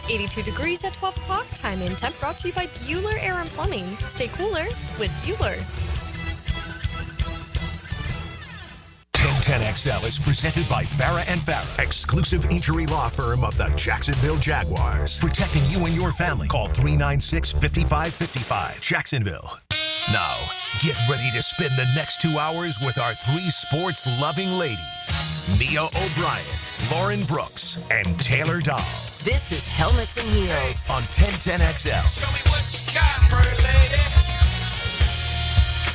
82 degrees at 12 o'clock. Time in temp brought to you by Bueller Air and Plumbing. Stay cooler with Bueller. 1010XL is presented by Farah and Farah, exclusive injury law firm of the Jacksonville Jaguars. Protecting you and your family. Call 396-5555. Jacksonville. Now, get ready to spend the next 2 hours with our three sports-loving ladies. Mia O'Brien, Lauren Brooks, and Taylor Dahl. This is Helmets and Heels on 1010XL. Show me what you got, pretty lady.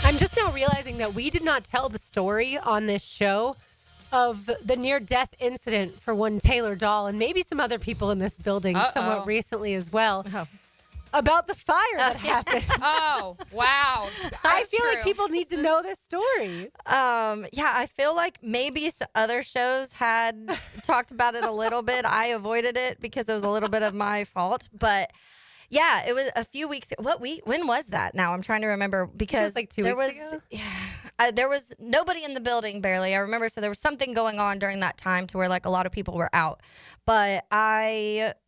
I'm just now realizing that we did not tell the story on this show of the near-death incident for one Taylor Dahl and maybe some other people in this building somewhat recently as well. About the fire that happened. Oh, wow. I feel like people need to know this story. Yeah, I feel like maybe other shows had talked about it a little bit. I avoided it because it was a little bit of my fault. But yeah, it was a few weeks. When was that? Now I'm trying to remember because it was like 2 weeks ago. Yeah, there was nobody in the building barely. I remember, so there was something going on during that time to where like a lot of people were out. But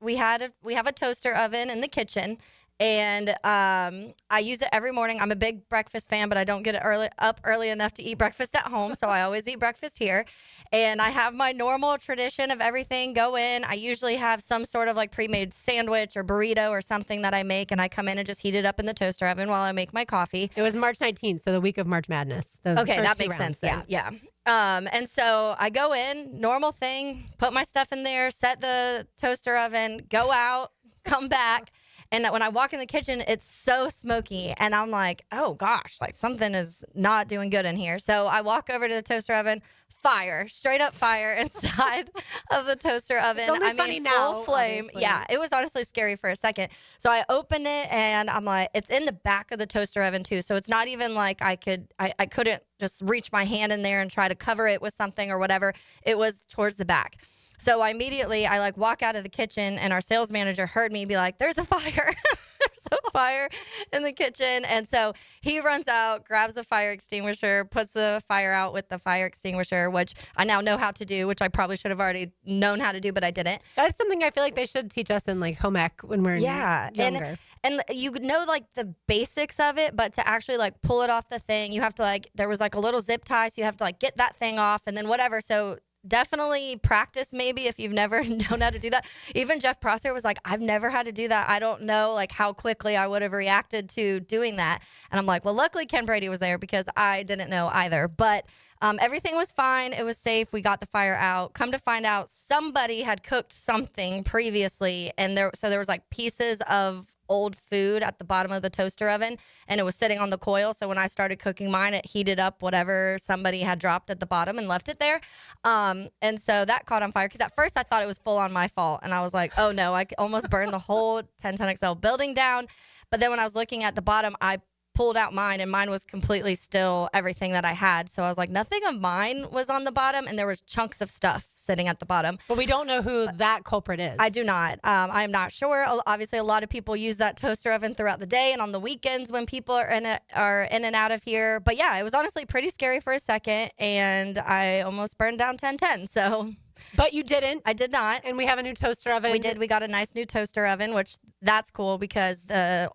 we have a toaster oven in the kitchen. And I use it every morning. I'm a big breakfast fan, but I don't get up early enough to eat breakfast at home, so I always eat breakfast here. And I have my normal tradition of everything go in. I usually have some sort of like pre-made sandwich or burrito or something that I make, and I come in and just heat it up in the toaster oven while I make my coffee. It was March 19th, so the week of March Madness. Okay, that makes sense then. Yeah. And so I go in, normal thing, put my stuff in there, set the toaster oven, go out, come back. And when I walk in the kitchen, it's so smoky. And I'm like, oh, gosh, like something is not doing good in here. So I walk over to the toaster oven, fire, straight up fire inside of the toaster oven. It's only funny now, full flame. obviously. Yeah, it was honestly scary for a second. So I open it and I'm like, it's in the back of the toaster oven too. So it's not even like I couldn't just reach my hand in there and try to cover it with something or whatever. It was towards the back. So I like walk out of the kitchen and our sales manager heard me be like, there's a fire. There's a fire in the kitchen. And so he runs out, grabs the fire extinguisher, puts the fire out with the fire extinguisher, which I now know how to do, which I probably should have already known how to do, but I didn't. That's something I feel like they should teach us in like home ec when we're younger. And you know like the basics of it, but to actually like pull it off the thing, you have to like, there was like a little zip tie, so you have to like get that thing off and then whatever. So definitely practice maybe if you've never known how to do that. Even Jeff Prosser was like, I've never had to do that. I don't know like how quickly I would have reacted to doing that. And I'm like, well, luckily Ken Brady was there because I didn't know either. But everything was fine. It was safe. We got the fire out. Come to find out, somebody had cooked something previously, and there was like pieces of old food at the bottom of the toaster oven, and it was sitting on the coil. So when I started cooking mine, it heated up whatever somebody had dropped at the bottom and left it there. And so that caught on fire because at first I thought it was full on my fault. And I was like, oh no, I almost burned the whole 1010XL building down. But then when I was looking at the bottom, I pulled out mine, and mine was completely still everything that I had. So I was like, nothing of mine was on the bottom, and there was chunks of stuff sitting at the bottom. But we don't know who that culprit is. I do not. I'm not sure. Obviously, a lot of people use that toaster oven throughout the day and on the weekends when people are in and out of here. But yeah, it was honestly pretty scary for a second, and I almost burned down 1010. So. But you didn't. I did not. And we have a new toaster oven. We did. We got a nice new toaster oven, which that's cool because the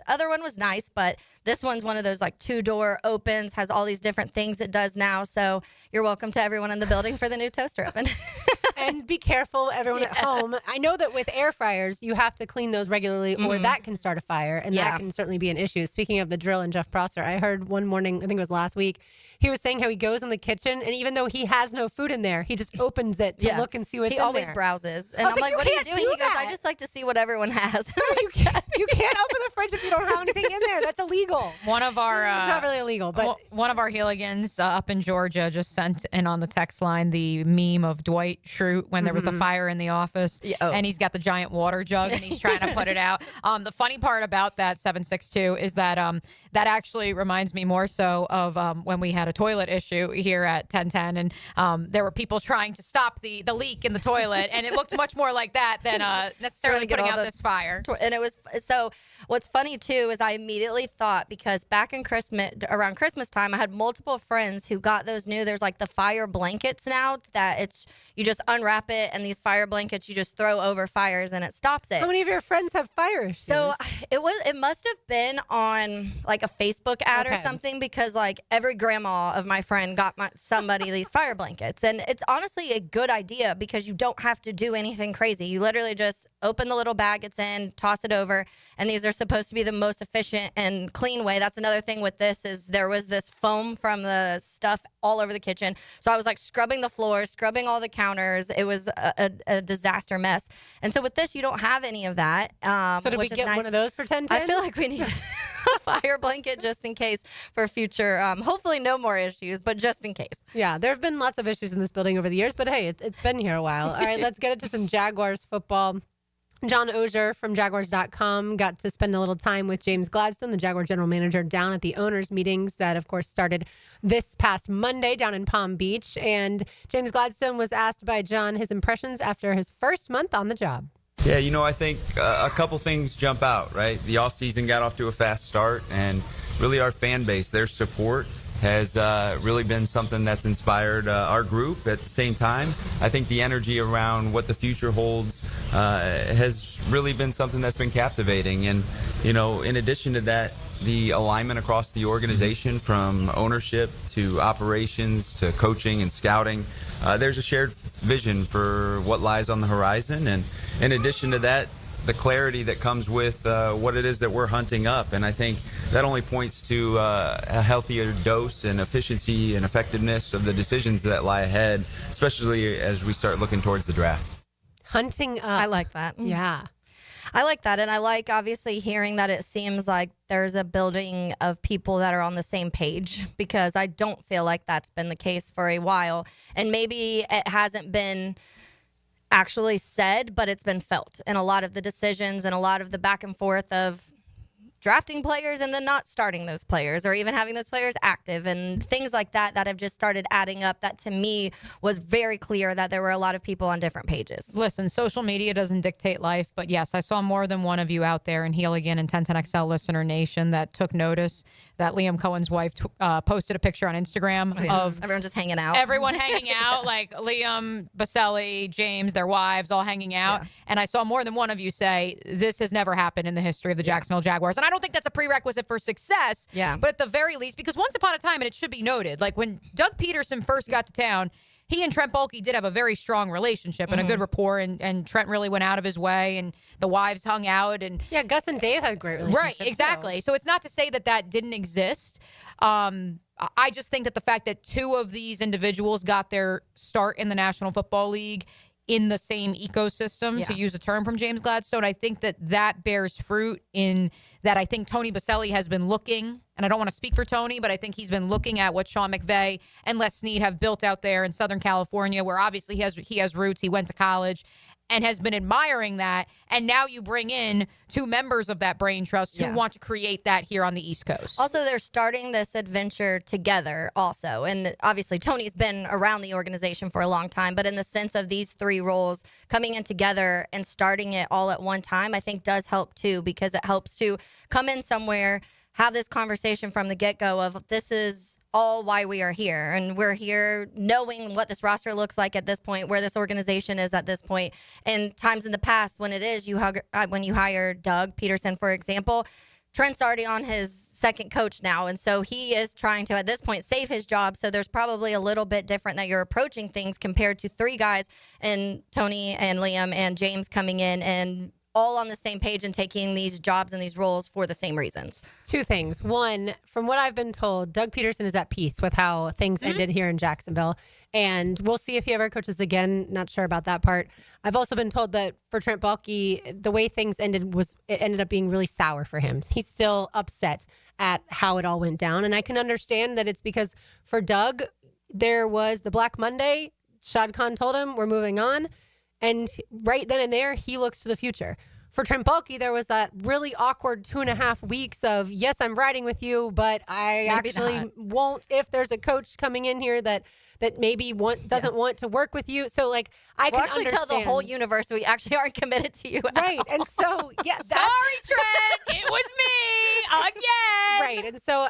other one was nice, but this one's one of those like 2-door opens, has all these different things it does now. So you're welcome to everyone in the building for the new toaster oven. And be careful, everyone at home. I know that with air fryers, you have to clean those regularly or that can start a fire, and that can certainly be an issue. Speaking of the drill and Jeff Prosser, I heard one morning, I think it was last week, he was saying how he goes in the kitchen, and even though he has no food in there, he just opens it to look and see what's in there. He always browses. And I'm like, what are you doing? He goes, I just like to see what everyone has. You can't open the fridge if you don't have anything in there. That's illegal. One of our it's not really illegal, but one of our Heeligans up in Georgia just sent in on the text line the meme of Dwight Schrute when there was the fire in the office, and he's got the giant water jug and he's trying to put it out. The funny part about that 762 is that that actually reminds me more so of when we had a toilet issue here at 1010, and there were people trying to stop the leak in the toilet, and it looked much more like that than necessarily putting out this fire. And it was so. What's funny too is I immediately thought, because back in around Christmas time, I had multiple friends who got those new. There's like the fire blankets now that you just unwrap it, and these fire blankets you just throw over fires and it stops it. How many of your friends have fire issues? So it must have been on like a Facebook ad or something, because like every grandma of my friend got somebody these fire blankets, and it's honestly a good idea because you don't have to do anything crazy. You literally just open the little bag it's in, toss it over, and these are supposed to be the most efficient and clean way. That's another thing with this is there was this foam from the stuff all over the kitchen. So I was like scrubbing the floor, scrubbing all the counters. It was a disaster mess. And so with this, you don't have any of that. So did we get one of those for 10? I feel like we need a fire blanket just in case for future, hopefully no more issues, but just in case. Yeah, there have been lots of issues in this building over the years, but hey, it's been here a while. All right, let's get into some Jaguars football. John Oehser from Jaguars.com got to spend a little time with James Gladstone, the Jaguar general manager, down at the owners' meetings that, of course, started this past Monday down in Palm Beach. And James Gladstone was asked by John his impressions after his first month on the job. Yeah, I think a couple things jump out, right? The offseason got off to a fast start, and really our fan base, their support has really been something that's inspired our group. At the same time, I think the energy around what the future holds has really been something that's been captivating. And, in addition to that, the alignment across the organization from ownership to operations to coaching and scouting, there's a shared vision for what lies on the horizon. And in addition to that, the clarity that comes with what it is that we're hunting up. And I think that only points to a healthier dose and efficiency and effectiveness of the decisions that lie ahead, especially as we start looking towards the draft. Hunting up. I like that. Yeah. I like that. And I like obviously hearing that it seems like there's a building of people that are on the same page, because I don't feel like that's been the case for a while. And maybe it hasn't been actually said, but it's been felt in a lot of the decisions and a lot of the back and forth of drafting players and then not starting those players, or even having those players active and things like that have just started adding up. That to me was very clear that there were a lot of people on different pages. Listen, social media doesn't dictate life, but yes, I saw more than one of you out there in Healigan and 1010XL listener nation that took notice that Liam Cohen's wife posted a picture on Instagram of everyone just hanging out. Everyone hanging out, like Liam, Baselli, James, their wives all hanging out. Yeah. And I saw more than one of you say, this has never happened in the history of the Jacksonville Jaguars. And I don't think that's a prerequisite for success. Yeah. But at the very least, because once upon a time, and it should be noted, like when Doug Peterson first got to town, he and Trent Baalke did have a very strong relationship and a good rapport, and Trent really went out of his way, and the wives hung out. And yeah, Gus and Dave had a great relationship. Right, exactly. So it's not to say that didn't exist. I just think that the fact that two of these individuals got their start in the National Football League in the same ecosystem, to use a term from James Gladstone, I think that bears fruit in that. I think Tony Baselli has been looking, and I don't want to speak for Tony, but I think he's been looking at what Sean McVay and Les Snead have built out there in Southern California, where obviously he has roots. He went to college and has been admiring that. And now you bring in two members of that brain trust who want to create that here on the East Coast. Also, they're starting this adventure together also. And obviously, Tony's been around the organization for a long time, but in the sense of these three roles coming in together and starting it all at one time, I think does help too, because it helps to come in somewhere, have this conversation from the get-go of this is all why we are here. And we're here knowing what this roster looks like at this point, where this organization is at this point. And times in the past when it is, when you hire Doug Peterson, for example, Trent's already on his second coach now. And so he is trying to, at this point, save his job. So there's probably a little bit different that you're approaching things compared to three guys and Tony and Liam and James coming in and all on the same page and taking these jobs and these roles for the same reasons. Two things. One, from what I've been told, Doug Peterson is at peace with how things ended here in Jacksonville. And we'll see if he ever coaches again. Not sure about that part. I've also been told that for Trent Baalke, the way things ended it ended up being really sour for him. He's still upset at how it all went down. And I can understand that it's because for Doug, there was the Black Monday. Shad Khan told him, we're moving on. And right then and there, he looks to the future. For Trent Baalke, there was that really awkward 2.5 weeks of, yes, I'm riding with you, but I won't if there's a coach coming in here that maybe doesn't want to work with you. So, like, I can actually understand. Tell the whole universe we actually aren't committed to you. Right. And so, yeah. Sorry, Trent. It was me again. Right. And so,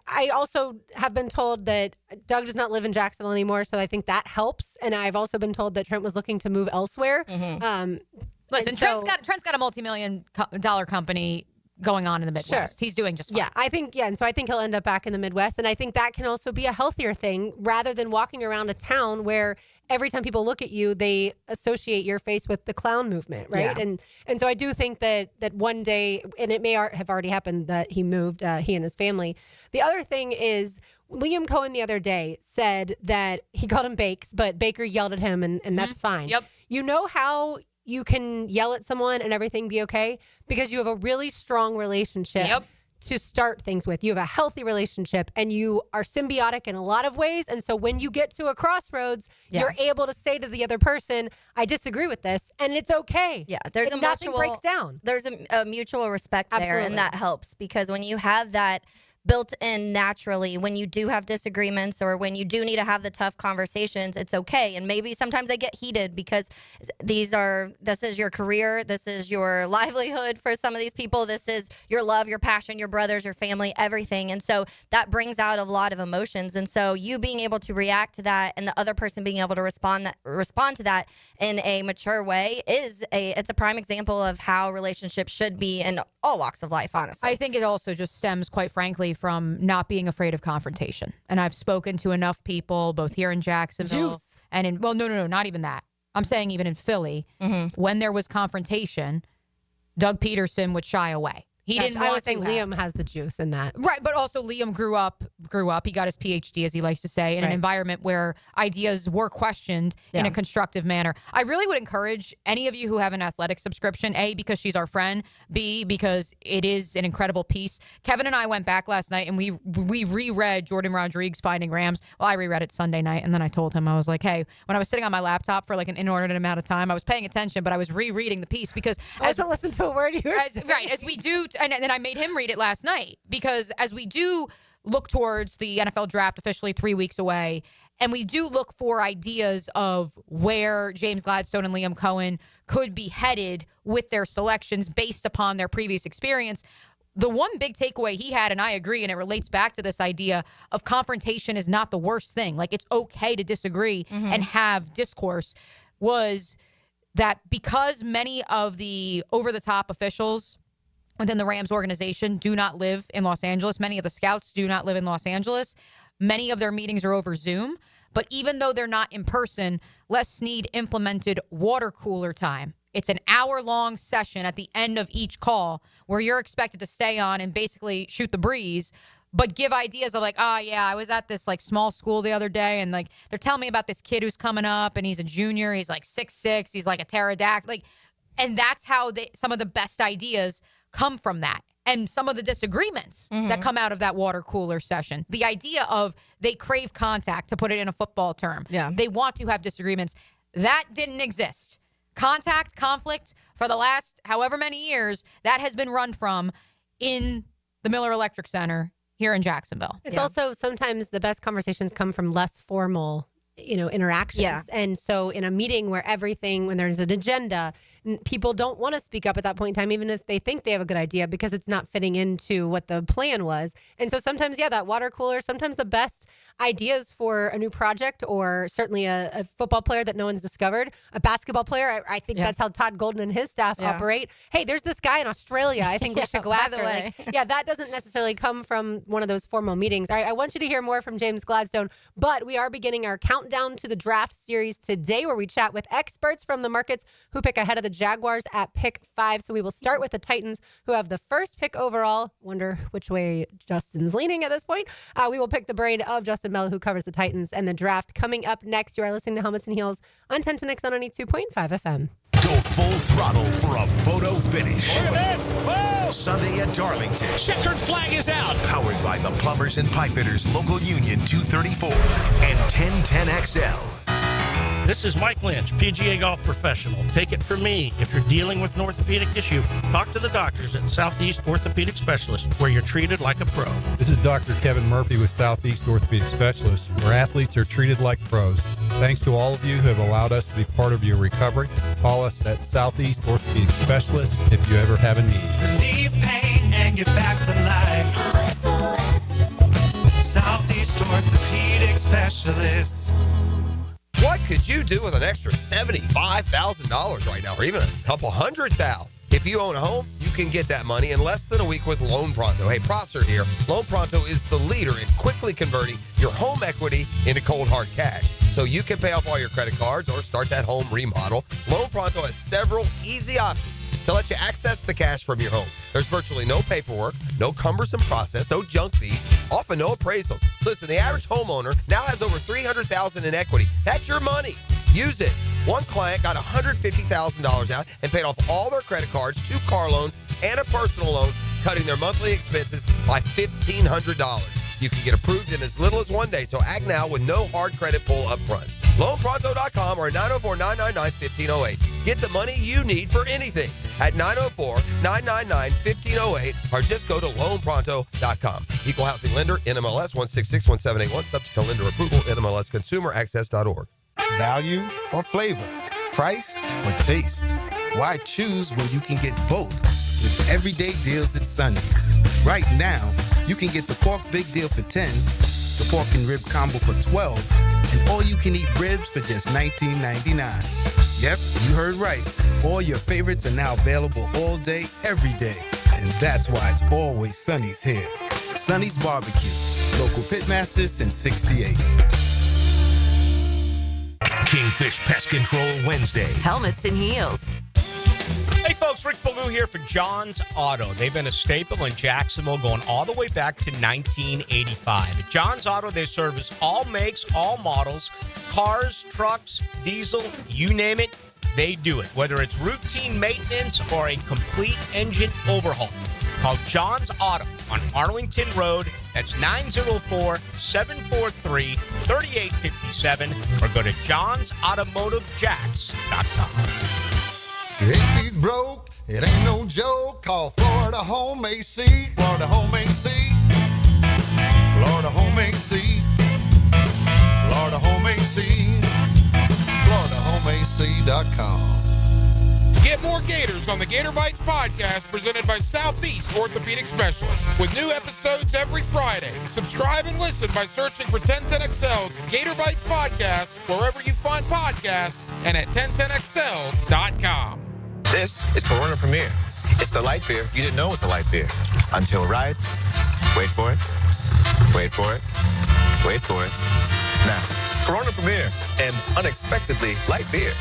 I also have been told that Doug does not live in Jacksonville anymore, so I think that helps. And I've also been told that Trent was looking to move elsewhere. Listen, Trent's got a multi-million-dollar company going on in the Midwest. Sure. He's doing just fine. And so I think he'll end up back in the Midwest. And I think that can also be a healthier thing rather than walking around a town where every time people look at you, they associate your face with the clown movement, right? Yeah. And so I do think that one day, and it may have already happened, that he moved, he and his family. The other thing is, Liam Cohen the other day said that he called him Bakes, but Baker yelled at him, and that's fine. Yep. You know how you can yell at someone and everything be okay? Because you have a really strong relationship to start things with. You have a healthy relationship and you are symbiotic in a lot of ways. And so when you get to a crossroads, you're able to say to the other person, I disagree with this, and it's okay. Yeah, nothing breaks down. There's a mutual respect there, and that helps, because when you have that built in naturally, when you do have disagreements or when you do need to have the tough conversations, it's okay. And maybe sometimes they get heated because this is your career, this is your livelihood for some of these people, this is your love, your passion, your brothers, your family, everything. And so that brings out a lot of emotions. And so you being able to react to that and the other person being able to respond to that in a mature way it's a prime example of how relationships should be in all walks of life, honestly. I think it also just stems, quite frankly, from not being afraid of confrontation. And I've spoken to enough people, both here in Jacksonville and no, not even that. I'm saying even in Philly, when there was confrontation, Doug Peterson would shy away. He didn't want to. I would think Liam has the juice in that. Right, but also Liam grew up. He got his PhD, as he likes to say, in an environment where ideas were questioned in a constructive manner. I really would encourage any of you who have an athletic subscription, A, because she's our friend, B, because it is an incredible piece. Kevin and I went back last night and we reread Jordan Rodriguez' Finding Rams. Well, I reread it Sunday night, and then I told him, I was like, hey, when I was sitting on my laptop for like an inordinate amount of time, I was paying attention, but I was rereading the piece because I wasn't listening to a word you were saying. Right, as we do. And then I made him read it last night, because as we do look towards the NFL draft officially 3 weeks away, and we do look for ideas of where James Gladstone and Liam Cohen could be headed with their selections based upon their previous experience, the one big takeaway he had, and I agree, and it relates back to this idea of confrontation is not the worst thing. Like, it's okay to disagree and have discourse, was that because many of the over-the-top officials within the Rams organization do not live in Los Angeles. Many of the scouts do not live in Los Angeles. Many of their meetings are over Zoom. But even though they're not in person, Les Snead implemented water cooler time. It's an hour-long session at the end of each call where you're expected to stay on and basically shoot the breeze, but give ideas of like, I was at this like small school the other day, and like they're telling me about this kid who's coming up, and he's a junior. He's like 6'6". He's like a pterodactyl. And that's how some of the best ideas come from that. And some of the disagreements that come out of that water cooler session. The idea of they crave contact, to put it in a football term. Yeah. They want to have disagreements. That didn't exist. Conflict for the last however many years, that has been run from in the Miller Electric Center here in Jacksonville. It's also sometimes the best conversations come from less formal interactions. Yeah. And so in a meeting when there's an agenda, people don't want to speak up at that point in time, even if they think they have a good idea, because it's not fitting into what the plan was. And so sometimes, that water cooler, sometimes the best ideas for a new project, or certainly a football player that no one's discovered, a basketball player. I think that's how Todd Golden and his staff operate. Hey, there's this guy in Australia I think we should go after. That doesn't necessarily come from one of those formal meetings. All right, I want you to hear more from James Gladstone, but we are beginning our countdown to the draft series today, where we chat with experts from the markets who pick ahead of the Jaguars at pick 5. So we will start with the Titans, who have the first pick overall. Wonder which way Justin's leaning at this point. We will pick the brain of Justin Mello, who covers the Titans, and the draft coming up next. You are listening to Helmets and Heels on 1010X on 92.5 FM. Go full throttle for a photo finish. Look at this! Whoa! Sunday at Darlington. Checkered flag is out. Powered by the Plumbers and Pipefitters Local Union 234 and 1010XL. This is Mike Lynch, PGA Golf Professional. Take it from me. If you're dealing with an orthopedic issue, talk to the doctors at Southeast Orthopedic Specialists, where you're treated like a pro. This is Dr. Kevin Murphy with Southeast Orthopedic Specialists, where athletes are treated like pros. Thanks to all of you who have allowed us to be part of your recovery. Call us at Southeast Orthopedic Specialists if you ever have a need. Relieve pain and bring you back to life. Southeast Orthopedic Specialists. What could you do with an extra $75,000 right now, or even a couple $100,000? If you own a home, you can get that money in less than a week with Loan Pronto. Hey, Prosser here. Loan Pronto is the leader in quickly converting your home equity into cold hard cash, so you can pay off all your credit cards or start that home remodel. Loan Pronto has several easy options to let you access the cash from your home. There's virtually no paperwork, no cumbersome process, no junk fees, often no appraisals. Listen, the average homeowner now has over $300,000 in equity. That's your money. Use it. One client got $150,000 out and paid off all their credit cards, 2 car loans, and a personal loan, cutting their monthly expenses by $1,500. You can get approved in as little as 1 day, so act now with no hard credit pull up front. LoanPronto.com or 904-999-1508. Get the money you need for anything at 904-999-1508 or just go to LoanPronto.com. Equal housing lender, NMLS 1661781, subject to lender approval, NMLSconsumeraccess.org. Value or flavor? Price or taste? Why choose when you can get both with everyday deals at Sonny's? Right now, you can get the pork big deal for $10, the pork and rib combo for $12, and all you can eat ribs for just $19.99. Yep, you heard right. All your favorites are now available all day, every day. And that's why it's always Sonny's here. Sonny's Barbecue, local pitmaster since '68. Kingfish Pest Control Wednesday. Helmets and heels. Hey folks, Rick Ballou here for John's Auto. They've been a staple in Jacksonville going all the way back to 1985. At John's Auto, they service all makes, all models, cars, trucks, diesel, you name it, they do it. Whether it's routine maintenance or a complete engine overhaul. Call John's Auto on Arlington Road. That's 904-743-3857 or go to johnsautomotivejacks.com. Your AC's broke, it ain't no joke. Call Florida Home AC. Florida Home AC. Florida Home AC. Florida Home AC. FloridaHomeAC.com. Get more Gators on the Gator Bites podcast presented by Southeast Orthopedic Specialists with new episodes every Friday. Subscribe and listen by searching for 1010XL's Gator Bites podcast wherever you find podcasts and at 1010XL.com. This is Corona Premier. It's the light beer you didn't know was a light beer until right. Wait for it. Wait for it. Wait for it. Now, Corona Premier, an unexpectedly light beer.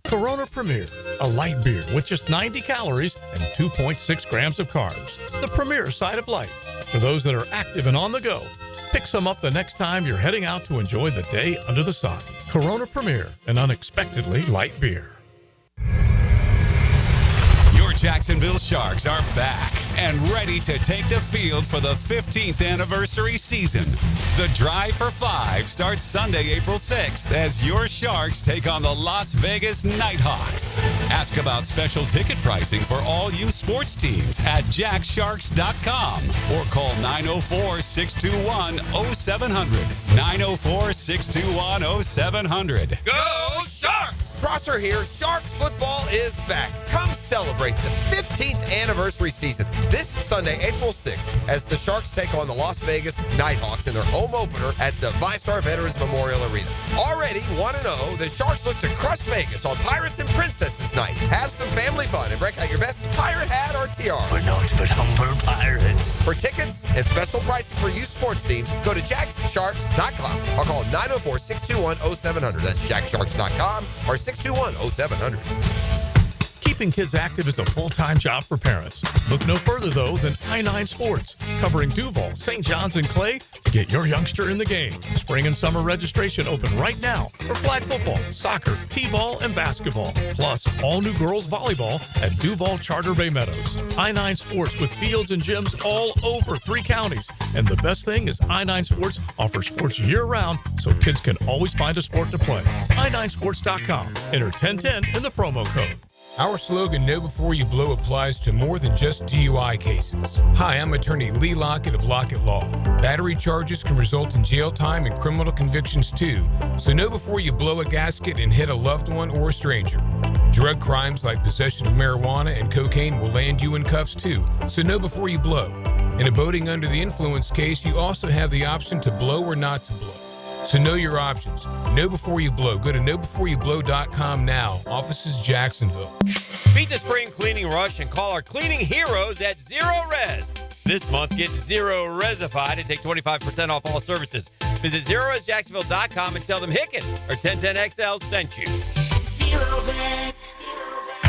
Corona Premier, a light beer with just 90 calories and 2.6 grams of carbs. The premier side of light. For those that are active and on the go, pick some up the next time you're heading out to enjoy the day under the sun. Corona Premier, an unexpectedly light beer. Your Jacksonville Sharks are back and ready to take the field for the 15th anniversary season. The Drive for Five starts Sunday, April 6th as your Sharks take on the Las Vegas Nighthawks. Ask about special ticket pricing for all you sports teams at jacksharks.com or call 904-621-0700. 904-621-0700. Go Sharks! Prosser here. Sharks football is back. Come celebrate the 15th anniversary season this Sunday, April 6th, as the Sharks take on the Las Vegas Nighthawks in their home opener at the VyStar Veterans Memorial Arena. Already 1-0, the Sharks look to crush Vegas on Pirates and Princesses Night. Have some family fun and break out your best pirate hat or tiara. We're not but humble pirates. For tickets and special pricing for you sports teams, go to jacksharks.com or call 904-621-0700. That's jacksharks.com or 621-0700. Keeping kids active is a full-time job for parents. Look no further, though, than I-9 Sports, covering Duval, St. John's, and Clay to get your youngster in the game. Spring and summer registration open right now for flag football, soccer, t-ball, and basketball. Plus, all new girls volleyball at Duval Charter Bay Meadows. I-9 Sports with fields and gyms all over 3 counties. And the best thing is I-9 Sports offers sports year-round so kids can always find a sport to play. i9sports.com. Enter 1010 in the promo code. Our slogan, Know Before You Blow, applies to more than just DUI cases. Hi, I'm attorney Lee Lockett of Lockett Law. Battery charges can result in jail time and criminal convictions too, so know before you blow a gasket and hit a loved one or a stranger. Drug crimes like possession of marijuana and cocaine will land you in cuffs too, so know before you blow. In a boating under the influence case, you also have the option to blow or not to blow. So know your options. Know before you blow. Go to knowbeforeyoublow.com now. Offices Jacksonville. Beat the spring cleaning rush and call our cleaning heroes at Zero Res. This month, get Zero Resified and take 25% off all services. Visit ZeroResJacksonville.com and tell them Hicken or 1010XL sent you. Zero Res.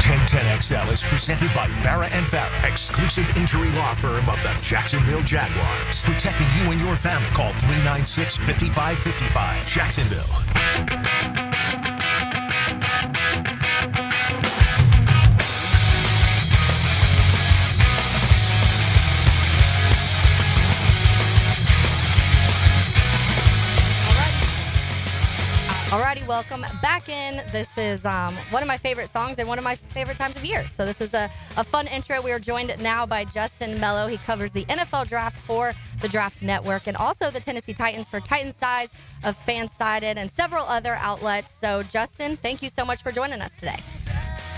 1010XL is presented by Farah and Farah, exclusive injury law firm of the Jacksonville Jaguars. Protecting you and your family. Call 396-5555. Jacksonville. Alrighty, welcome back in. This is one of my favorite songs and one of my favorite times of year. So this is a fun intro. We are joined now by Justin Mello. He covers the NFL draft for the Draft Network and also the Tennessee Titans for Titans Size of Fansided and several other outlets. So Justin, thank you so much for joining us today.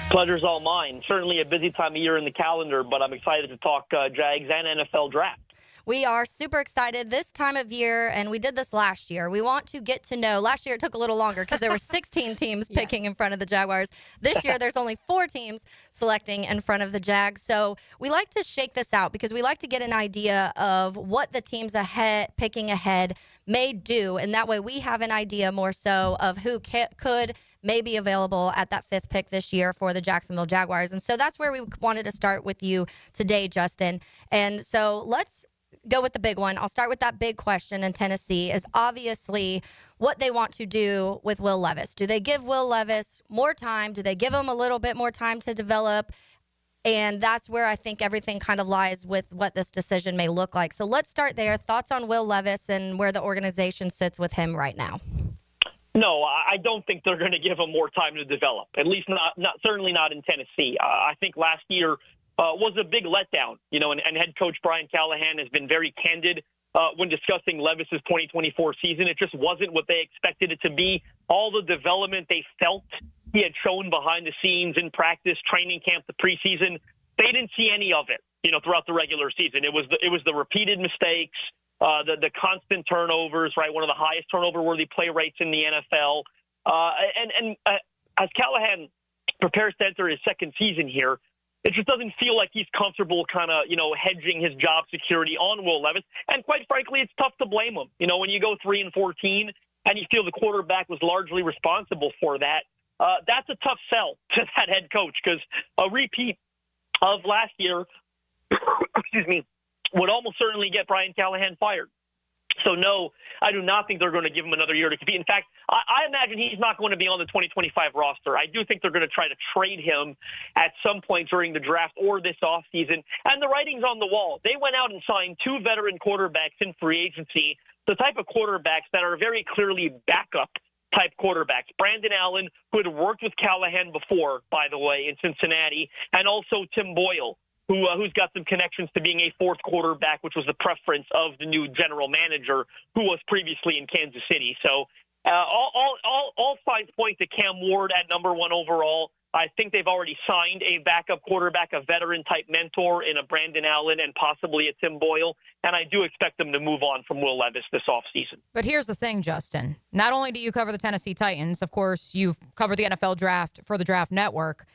Pleasure's all mine. Certainly a busy time of year in the calendar, but I'm excited to talk Jags and NFL draft. We are super excited this time of year, and we did this last year. We want to get to know. Last year it took a little longer because there were 16 teams picking in front of the Jaguars. This year there's only 4 teams selecting in front of the Jags. So we like to shake this out because we like to get an idea of what the teams picking ahead may do, and that way we have an idea more so of who could may be available at that 5th pick this year for the Jacksonville Jaguars. And so that's where we wanted to start with you today, Justin. And so let's go with the big one. I'll start with that big question in Tennessee is obviously what they want to do with Will Levis. Do they give Will Levis more time? Do they give him a little bit more time to develop? And that's where I think everything kind of lies with what this decision may look like. So let's start there. Thoughts on Will Levis and where the organization sits with him right now? No, I don't think they're going to give him more time to develop, at least certainly not in Tennessee. I think last year was a big letdown, and head coach Brian Callahan has been very candid when discussing Levis's 2024 season. It just wasn't what they expected it to be. All the development they felt he had shown behind the scenes in practice, training camp, the preseason, they didn't see any of it, throughout the regular season. It was the repeated mistakes, the constant turnovers, right? One of the highest turnover-worthy play rates in the NFL. As Callahan prepares to enter his second season here, it just doesn't feel like he's comfortable kind of, hedging his job security on Will Levis. And quite frankly, it's tough to blame him. When you go 3-14 and you feel the quarterback was largely responsible for that, that's a tough sell to that head coach because a repeat of last year, would almost certainly get Brian Callahan fired. So, no, I do not think they're going to give him another year to compete. In fact, I imagine he's not going to be on the 2025 roster. I do think they're going to try to trade him at some point during the draft or this offseason. And the writing's on the wall. They went out and signed 2 veteran quarterbacks in free agency, the type of quarterbacks that are very clearly backup-type quarterbacks. Brandon Allen, who had worked with Callahan before, by the way, in Cincinnati, and also Tim Boyle, who's got some connections to being a 4th quarterback, which was the preference of the new general manager who was previously in Kansas City. So all signs point to Cam Ward at number 1 overall. I think they've already signed a backup quarterback, a veteran-type mentor in a Brandon Allen and possibly a Tim Boyle. And I do expect them to move on from Will Levis this offseason. But here's the thing, Justin. Not only do you cover the Tennessee Titans, of course, you've covered the NFL draft for the Draft Network.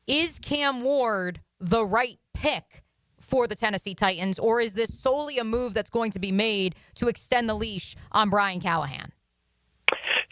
Is Cam Ward the right pick for the Tennessee Titans, or is this solely a move that's going to be made to extend the leash on Brian Callahan?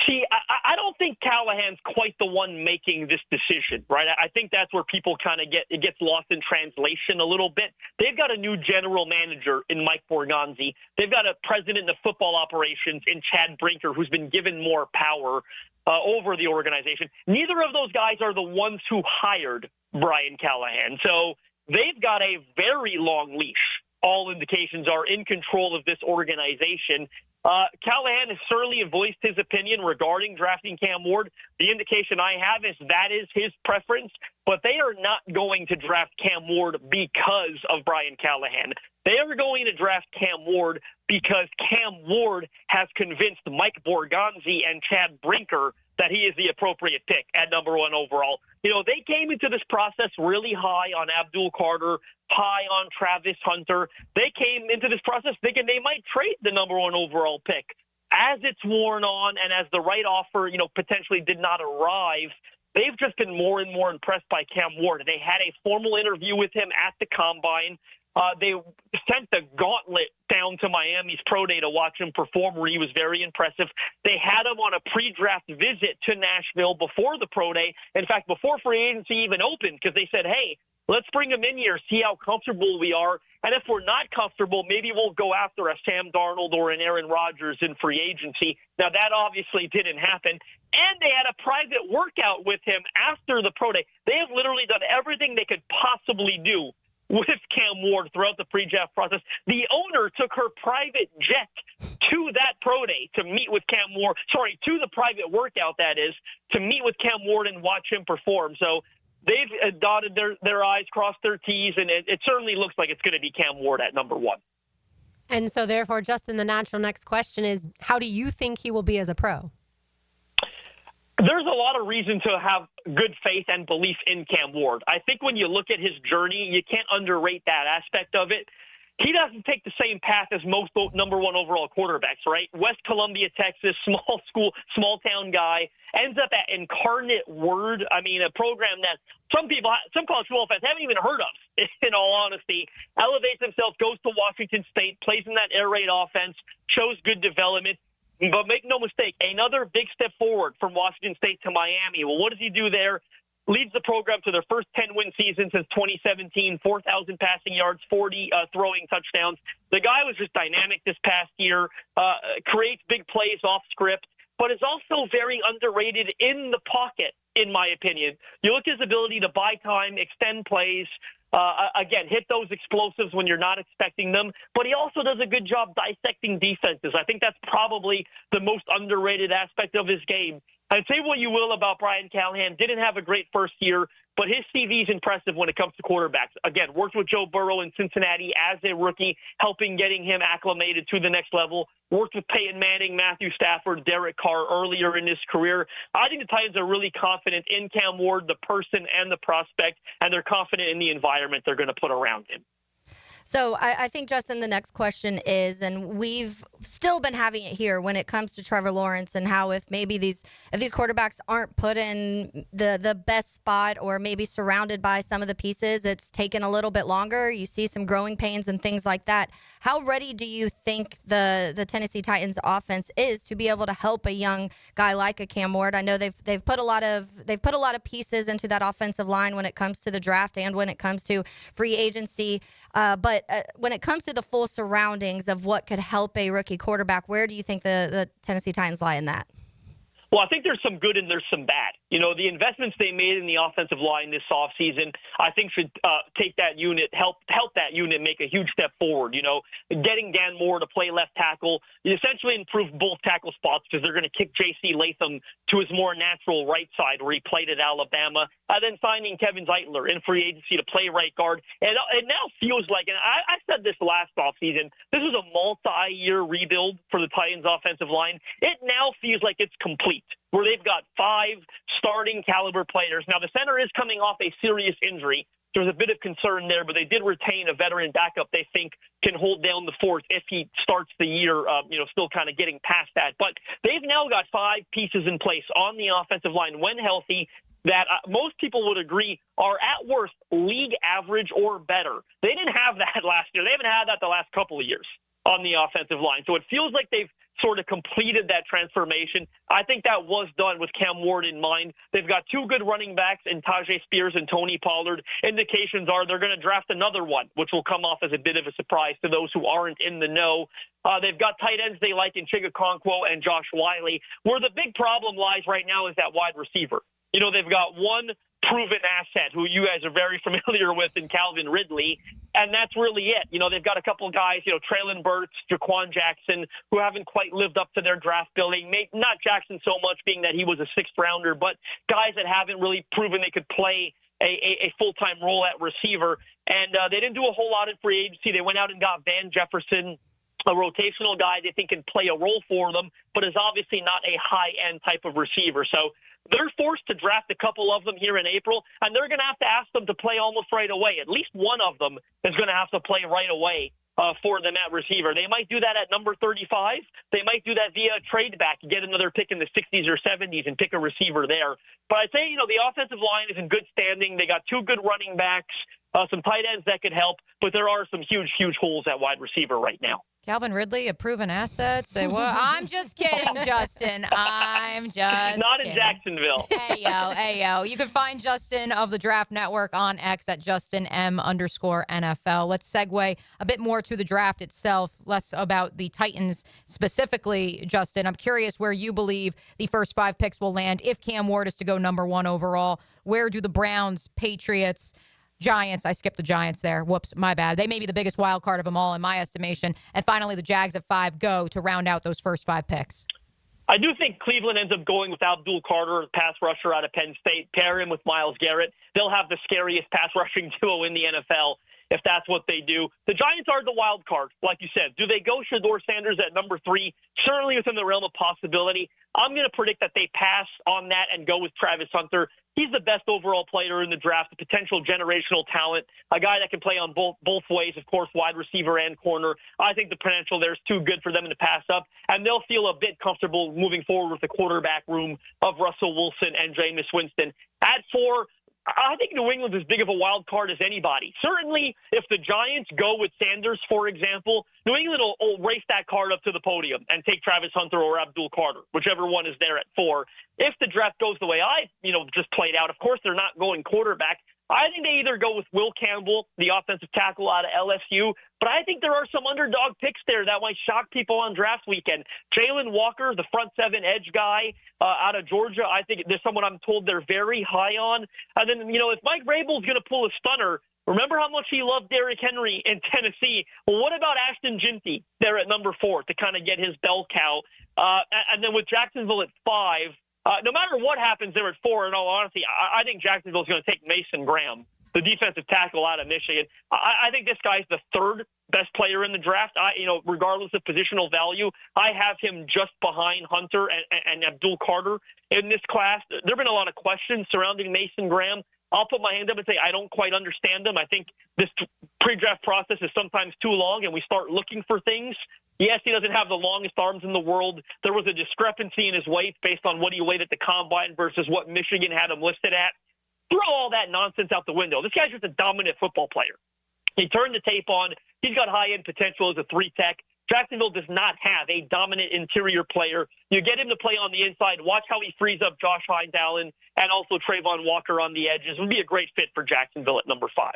See, I don't think Callahan's quite the one making this decision, right? I think that's where people kind of it gets lost in translation a little bit. They've got a new general manager in Mike Borgonzi. They've got a president of football operations in Chad Brinker, who's been given more power over the organization. Neither of those guys are the ones who hired Brian Callahan. So they've got a very long leash. All indications are in control of this organization. Callahan has certainly voiced his opinion regarding drafting Cam Ward. The indication I have is that is his preference, but they are not going to draft Cam Ward because of Brian Callahan. They are going to draft Cam Ward because Cam Ward has convinced Mike Borgonzi and Chad Brinker that he is the appropriate pick at number 1 overall. You know, they came into this process really high on Abdul Carter, high on Travis Hunter. They came into this process thinking they might trade the number 1 overall pick. As it's worn on and as the right offer, you know, potentially did not arrive, they've just been more and more impressed by Cam Ward. They had a formal interview with him at the Combine. They sent the gauntlet down to Miami's pro day to watch him perform, where he was very impressive. They had him on a pre-draft visit to Nashville before the pro day. In fact, before free agency even opened, because they said, hey, let's bring him in here, see how comfortable we are. And if we're not comfortable, maybe we'll go after a Sam Darnold or an Aaron Rodgers in free agency. Now, that obviously didn't happen. And they had a private workout with him after the pro day. They have literally done everything they could possibly do with Cam Ward throughout the pre-draft process. The owner took her private jet to that pro day to meet with Cam Ward. Sorry, to the private workout, that is, to meet with Cam Ward and watch him perform. So they've dotted their I's, crossed their T's, and it certainly looks like it's going to be Cam Ward at number 1. And so, therefore, Justin, the natural next question is, how do you think he will be as a pro? There's a lot of reason to have good faith and belief in Cam Ward. I think when you look at his journey, you can't underrate that aspect of it. He doesn't take the same path as most number 1 overall quarterbacks, right? West Columbia, Texas, small school, small town guy, ends up at Incarnate Word. I mean, a program that some college football fans haven't even heard of, in all honesty. Elevates himself, goes to Washington State, plays in that air raid offense, shows good development. But make no mistake, another big step forward from Washington State to Miami. Well, what does he do there? Leads the program to their first 10-win season since 2017, 4,000 passing yards, 40 throwing touchdowns. The guy was just dynamic this past year, creates big plays off script, but is also very underrated in the pocket, in my opinion. You look at his ability to buy time, extend plays, again, hit those explosives when you're not expecting them. But he also does a good job dissecting defenses. I think that's probably the most underrated aspect of his game. And say what you will about Brian Callahan, didn't have a great first year, but his CV is impressive when it comes to quarterbacks. Again, worked with Joe Burrow in Cincinnati as a rookie, getting him acclimated to the next level. Worked with Peyton Manning, Matthew Stafford, Derek Carr earlier in his career. I think the Titans are really confident in Cam Ward, the person and the prospect, and they're confident in the environment they're going to put around him. So I think, Justin, the next question is, and we've still been having it here when it comes to Trevor Lawrence and how if these quarterbacks aren't put in the best spot or maybe surrounded by some of the pieces, it's taken a little bit longer. You see some growing pains and things like that. How ready do you think the Tennessee Titans offense is to be able to help a young guy like a Cam Ward? I know they've put a lot of pieces into that offensive line when it comes to the draft and when it comes to free agency, but when it comes to the full surroundings of what could help a rookie quarterback, where do you think the Tennessee Titans lie in that? Well, I think there's some good and there's some bad. You know, the investments they made in the offensive line this offseason, I think should take that unit, help that unit make a huge step forward. You know, getting Dan Moore to play left tackle, essentially improve both tackle spots because they're going to kick J.C. Latham to his more natural right side where he played at Alabama. Then signing Kevin Zeitler in free agency to play right guard. And it now feels like, and I said this last offseason, this is a multi-year rebuild for the Titans offensive line. It now feels like it's complete, where they've got 5 starting caliber players. Now, the center is coming off a serious injury. There's a bit of concern there, but they did retain a veteran backup they think can hold down the fort if he starts the year, still kind of getting past that. But they've now got 5 pieces in place on the offensive line when healthy that most people would agree are at worst league average or better. They didn't have that last year. They haven't had that the last couple of years on the offensive line. So it feels like they've sort of completed that transformation. I think that was done with Cam Ward in mind. They've got 2 good running backs in Tajay Spears and Tony Pollard. Indications are they're going to draft another one, which will come off as a bit of a surprise to those who aren't in the know. They've got tight ends they like in Chigakonkwo and Josh Wiley. Where the big problem lies right now is that wide receiver. You know, they've got one proven asset who you guys are very familiar with in Calvin Ridley, and that's really it. You know, they've got a couple of guys, Traylon Burks, Jaquan Jackson, who haven't quite lived up to their draft billing. Not Jackson so much being that he was a 6th rounder, but guys that haven't really proven they could play a full-time role at receiver. And they didn't do a whole lot in free agency. They went out and got Van Jefferson a rotational guy they think can play a role for them, but is obviously not a high-end type of receiver. So they're forced to draft a couple of them here in April, and they're going to have to ask them to play almost right away. At least one of them is going to have to play right away for them at receiver. They might do that at number 35. They might do that via trade back, get another pick in the 60s or 70s and pick a receiver there. But I'd say, the offensive line is in good standing. They got two good running backs, some tight ends that could help, but there are some huge, huge holes at wide receiver right now. Calvin Ridley, a proven asset. Say what? I'm just kidding, Justin. I'm just not kidding. In Jacksonville. Hey yo. You can find Justin of the Draft Network on X at JustinM_NFL. Let's segue a bit more to the draft itself, less about the Titans specifically, Justin. I'm curious where you believe the first 5 picks will land if Cam Ward is to go number 1 overall. Where do the Browns, Patriots, Giants, I skipped the Giants there. Whoops, my bad. They may be the biggest wild card of them all in my estimation. And finally, the Jags at 5 go to round out those first 5 picks. I do think Cleveland ends up going with Abdul Carter, pass rusher out of Penn State, pair him with Myles Garrett. They'll have the scariest pass rushing duo in the NFL if that's what they do. The Giants are the wild card, like you said. Do they go Shedeur Sanders at number 3? Certainly within the realm of possibility. I'm going to predict that they pass on that and go with Travis Hunter. He's the best overall player in the draft, a potential generational talent, a guy that can play on both ways, of course, wide receiver and corner. I think the potential there is too good for them to pass up, and they'll feel a bit comfortable moving forward with the quarterback room of Russell Wilson and Jameis Winston. At 4, I think New England's as big of a wild card as anybody. Certainly, if the Giants go with Sanders, for example, New England will race that card up to the podium and take Travis Hunter or Abdul Carter, whichever one is there at 4. If the draft goes the way I, just played out, of course they're not going quarterback. I think they either go with Will Campbell, the offensive tackle out of LSU, but I think there are some underdog picks there that might shock people on draft weekend. Jalen Walker, the front 7 edge guy out of Georgia, I think there's someone I'm told they're very high on. And then, if Mike Vrabel's going to pull a stunner, remember how much he loved Derrick Henry in Tennessee? Well, what about Ashton Ginty there at number 4 to kind of get his bell cow? And then with Jacksonville at 5, no matter what happens there at 4, in all honesty, I think Jacksonville's going to take Mason Graham, the defensive tackle out of Michigan. I think this guy's the 3rd best player in the draft. Regardless of positional value, I have him just behind Hunter and Abdul Carter in this class. There have been a lot of questions surrounding Mason Graham. I'll put my hand up and say I don't quite understand them. I think this pre-draft process is sometimes too long, and we start looking for things. Yes, he doesn't have the longest arms in the world. There was a discrepancy in his weight based on what he weighed at the combine versus what Michigan had him listed at. Throw all that nonsense out the window. This guy's just a dominant football player. He turned the tape on. He's got high-end potential as a 3-tech. Jacksonville does not have a dominant interior player. You get him to play on the inside. Watch how he frees up Josh Hines-Allen and also Trayvon Walker on the edges. It would be a great fit for Jacksonville at number 5.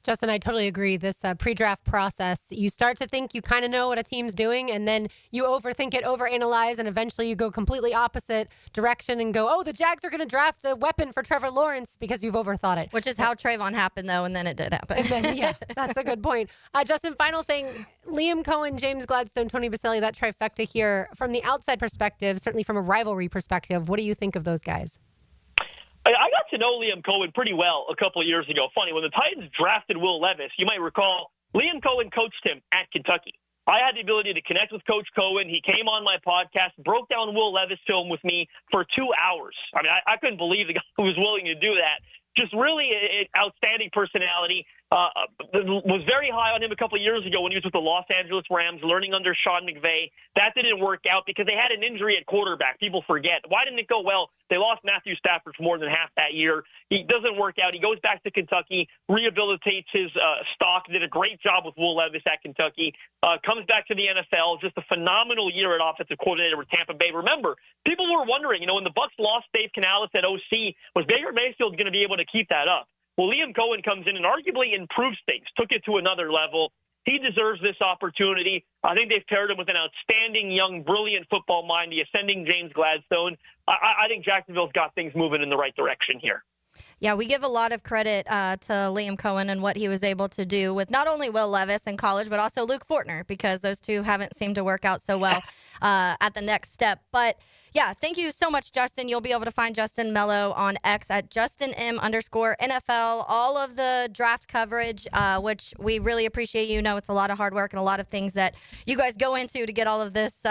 Justin, I totally agree. This pre-draft process, you start to think you kind of know what a team's doing, and then you overthink it, overanalyze, and eventually you go completely opposite direction and go, the Jags are going to draft a weapon for Trevor Lawrence because you've overthought it. Which is how Trayvon happened, though, and then it did happen. And then, yeah, that's a good point. Justin, final thing, Liam Cohen, James Gladstone, Tony Baselli, that trifecta here, from the outside perspective, certainly from a rivalry perspective, what do you think of those guys? I got to know Liam Cohen pretty well a couple of years ago. Funny, when the Titans drafted Will Levis, you might recall, Liam Cohen coached him at Kentucky. I had the ability to connect with Coach Cohen. He came on my podcast, broke down Will Levis film with me for 2 hours. I mean, I couldn't believe the guy who was willing to do that. Just really an outstanding personality. Was very high on him a couple of years ago when he was with the Los Angeles Rams, learning under Sean McVay. That didn't work out because they had an injury at quarterback. People forget. Why didn't it go well? They lost Matthew Stafford for more than half that year. He doesn't work out. He goes back to Kentucky, rehabilitates his stock, did a great job with Will Levis at Kentucky, comes back to the NFL, just a phenomenal year at offensive coordinator with Tampa Bay. Remember, people were wondering, when the Bucs lost Dave Canales at OC, was Baker Mayfield going to be able to keep that up? Well, Liam Cohen comes in and arguably improves things, took it to another level. He deserves this opportunity. I think they've paired him with an outstanding, young, brilliant football mind, the ascending James Gladstone. I think Jacksonville's got things moving in the right direction here. Yeah, we give a lot of credit to Liam Cohen and what he was able to do with not only Will Levis in college, but also Luke Fortner, because those two haven't seemed to work out so well at the next step. But yeah, thank you so much, Justin. You'll be able to find Justin Mello on X at JustinM_NFL. All of the draft coverage, which we really appreciate. You know, it's a lot of hard work and a lot of things that you guys go into to get all of this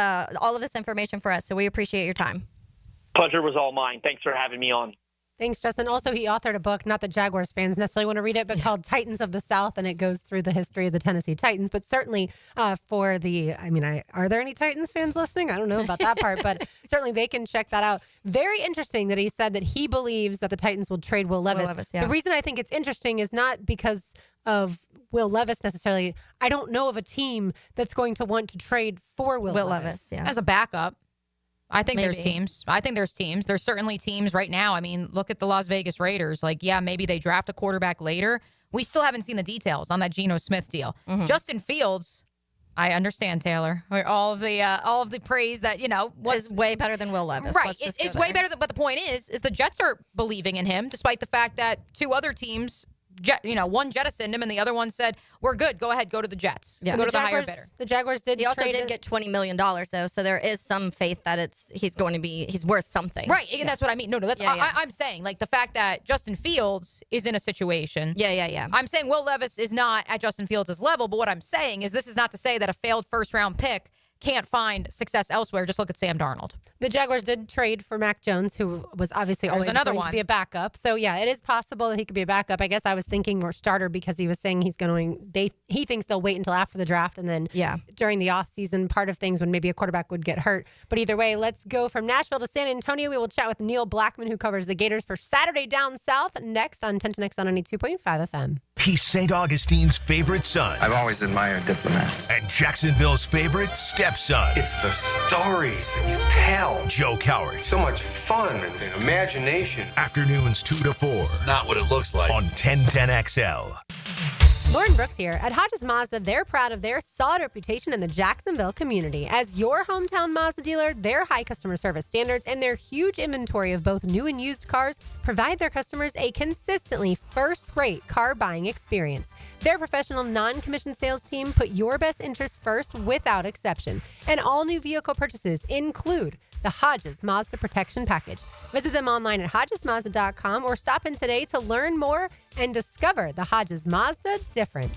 information for us. So we appreciate your time. Pleasure was all mine. Thanks for having me on. Thanks, Justin. Also, he authored a book, not that Jaguars fans necessarily want to read it, but called Titans of the South, and it goes through the history of the Tennessee Titans. But certainly are there any Titans fans listening? I don't know about that part, but certainly they can check that out. Very interesting that he said that he believes that the Titans will trade Will Levis. The reason I think it's interesting is not because of Will Levis necessarily. I don't know of a team that's going to want to trade for Will Levis. As a backup. I think there's teams. There's certainly teams right now. I mean, look at the Las Vegas Raiders. Like, yeah, maybe they draft a quarterback later. We still haven't seen the details on that Geno Smith deal. Mm-hmm. Justin Fields, I understand, Taylor. All of the praise that, was way better than Will Levis. Right. It's way better but the point is the Jets are believing in him, despite the fact that two other teams, one jettisoned him and the other one said, we're good. Go ahead. Go to the Jets. Yeah. Go to the higher bidder. The Jaguars did. He also did get $20 million, though. So there is some faith that he's worth something. Right. And that's what I mean. No, that's I'm saying, like, the fact that Justin Fields is in a situation. Yeah. I'm saying Will Levis is not at Justin Fields' level, but what I'm saying is this is not to say that a failed first-round pick can't find success elsewhere. Just look at Sam Darnold. The Jaguars did trade for Mac Jones, who was obviously always going to be a backup. So, yeah, it is possible that he could be a backup. I guess I was thinking more starter because he was saying he thinks they'll wait until after the draft and then during the offseason part of things when maybe a quarterback would get hurt. But either way, let's go from Nashville to San Antonio. We will chat with Neil Blackman, who covers the Gators for Saturday Down South, next on 10 to Next on 92.5 FM. He's St. Augustine's favorite son. I've always admired diplomats. And Jacksonville's favorite stepson. It's the stories that you tell. Joe Cowart. So much fun and imagination. Afternoons 2 to 4. Not what it looks like. On 1010XL. Lauren Brooks here. At Hodges Mazda, they're proud of their solid reputation in the Jacksonville community. As your hometown Mazda dealer, their high customer service standards and their huge inventory of both new and used cars provide their customers a consistently first-rate car buying experience. Their professional non-commissioned sales team put your best interests first without exception. And all new vehicle purchases include the Hodges Mazda Protection Package. Visit them online at HodgesMazda.com or stop in today to learn more and discover the Hodges Mazda difference.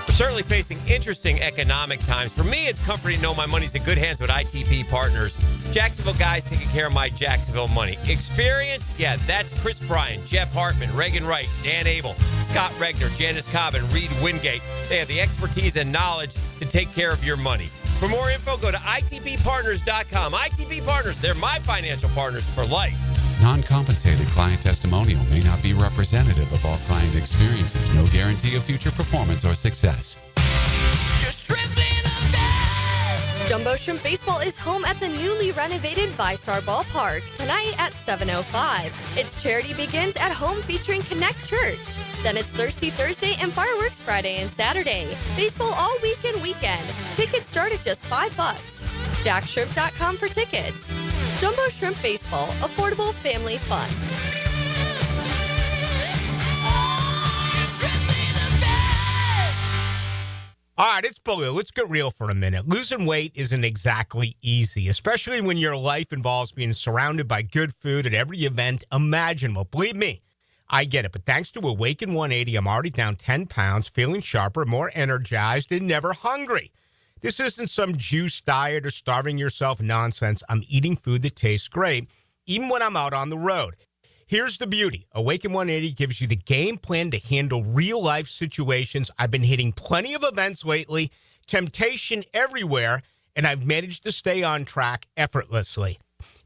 We're certainly facing interesting economic times. For me, it's comforting to know my money's in good hands with ITP Partners. Jacksonville guys taking care of my Jacksonville money. Experience? Yeah, that's Chris Bryan, Jeff Hartman, Reagan Wright, Dan Abel, Scott Regner, Janice Cobb, and Reed Wingate. They have the expertise and knowledge to take care of your money. For more info, go to itppartners.com. ITP Partners, they're my financial partners for life. Non-compensated client testimonial may not be representative of all client experiences. No guarantee of future performance or success. Jumbo Shrimp Baseball is home at the newly renovated VyStar Ballpark tonight at 7:05. Its charity begins at home featuring Connect Church. Then it's Thirsty Thursday and fireworks Friday and Saturday. Baseball all weekend. Tickets start at just $5. JackShrimp.com for tickets. Jumbo Shrimp Baseball, affordable family fun. All right, it's Baloo. Let's get real for a minute. Losing weight isn't exactly easy, especially when your life involves being surrounded by good food at every event imaginable. Believe me, I get it. But thanks to Awaken 180, I'm already down 10 pounds, feeling sharper, more energized, and never hungry. This isn't some juice diet or starving yourself nonsense. I'm eating food that tastes great, even when I'm out on the road. Here's the beauty. Awaken 180 gives you the game plan to handle real-life situations. I've been hitting plenty of events lately, temptation everywhere, and I've managed to stay on track effortlessly.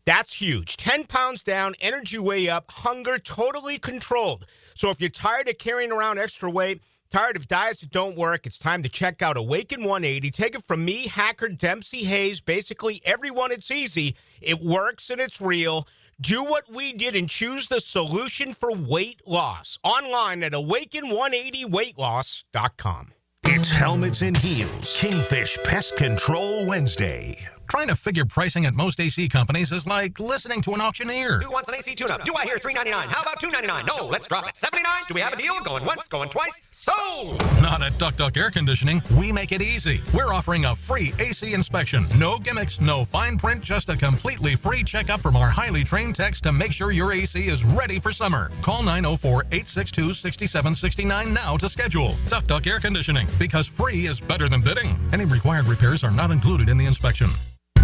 That's huge. 10 pounds down, energy way up, hunger totally controlled. So if you're tired of carrying around extra weight, tired of diets that don't work, it's time to check out Awaken 180. Take it from me, Hacker Dempsey Hayes, basically everyone. It's easy. It works and it's real. Do what we did and choose the solution for weight loss. Online at awaken180weightloss.com. It's Helmets and Heels, Kingfish Pest Control Wednesday. Trying to figure pricing at most AC companies is like listening to an auctioneer. Who wants an AC tune-up? Do I hear $3.99? How about $2.99? No, let's drop it. $79? Do we have a deal? Going once, going twice? Sold! Not at Duck Duck Air Conditioning. We make it easy. We're offering a free AC inspection. No gimmicks, no fine print, just a completely free checkup from our highly trained techs to make sure your AC is ready for summer. Call 904-862-6769 now to schedule. Duck Duck Air Conditioning, because free is better than bidding. Any required repairs are not included in the inspection.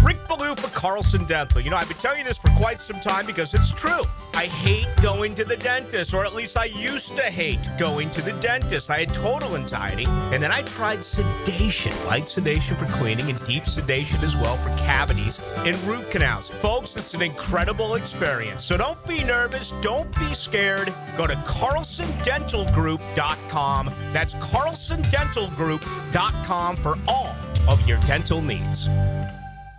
Rick Ballou for Carlson Dental. You know, I've been telling you this for quite some time because it's true. I hate going to the dentist, or at least I used to hate going to the dentist. I had total anxiety, and then I tried sedation, light sedation for cleaning and deep sedation as well for cavities and root canals. Folks, it's an incredible experience. So don't be nervous. Don't be scared. Go to carlsondentalgroup.com. That's carlsondentalgroup.com for all of your dental needs.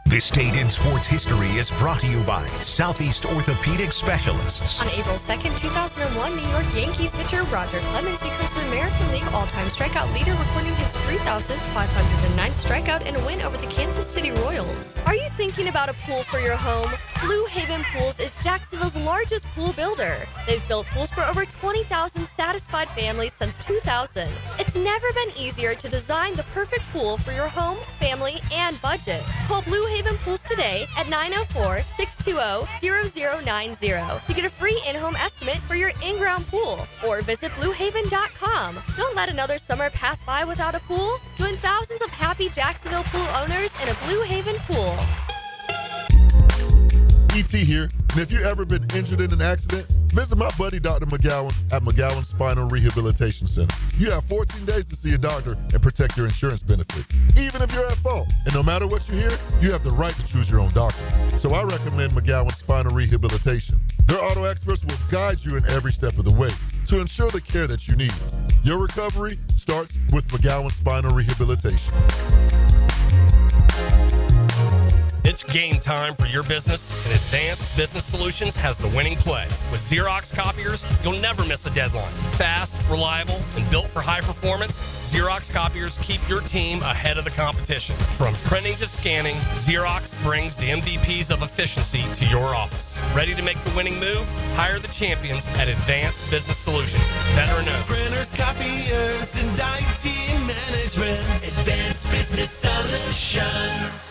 This Date in Sports History is brought to you by Southeast Orthopedic Specialists. On April 2nd, 2001, New York Yankees pitcher Roger Clemens becomes the American League all-time strikeout leader, recording his 3,509th strikeout in a win over the Kansas City Royals. Are you thinking about a pool for your home? Blue Haven Pools is Jacksonville's largest pool builder. They've built pools for over 20,000 satisfied families since 2000. It's never been easier to design the perfect pool for your home, family, and budget. Call Blue Haven Pools today at 904-620-0090 to get a free in-home estimate for your in-ground pool, or visit bluehaven.com. Don't let another summer pass by without a pool. Join thousands of happy Jacksonville pool owners in a Blue Haven pool. ET here, and if you've ever been injured in an accident, visit my buddy Dr. McGowan at McGowan Spinal Rehabilitation Center. You have 14 days to see a doctor and protect your insurance benefits, even if you're at fault. And no matter what you hear, you have the right to choose your own doctor. So I recommend McGowan Spinal Rehabilitation. Their auto experts will guide you in every step of the way to ensure the care that you need. Your recovery starts with McGowan Spinal Rehabilitation. It's game time for your business, and Advanced Business Solutions has the winning play. With Xerox copiers, you'll never miss a deadline. Fast, reliable, and built for high performance, Xerox copiers keep your team ahead of the competition. From printing to scanning, Xerox brings the MVPs of efficiency to your office. Ready to make the winning move? Hire the champions at Advanced Business Solutions. Better known. Printers, copiers, and IT management. Advanced Business Solutions.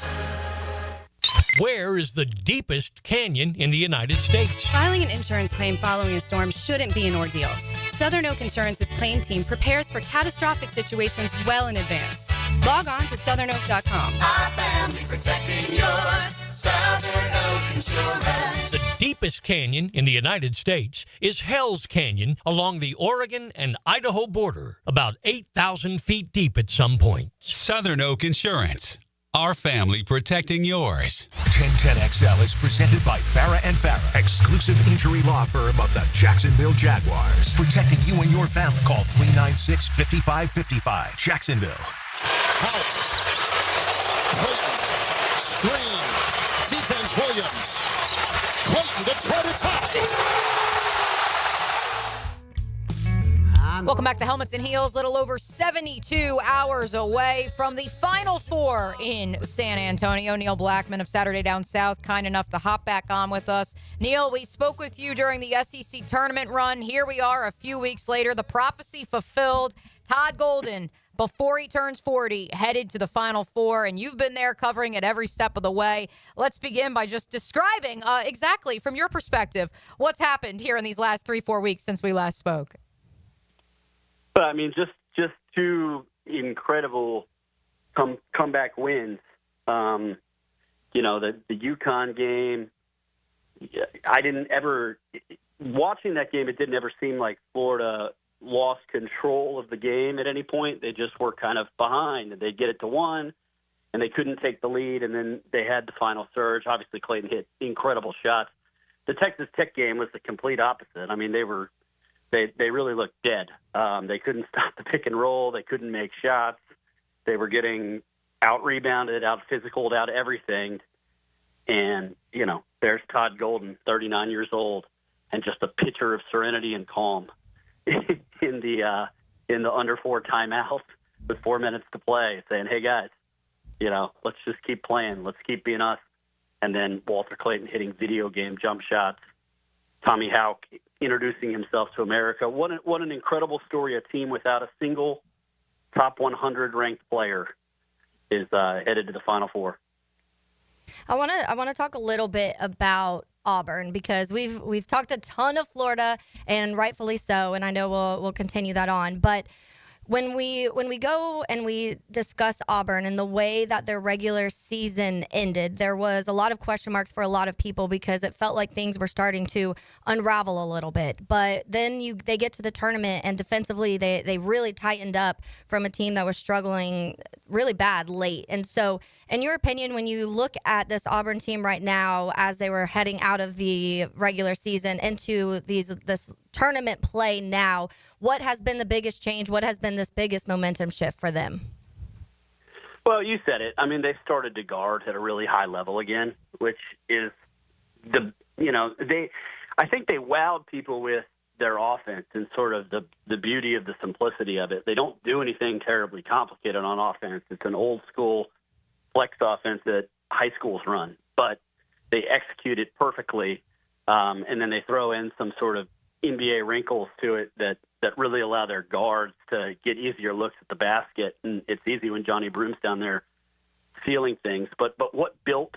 Where is the deepest canyon in the United States? Filing an insurance claim following a storm shouldn't be an ordeal. Southern Oak Insurance's claim team prepares for catastrophic situations well in advance. Log on to southernoak.com. Our family protecting yours. Southern Oak Insurance. The deepest canyon in the United States is Hell's Canyon along the Oregon and Idaho border, about 8,000 feet deep at some point. Southern Oak Insurance. Our family protecting yours. 1010XL is presented by Farrah & Farrah, exclusive injury law firm of the Jacksonville Jaguars. Protecting you and your family. Call 396-5555. Jacksonville. Out. Clayton. Screen. Defense Williams. Clayton to try to tie. Welcome back to Helmets and Heels. Little over 72 hours away from the Final Four in San Antonio. Neil Blackman of Saturday Down South, kind enough to hop back on with us. Neil, we spoke with you during the SEC tournament run. Here we are a few weeks later. The prophecy fulfilled. Todd Golden, before he turns 40, headed to the Final Four, and you've been there covering it every step of the way. Let's begin by just describing exactly, from your perspective, what's happened here in these last 3-4 weeks since we last spoke. But I mean, just two incredible comeback wins. The UConn game. I didn't ever watching that game. It didn't ever seem like Florida lost control of the game at any point. They just were kind of behind, and they'd get it to 1, and they couldn't take the lead, and then they had the final surge. Obviously, Clayton hit incredible shots. The Texas Tech game was the complete opposite. I mean, they really looked dead. They couldn't stop the pick and roll. They couldn't make shots. They were getting out-rebounded, out-physicaled, out everything. And, there's Todd Golden, 39 years old, and just a picture of serenity and calm in the under 4 timeout with 4 minutes to play, saying, hey, guys, let's just keep playing. Let's keep being us. And then Walter Clayton hitting video game jump shots. Tommy Houck introducing himself to America. What an incredible story. A team without a single top 100 ranked player is headed to the Final Four. I want to talk a little bit about Auburn because we've talked a ton of Florida, and rightfully so, and I know we'll continue that on. But when we go and we discuss Auburn and the way that their regular season ended, there was a lot of question marks for a lot of people because it felt like things were starting to unravel a little bit. But then they get to the tournament, and defensively they really tightened up from a team that was struggling really bad late. And so, in your opinion, when you look at this Auburn team right now as they were heading out of the regular season into this tournament play now, what has been the biggest change? What has been this biggest momentum shift for them? Well, you said it. I mean, they started to guard at a really high level again, which is I think they wowed people with their offense and sort of the beauty of the simplicity of it. They don't do anything terribly complicated on offense. It's an old school flex offense that high schools run, but they execute it perfectly. And then they throw in some sort of NBA wrinkles to it that really allow their guards to get easier looks at the basket. And it's easy when Johnny Broom's down there sealing things. But what built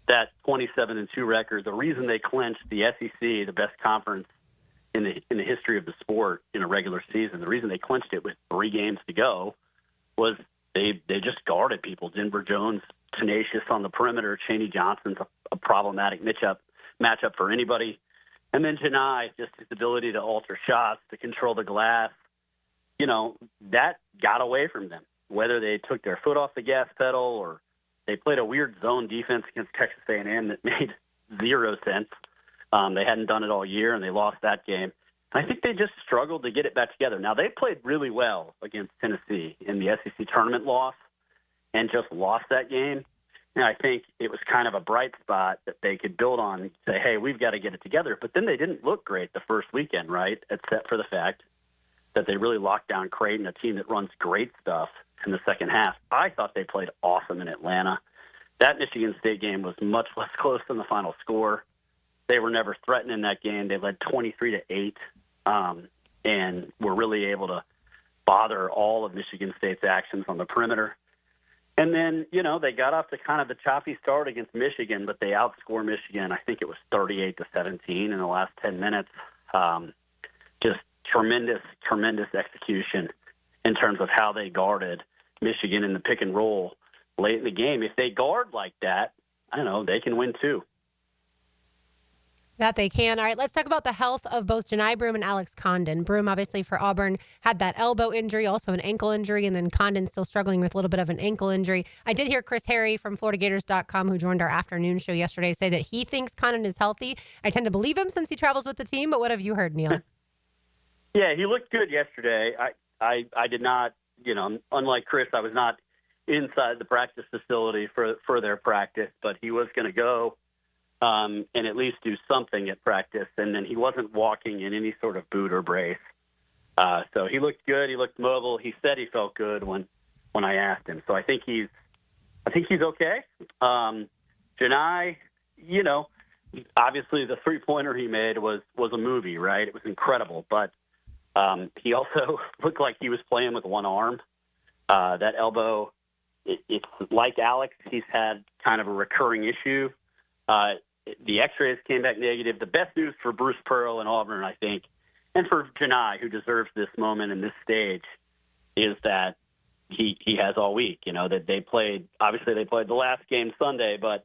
that 27-2 record, the reason they clinched the SEC, the best conference in the history of the sport in a regular season, the reason they clinched it with 3 games to go was they just guarded people. Denver Jones, tenacious on the perimeter. Chaney Johnson's a problematic matchup for anybody. And then Janai, just his ability to alter shots, to control the glass, that got away from them. Whether they took their foot off the gas pedal or they played a weird zone defense against Texas A&M that made zero sense. They hadn't done it all year, and they lost that game. I think they just struggled to get it back together. Now, they played really well against Tennessee in the SEC tournament loss and just lost that game. And I think it was kind of a bright spot that they could build on and say, hey, we've got to get it together. But then they didn't look great the first weekend, right, except for the fact that they really locked down Creighton, a team that runs great stuff in the second half. I thought they played awesome in Atlanta. That Michigan State game was much less close than the final score. They were never threatened in that game. They led 23-8 and were really able to bother all of Michigan State's actions on the perimeter. And then, they got off to kind of a choppy start against Michigan, but they outscored Michigan. I think it was 38-17 in the last 10 minutes. Just tremendous execution in terms of how they guarded Michigan in the pick and roll late in the game. If they guard like that, they can win too. That they can. All right, let's talk about the health of both Janai Broom and Alex Condon. Broom, obviously, for Auburn, had that elbow injury, also an ankle injury, and then Condon still struggling with a little bit of an ankle injury. I did hear Chris Harry from FloridaGators.com, who joined our afternoon show yesterday, say that he thinks Condon is healthy. I tend to believe him since he travels with the team, but what have you heard, Neil? Yeah, he looked good yesterday. I did not, unlike Chris, I was not inside the practice facility for their practice, but he was going to go and at least do something at practice. And then he wasn't walking in any sort of boot or brace. So he looked good. He looked mobile. He said he felt good when I asked him. So I think he's okay. Janai, obviously the 3-pointer he made was a movie, right? It was incredible, but he also looked like he was playing with one arm. That elbow, it's like Alex. He's had kind of a recurring issue. The x-rays came back negative. The best news for Bruce Pearl and Auburn, I think, and for Janai, who deserves this moment and this stage, is that he has all week. That they played the last game Sunday, but,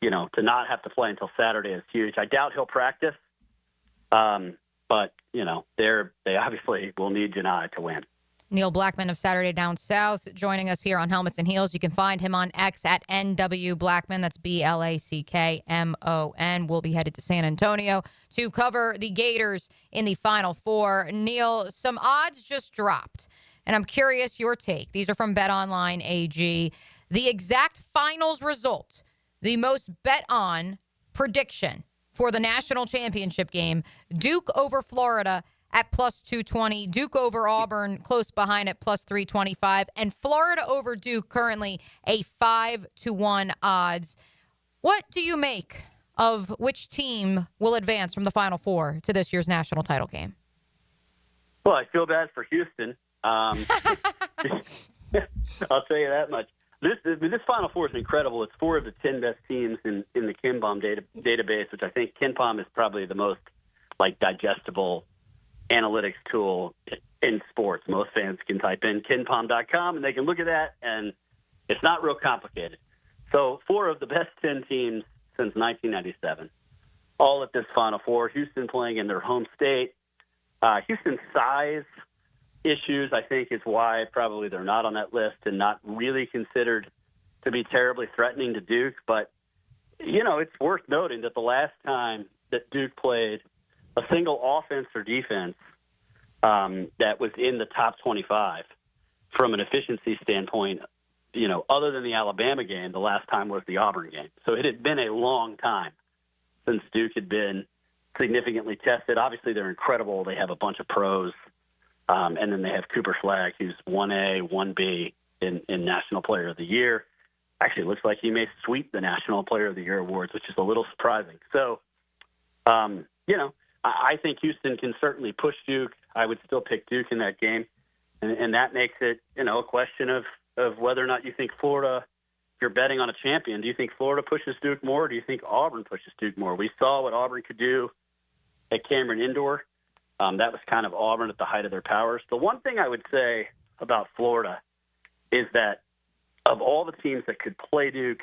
to not have to play until Saturday is huge. I doubt he'll practice, but, they obviously will need Janai to win. Neil Blackman of Saturday Down South joining us here on Helmets and Heels. You can find him on X at NW Blackman. That's BLACKMON. We'll be headed to San Antonio to cover the Gators in the Final Four. Neil, some odds just dropped, and I'm curious your take. These are from BetOnline AG. The exact finals result, the most bet on prediction for the national championship game, Duke over Florida at plus 220. Duke over Auburn, close behind at plus 325. And Florida over Duke, currently a 5-1 odds. What do you make of which team will advance from the Final Four to this year's national title game? Well, I feel bad for Houston. I'll tell you that much. This Final Four is incredible. It's 4 of the 10 best teams in the KenPom database, which I think KenPom is probably the most digestible analytics tool in sports. Most fans can type in KenPom.com and they can look at that, and it's not real complicated. So 4 of the best 10 teams since 1997, all at this Final Four. Houston playing in their home state. Houston's size issues, I think, is why probably they're not on that list and not really considered to be terribly threatening to Duke. But, it's worth noting that the last time that Duke played a single offense or defense that was in the top 25 from an efficiency standpoint, other than the Alabama game, the last time was the Auburn game. So it had been a long time since Duke had been significantly tested. Obviously, they're incredible. They have a bunch of pros. And then they have Cooper Flagg, who's 1A, 1B in National Player of the Year. Actually, it looks like he may sweep the National Player of the Year awards, which is a little surprising. So, I think Houston can certainly push Duke. I would still pick Duke in that game. And that makes it, a question of whether or not you think Florida, if you're betting on a champion, do you think Florida pushes Duke more, or do you think Auburn pushes Duke more? We saw what Auburn could do at Cameron Indoor. That was kind of Auburn at the height of their powers. The one thing I would say about Florida is that of all the teams that could play Duke,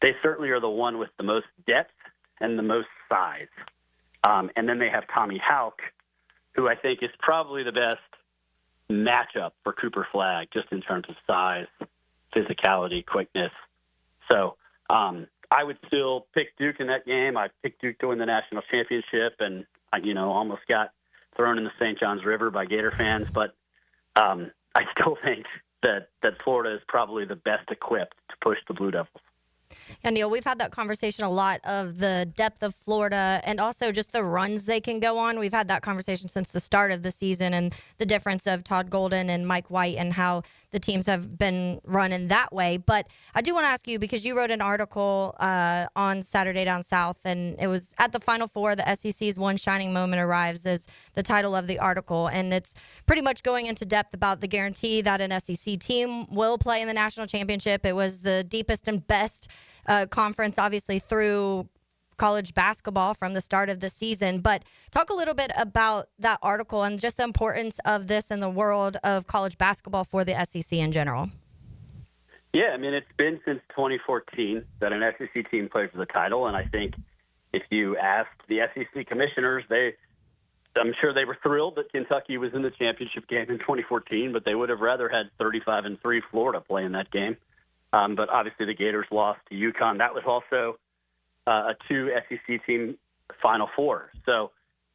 they certainly are the one with the most depth and the most size. And then they have Tommy Houck, who I think is probably the best matchup for Cooper Flagg, just in terms of size, physicality, quickness. So I would still pick Duke in that game. I picked Duke to win the national championship, and almost got thrown in the St. John's River by Gator fans, but I still think that Florida is probably the best equipped to push the Blue Devils. Yeah, Neil, we've had that conversation a lot of the depth of Florida and also just the runs they can go on. We've had that conversation since the start of the season and the difference of Todd Golden and Mike White and how the teams have been run in that way. But I do want to ask you, because you wrote an article on Saturday Down South, and it was at the Final Four, the SEC's One Shining Moment Arrives is the title of the article. And it's pretty much going into depth about the guarantee that an SEC team will play in the national championship. It was the deepest and best conference, obviously, through college basketball from the start of the season. But talk a little bit about that article and just the importance of this in the world of college basketball for the SEC in general. Yeah, it's been since 2014 that an SEC team plays for the title, and I think if you asked the SEC commissioners, I'm sure they were thrilled that Kentucky was in the championship game in 2014, but they would have rather had 35-3 Florida play in that game. But obviously the Gators lost to UConn. That was also a 2 SEC team Final Four. So,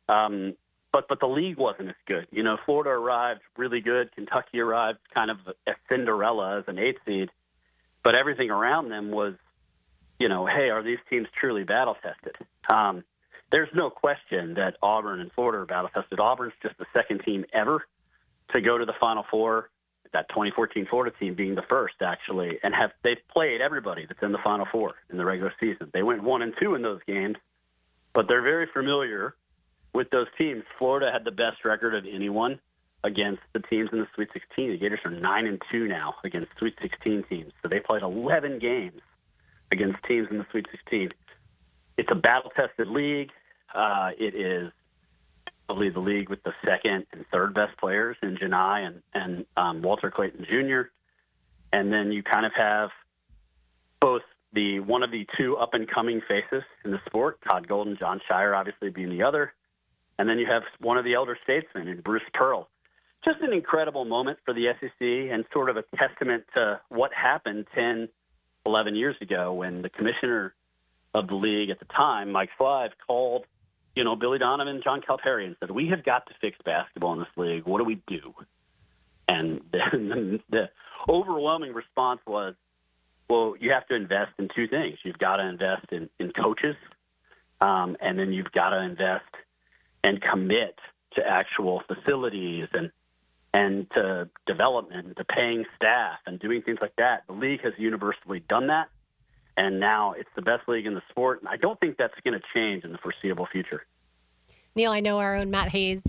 but the league wasn't as good. Florida arrived really good. Kentucky arrived kind of a Cinderella as an 8th seed. But everything around them was, hey, are these teams truly battle tested? There's no question that Auburn and Florida are battle tested. Auburn's just the second team ever to go to the Final Four. That 2014 Florida team being the first, actually, and they've played everybody that's in the Final Four in the regular season. They went 1-2 in those games, but they're very familiar with those teams. Florida had the best record of anyone against the teams in the Sweet 16. The Gators are 9-2 now against Sweet 16 teams, so they played 11 games against teams in the Sweet 16. It's a battle-tested league. It is probably the league with the second and third best players in Janai and Walter Clayton Jr. And then you kind of have both one of the 2 up-and-coming faces in the sport, Todd Golden, John Shire obviously being the other. And then you have one of the elder statesmen in Bruce Pearl. Just an incredible moment for the SEC and sort of a testament to what happened 10, 11 years ago when the commissioner of the league at the time, Mike Slive, called Billy Donovan, John Calipari, and said, we have got to fix basketball in this league. What do we do? And the overwhelming response was, well, you have to invest in 2 things. You've got to invest in coaches, and then you've got to invest and commit to actual facilities and to development, and to paying staff and doing things like that. The league has universally done that, and now it's the best league in the sport. And I don't think that's going to change in the foreseeable future. Neil, I know our own Matt Hayes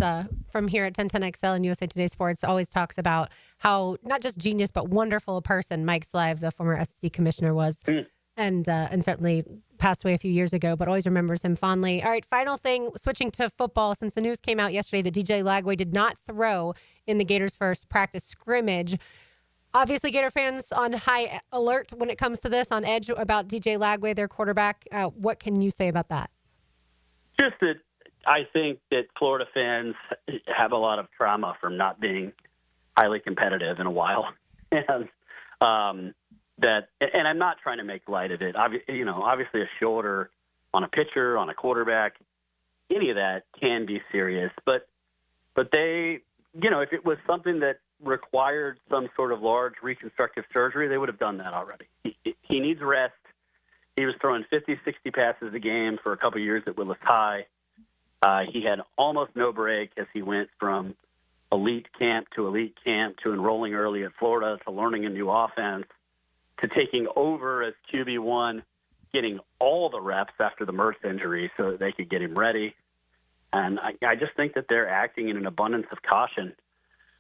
from here at 1010XL and USA Today Sports always talks about how not just genius, but wonderful a person Mike Slive, the former SEC commissioner, was. And certainly passed away a few years ago, but always remembers him fondly. All right, final thing, switching to football, since the news came out yesterday that DJ Lagway did not throw in the Gators' first practice scrimmage. Obviously, Gator fans on high alert when it comes to this, on edge about DJ Lagway, their quarterback. What can you say about that? Just that I think that Florida fans have a lot of trauma from not being highly competitive in a while. And and I'm not trying to make light of it. Obviously a shoulder on a pitcher, on a quarterback, any of that can be serious. But they, if it was something that required some sort of large reconstructive surgery, they would have done that already. He needs rest. He was throwing 50, 60 passes a game for a couple of years at Willis High. He had almost no break as he went from elite camp to enrolling early at Florida to learning a new offense to taking over as QB1, getting all the reps after the Mertz injury so that they could get him ready. And I just think that they're acting in an abundance of caution.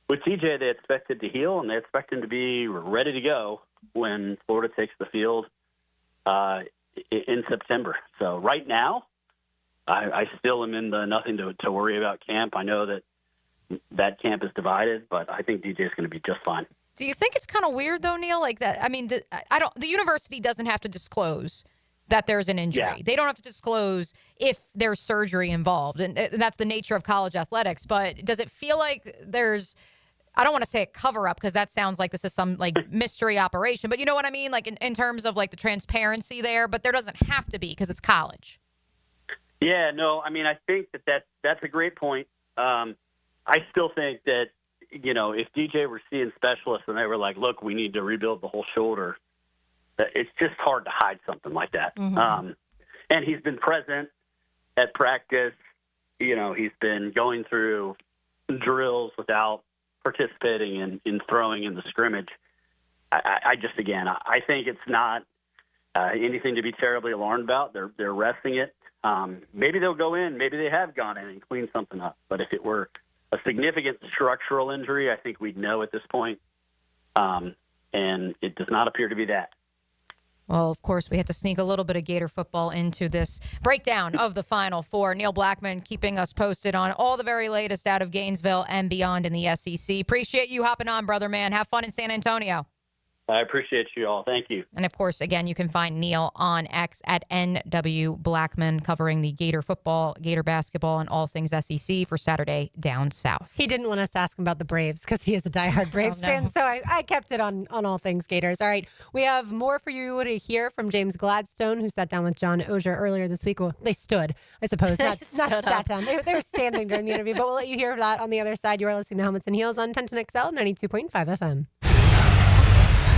With TJ, they expected to heal, and they expect him to be ready to go when Florida takes the field in September. So right now, I still am in the nothing to worry about camp. I know that camp is divided, but I think DJ is going to be just fine. Do you think it's kind of weird though, Neil? Like that? I mean, the university doesn't have to disclose that there's an injury. Yeah. They don't have to disclose if there's surgery involved, and that's the nature of college athletics. But does it feel like there's? I don't want to say a cover up because that sounds like this is some like mystery operation, but you know what I mean? Like in terms of like the transparency there, but there doesn't have to be because it's college. Yeah, no, I mean, I think that's a great point. I still think that, if DJ were seeing specialists and they were like, look, we need to rebuild the whole shoulder, it's just hard to hide something like that. Mm-hmm. And he's been present at practice. He's been going through drills without participating in throwing in the scrimmage. I think it's not anything to be terribly alarmed about. They're resting it. Maybe they'll go in. Maybe they have gone in and cleaned something up. But if it were a significant structural injury, I think we'd know at this point. And it does not appear to be that. Well, of course, we had to sneak a little bit of Gator football into this breakdown of the Final Four. Neil Blackman keeping us posted on all the very latest out of Gainesville and beyond in the SEC. Appreciate you hopping on, brother man. Have fun in San Antonio. I appreciate you all. Thank you. And, of course, again, you can find Neil on X at NW Blackman covering the Gator football, Gator basketball, and all things SEC for Saturday down south. He didn't want us to ask him about the Braves because he is a diehard Braves fan, so I kept it on all things Gators. All right, we have more for you to hear from James Gladstone, who sat down with John Oehser earlier this week. Well, they stood, I suppose, not sat down. They were standing during the interview, but we'll let you hear that on the other side. You are listening to Helmets and Heels on 1010XL 92.5 FM.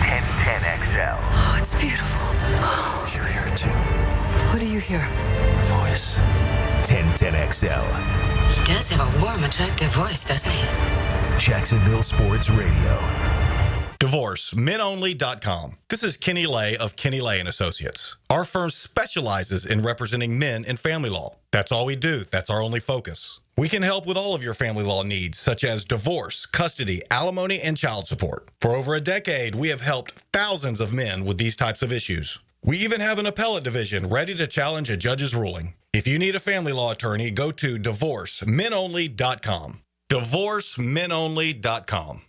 1010XL. Oh, it's beautiful. Oh, you hear it too. What do you hear? A voice. 1010XL. He does have a warm, attractive voice, doesn't he? Jacksonville Sports Radio. DivorceMenOnly.com. This is Kenny Lay of Kenny Lay & Associates. Our firm specializes in representing men in family law. That's all we do. That's our only focus. We can help with all of your family law needs, such as divorce, custody, alimony, and child support. For over a decade, we have helped thousands of men with these types of issues. We even have an appellate division ready to challenge a judge's ruling. If you need a family law attorney, go to DivorceMenOnly.com. DivorceMenOnly.com.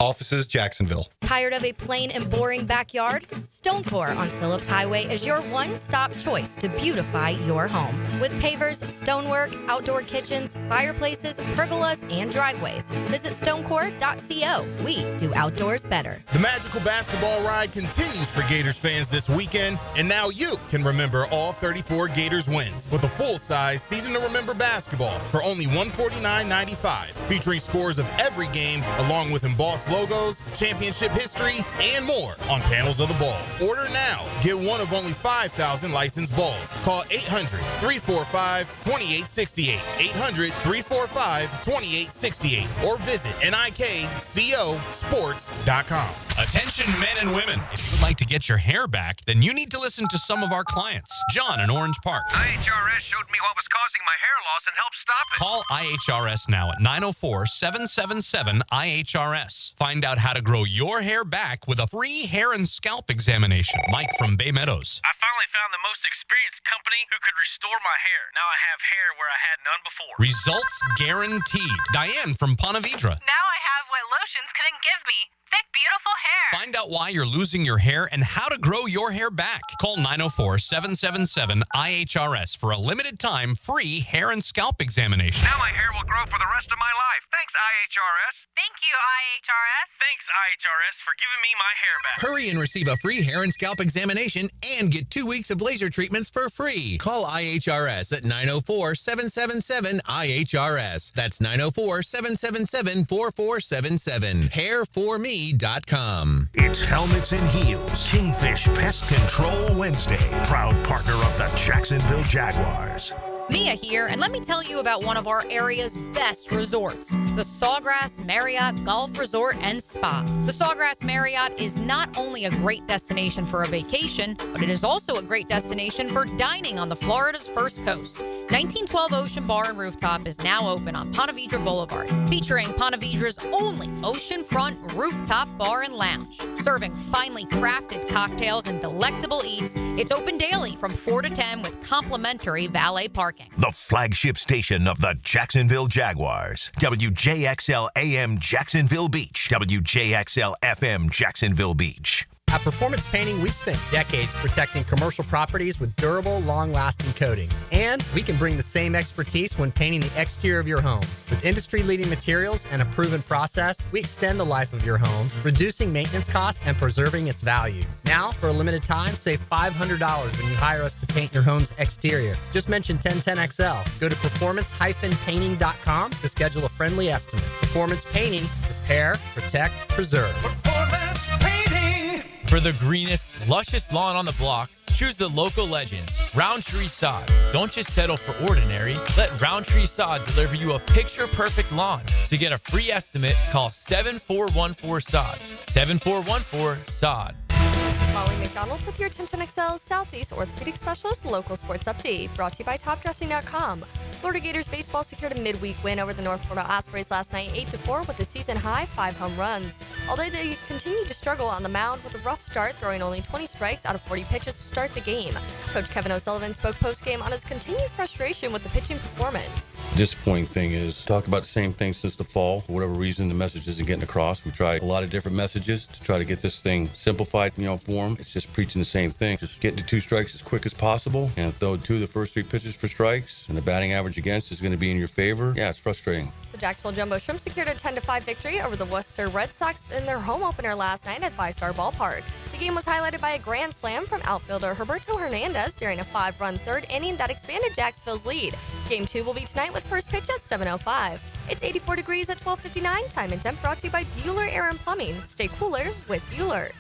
Offices, Jacksonville. Tired of a plain and boring backyard? Stonecore on Phillips Highway is your one-stop choice to beautify your home. With pavers, stonework, outdoor kitchens, fireplaces, pergolas, and driveways. Visit stonecore.co. We do outdoors better. The magical basketball ride continues for Gators fans this weekend, and now you can remember all 34 Gators wins with a full-size Season to Remember basketball for only $149.95, featuring scores of every game along with embossed logos, championship history, and more on panels of the ball. Order now. Get one of only 5,000 licensed balls. Call 800-345-2868. 800-345-2868. Or visit nikcosports.com. Attention men and women. If you would like to get your hair back, then you need to listen to some of our clients. John in Orange Park. IHRS showed me what was causing my hair loss and helped stop it. Call IHRS now at 904-777-IHRS. Find out how to grow your hair back with a free hair and scalp examination. Mike from Bay Meadows. I finally found the most experienced company who could restore my hair. Now I have hair where I had none before. Results guaranteed. Diane from Ponte Vedra. Now I have what lotions couldn't give me. Thick, beautiful hair. Find out why you're losing your hair and how to grow your hair back. Call 904-777-IHRS for a limited time free hair and scalp examination. Now my hair will grow for the rest of my life. Thanks, IHRS. Thank you, IHRS. Thanks, IHRS, for giving me my hair back. Hurry and receive a free hair and scalp examination and get 2 weeks of laser treatments for free. Call IHRS at 904-777-IHRS. That's 904-777-4477. Hairforme.com. It's Helmets and Heels, Kingfish Pest Control Wednesday. Proud partner of the Jacksonville Jaguars. Mia here, and let me tell you about one of our area's best resorts, the Sawgrass Marriott Golf Resort and Spa. The Sawgrass Marriott is not only a great destination for a vacation, but it is also a great destination for dining on the Florida's first coast. 1912 Ocean Bar and Rooftop is now open on Ponte Vedra Boulevard, featuring Ponte Vedra's only oceanfront rooftop bar and lounge. Serving finely crafted cocktails and delectable eats, it's open daily from 4 to 10 with complimentary valet parking. The flagship station of the Jacksonville Jaguars. WJXL AM Jacksonville Beach. WJXL FM Jacksonville Beach. At Performance Painting, we've spent decades protecting commercial properties with durable, long-lasting coatings. And we can bring the same expertise when painting the exterior of your home. With industry-leading materials and a proven process, we extend the life of your home, reducing maintenance costs and preserving its value. Now, for a limited time, save $500 when you hire us to paint your home's exterior. Just mention 1010XL. Go to performancepainting.com to schedule a friendly estimate. Performance Painting. Repair, protect, preserve. Performance Painting! For the greenest, luscious lawn on the block, choose the local legends, Roundtree Sod. Don't just settle for ordinary. Let Roundtree Sod deliver you a picture-perfect lawn. To get a free estimate, call 7414-SOD. 7414-SOD. This is Molly McDonald with your 1010XL Southeast Orthopedic Specialist Local Sports Update, brought to you by TopDressing.com. Florida Gators baseball secured a midweek win over the North Florida Ospreys last night, 8-4, with a season-high 5 home runs. Although they continued to struggle on the mound with a rough start, throwing only 20 strikes out of 40 pitches to start the game. Coach Kevin O'Sullivan spoke post-game on his continued frustration with the pitching performance. Disappointing thing is, talk about the same thing since the fall. For whatever reason, the message isn't getting across. We tried a lot of different messages to try to get this thing simplified, form. It's just preaching the same thing. Just get to 2 strikes as quick as possible and throw 2 of the first 3 pitches for strikes, and the batting average against is going to be in your favor. Yeah, it's frustrating. The Jacksonville Jumbo Shrimp secured a 10-5 victory over the Worcester Red Sox in their home opener last night at Five Star Ballpark. The game was highlighted by a grand slam from outfielder Roberto Hernandez during a 5-run third inning that expanded Jacksonville's lead. Game 2 will be tonight with first pitch at 7:05. It's 84 degrees at 12:59. Time and temp brought to you by Bueller Air and Plumbing. Stay cooler with Bueller.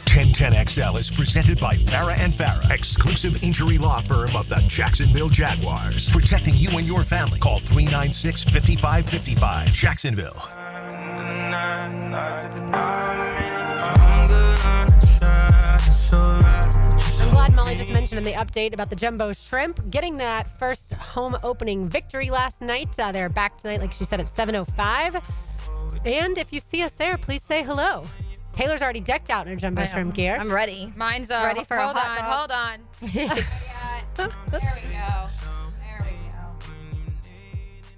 1010XL is presented by Farah and Farah, exclusive injury law firm of the Jacksonville Jaguars. Protecting you and your family. Call 396-5555. Jacksonville. I'm glad Molly just mentioned in the update about the Jumbo Shrimp getting that first home opening victory last night. They're back tonight, like she said, at 7:05. And if you see us there, please say hello. Taylor's already decked out in her Jumbo Shrimp gear. I'm ready. Mine's ready for a hot dog. Hold on.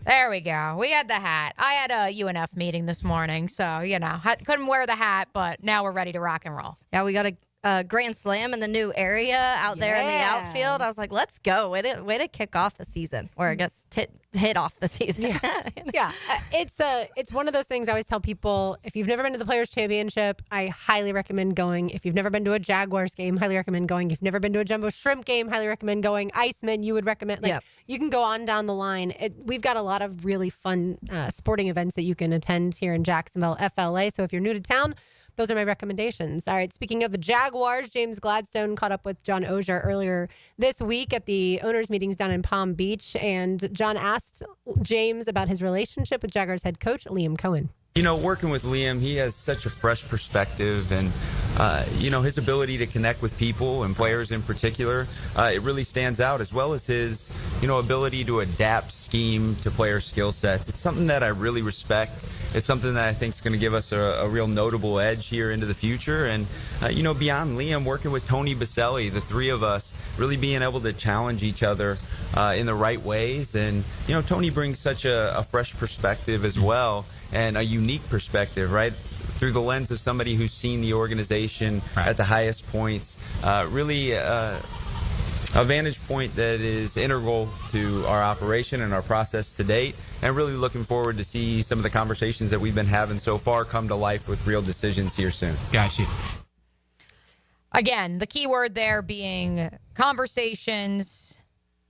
There we go. We had the hat. I had a UNF meeting this morning, so, couldn't wear the hat, but now we're ready to rock and roll. Yeah, we got grand slam in the new area out there in the outfield. I was like, let's go. Way to kick off the season, or I guess hit off the season. Yeah. It's one of those things I always tell people, if you've never been to the Players' Championship, I highly recommend going. If you've never been to a Jaguars game, highly recommend going. If you've never been to a Jumbo Shrimp game, highly recommend going. Iceman, you would recommend. You can go on down the line. We've got a lot of really fun sporting events that you can attend here in Jacksonville, FLA. So if you're new to town, those are my recommendations. All right, speaking of the Jaguars, James Gladstone caught up with John Oehser earlier this week at the owners' meetings down in Palm Beach. And John asked James about his relationship with Jaguars head coach Liam Cohen. You know, working with Liam, he has such a fresh perspective, and his ability to connect with people and players in particular, it really stands out, as well as his, ability to adapt scheme to player skill sets. It's something that I really respect. It's something that I think is going to give us a real notable edge here into the future. And, beyond Liam, working with Tony Baselli, the three of us, really being able to challenge each other in the right ways. And, Tony brings such a fresh perspective as well, and a unique perspective, right? Through the lens of somebody who's seen the organization at the highest points. Really a vantage point that is integral to our operation and our process to date, and really looking forward to see some of the conversations that we've been having so far come to life with real decisions here soon. Gotcha. Again, the key word there being conversations,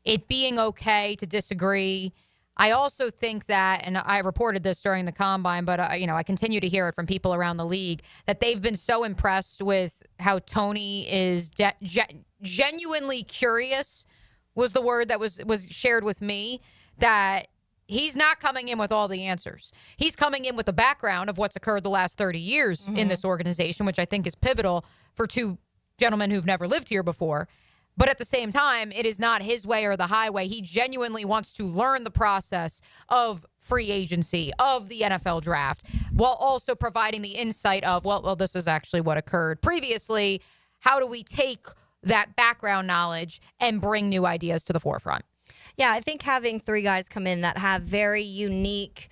it being okay to disagree. I also think that, and I reported this during the combine, but I continue to hear it from people around the league, that they've been so impressed with how Tony is genuinely curious, was the word that was shared with me, that he's not coming in with all the answers. He's coming in with the background of what's occurred the last 30 years in this organization, which I think is pivotal for two gentlemen who've never lived here before. But at the same time, it is not his way or the highway. He genuinely wants to learn the process of free agency, of the NFL draft, while also providing the insight of, well, this is actually what occurred previously. How do we take that background knowledge and bring new ideas to the forefront? Yeah, I think having three guys come in that have very unique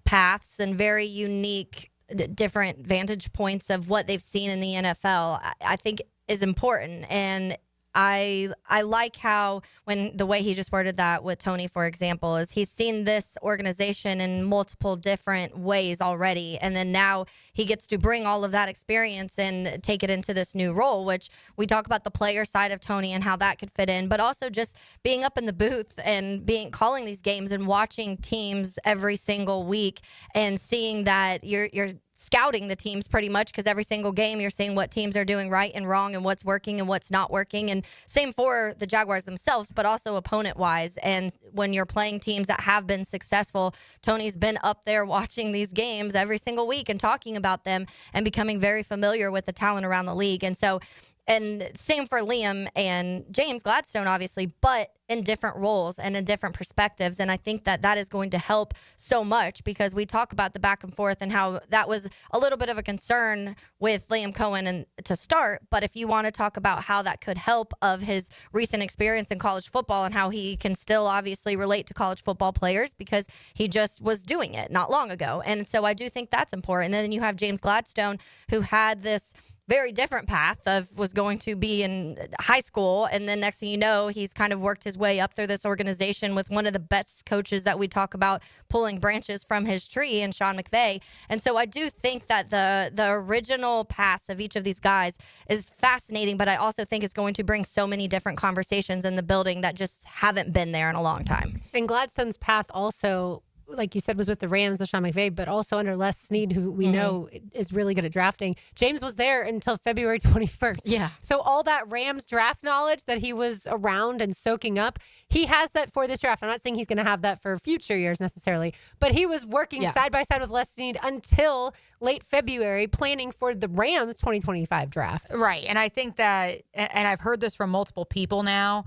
paths and very unique different vantage points of what they've seen in the NFL, I think is important. And I like how when the way he just worded that with Tony, for example, is he's seen this organization in multiple different ways already. And then now he gets to bring all of that experience and take it into this new role, which we talk about the player side of Tony and how that could fit in, but also just being up in the booth and calling these games and watching teams every single week and seeing that you're scouting the teams pretty much, because every single game you're seeing what teams are doing right and wrong and what's working and what's not working. And same for the Jaguars themselves, but also opponent-wise. And when you're playing teams that have been successful, Tony's been up there watching these games every single week and talking about them and becoming very familiar with the talent around the league. And so, and same for Liam and James Gladstone, obviously, but in different roles and in different perspectives. And I think that is going to help so much, because we talk about the back and forth and how that was a little bit of a concern with Liam Cohen and to start. But if you want to talk about how that could help of his recent experience in college football and how he can still obviously relate to college football players, because he just was doing it not long ago. And so I do think that's important. And then you have James Gladstone, who had this very different path was going to be in high school. And then next thing you know, he's kind of worked his way up through this organization with one of the best coaches that we talk about pulling branches from his tree, and Sean McVay. And so I do think that the original paths of each of these guys is fascinating, but I also think it's going to bring so many different conversations in the building that just haven't been there in a long time. And Gladstone's path also, like you said, was with the Rams, the Sean McVay, but also under Les Snead, who we know is really good at drafting. James was there until February 21st. Yeah. So all that Rams draft knowledge that he was around and soaking up, he has that for this draft. I'm not saying he's going to have that for future years necessarily, but he was working side by side with Les Snead until late February, planning for the Rams 2025 draft. Right. And I think that, and I've heard this from multiple people now,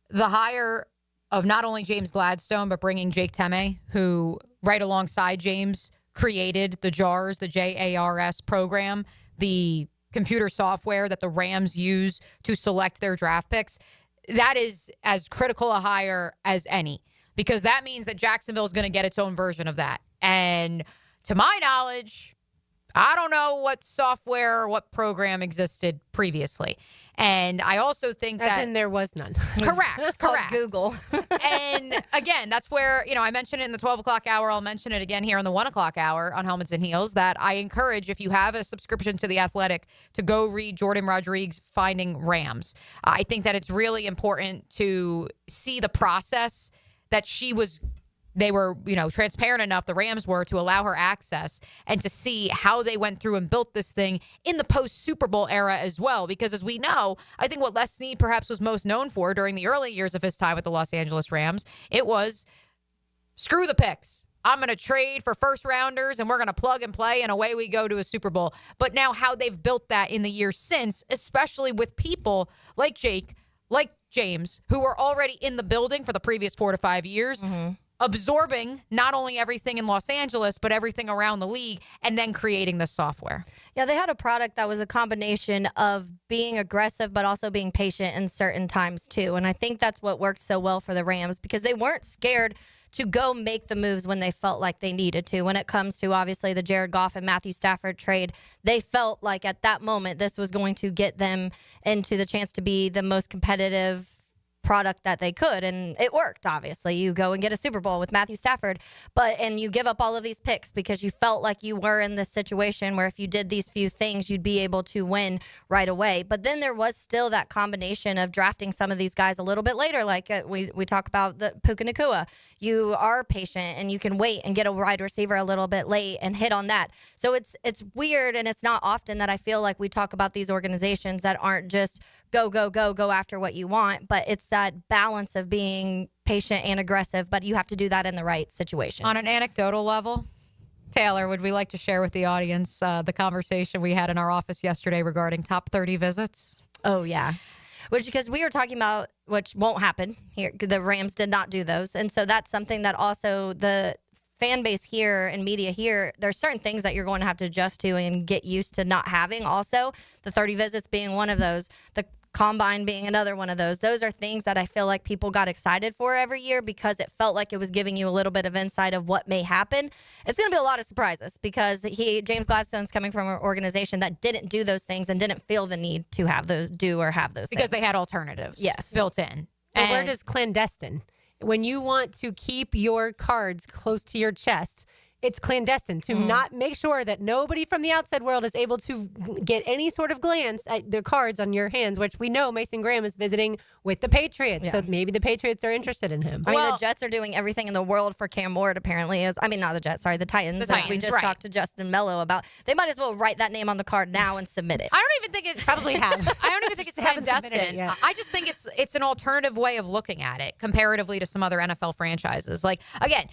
the hire of not only James Gladstone, but bringing Jake Teme, who right alongside James created the JARS, the JARS program, the computer software that the Rams use to select their draft picks. That is as critical a hire as any, because that means that Jacksonville is going to get its own version of that. And to my knowledge, I don't know what software or what program existed previously. And I also think As in there was none. Correct. Google. And again, that's where, I mentioned it in the 12 o'clock hour. I'll mention it again here in the 1 o'clock hour on Helmets and Heels, that I encourage, if you have a subscription to The Athletic, to go read Jordan Rodriguez' Finding Rams. I think that it's really important to see the process that they were, transparent enough, the Rams were, to allow her access, and to see how they went through and built this thing in the post-Super Bowl era as well. Because as we know, I think what Les Snead perhaps was most known for during the early years of his time with the Los Angeles Rams, it was screw the picks. I'm going to trade for first rounders and we're going to plug and play and away we go to a Super Bowl. But now how they've built that in the years since, especially with people like Jake, like James, who were already in the building for the previous 4 to 5 years, absorbing not only everything in Los Angeles, but everything around the league, and then creating this software. Yeah, they had a product that was a combination of being aggressive, but also being patient in certain times too. And I think that's what worked so well for the Rams, because they weren't scared to go make the moves when they felt like they needed to. When it comes to, obviously, the Jared Goff and Matthew Stafford trade, they felt like at that moment this was going to get them into the chance to be the most competitive product that they could, and it worked. Obviously, you go and get a Super Bowl with Matthew Stafford, and you give up all of these picks because you felt like you were in this situation where if you did these few things, you'd be able to win right away. But then there was still that combination of drafting some of these guys a little bit later, like we talk about the Puka Nacua. You are patient and you can wait and get a wide receiver a little bit late and hit on that. So it's weird, and it's not often that I feel like we talk about these organizations that aren't just go after what you want, but it's that balance of being patient and aggressive, but you have to do that in the right situations. On an anecdotal level, Taylor, would we like to share with the audience the conversation we had in our office yesterday regarding top 30 visits? Oh, yeah. Because we were talking about, which won't happen here. The Rams did not do those. And so that's something that also the fan base here and media here, there's certain things that you're going to have to adjust to and get used to not having. Also, the 30 visits being one of those. The Combine being another one of those. Those are things that I feel like people got excited for every year because it felt like it was giving you a little bit of insight of what may happen. It's going to be a lot of surprises because James Gladstone's coming from an organization that didn't do those things and didn't feel the need to have those because they had alternatives built in. The word is clandestine. When you want to keep your cards close to your chest, it's clandestine to not make sure that nobody from the outside world is able to get any sort of glance at their cards on your hands, which we know Mason Graham is visiting with the Patriots. Yeah. So maybe the Patriots are interested in him. I mean, the Jets are doing everything in the world for Cam Ward, apparently. Not the Jets, sorry, the Titans. As we just talked to Justin Mello about. They might as well write that name on the card now and submit it. I don't even think it's... Probably have. I don't even think it's clandestine. I just think it's an alternative way of looking at it comparatively to some other NFL franchises. Like, again...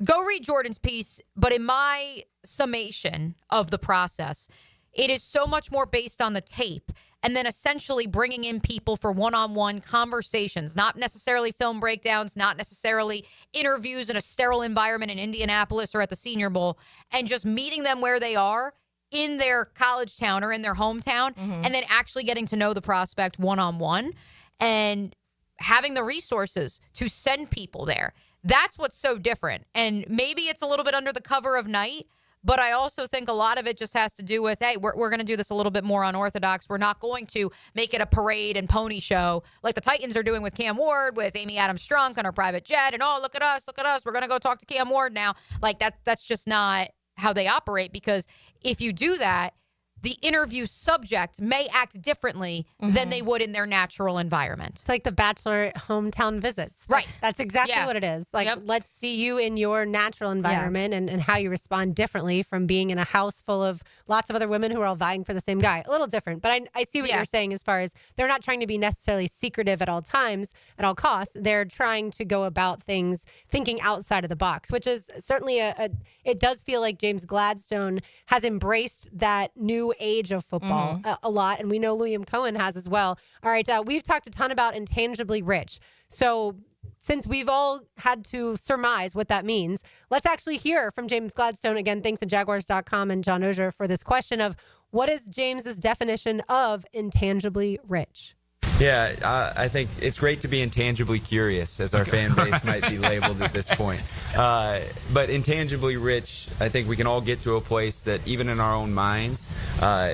Go read Jordan's piece, but in my summation of the process, it is so much more based on the tape and then essentially bringing in people for one-on-one conversations, not necessarily film breakdowns, not necessarily interviews in a sterile environment in Indianapolis or at the Senior Bowl, and just meeting them where they are in their college town or in their hometown, and then actually getting to know the prospect one-on-one and having the resources to send people there. That's what's so different. And maybe it's a little bit under the cover of night, but I also think a lot of it just has to do with, hey, we're going to do this a little bit more unorthodox. We're not going to make it a parade and pony show like the Titans are doing with Cam Ward, with Amy Adams-Strunk on her private jet, and look at us. We're going to go talk to Cam Ward now. Like that's just not how they operate, because if you do that, the interview subject may act differently than they would in their natural environment. It's like the Bachelor hometown visits. Right. That's exactly what it is. Like, let's see you in your natural environment and how you respond differently from being in a house full of lots of other women who are all vying for the same guy. A little different. But I see what you're saying as far as they're not trying to be necessarily secretive at all times, at all costs. They're trying to go about things thinking outside of the box, which is certainly it does feel like James Gladstone has embraced that new age of football a lot, and we know Liam Cohen has as well. All right, we've talked a ton about intangibly rich. So since we've all had to surmise what that means, let's actually hear from James Gladstone. Again, thanks to Jaguars.com and John Ogier for this question of what is James's definition of intangibly rich? Yeah, I think it's great to be intangibly curious, as our fan base might be labeled at this point. But intangibly rich, I think we can all get to a place that even in our own minds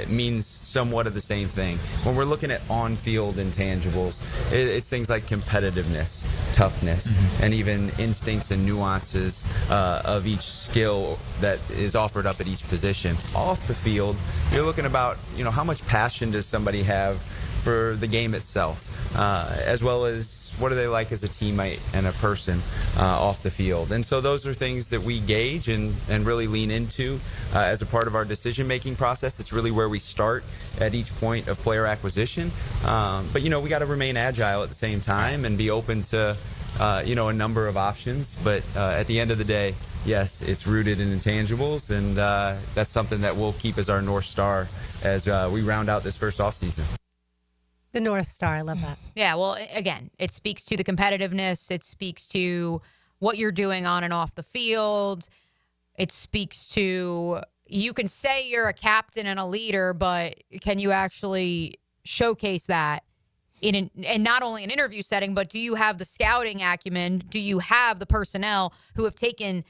means somewhat of the same thing. When we're looking at on-field intangibles, it's things like competitiveness, toughness, and even instincts and nuances of each skill that is offered up at each position. Off the field, you're looking about, how much passion does somebody have for the game itself, as well as what are they like as a teammate and a person off the field. And so those are things that we gauge and really lean into as a part of our decision-making process. It's really where we start at each point of player acquisition. But, we got to remain agile at the same time and be open to, a number of options. But at the end of the day, yes, it's rooted in intangibles, and that's something that we'll keep as our North Star as we round out this first offseason. The North Star. I love that. Yeah, well, again, it speaks to the competitiveness. It speaks to what you're doing on and off the field. It speaks to, you can say you're a captain and a leader, but can you actually showcase that and not only an interview setting, but do you have the scouting acumen? Do you have the personnel who have taken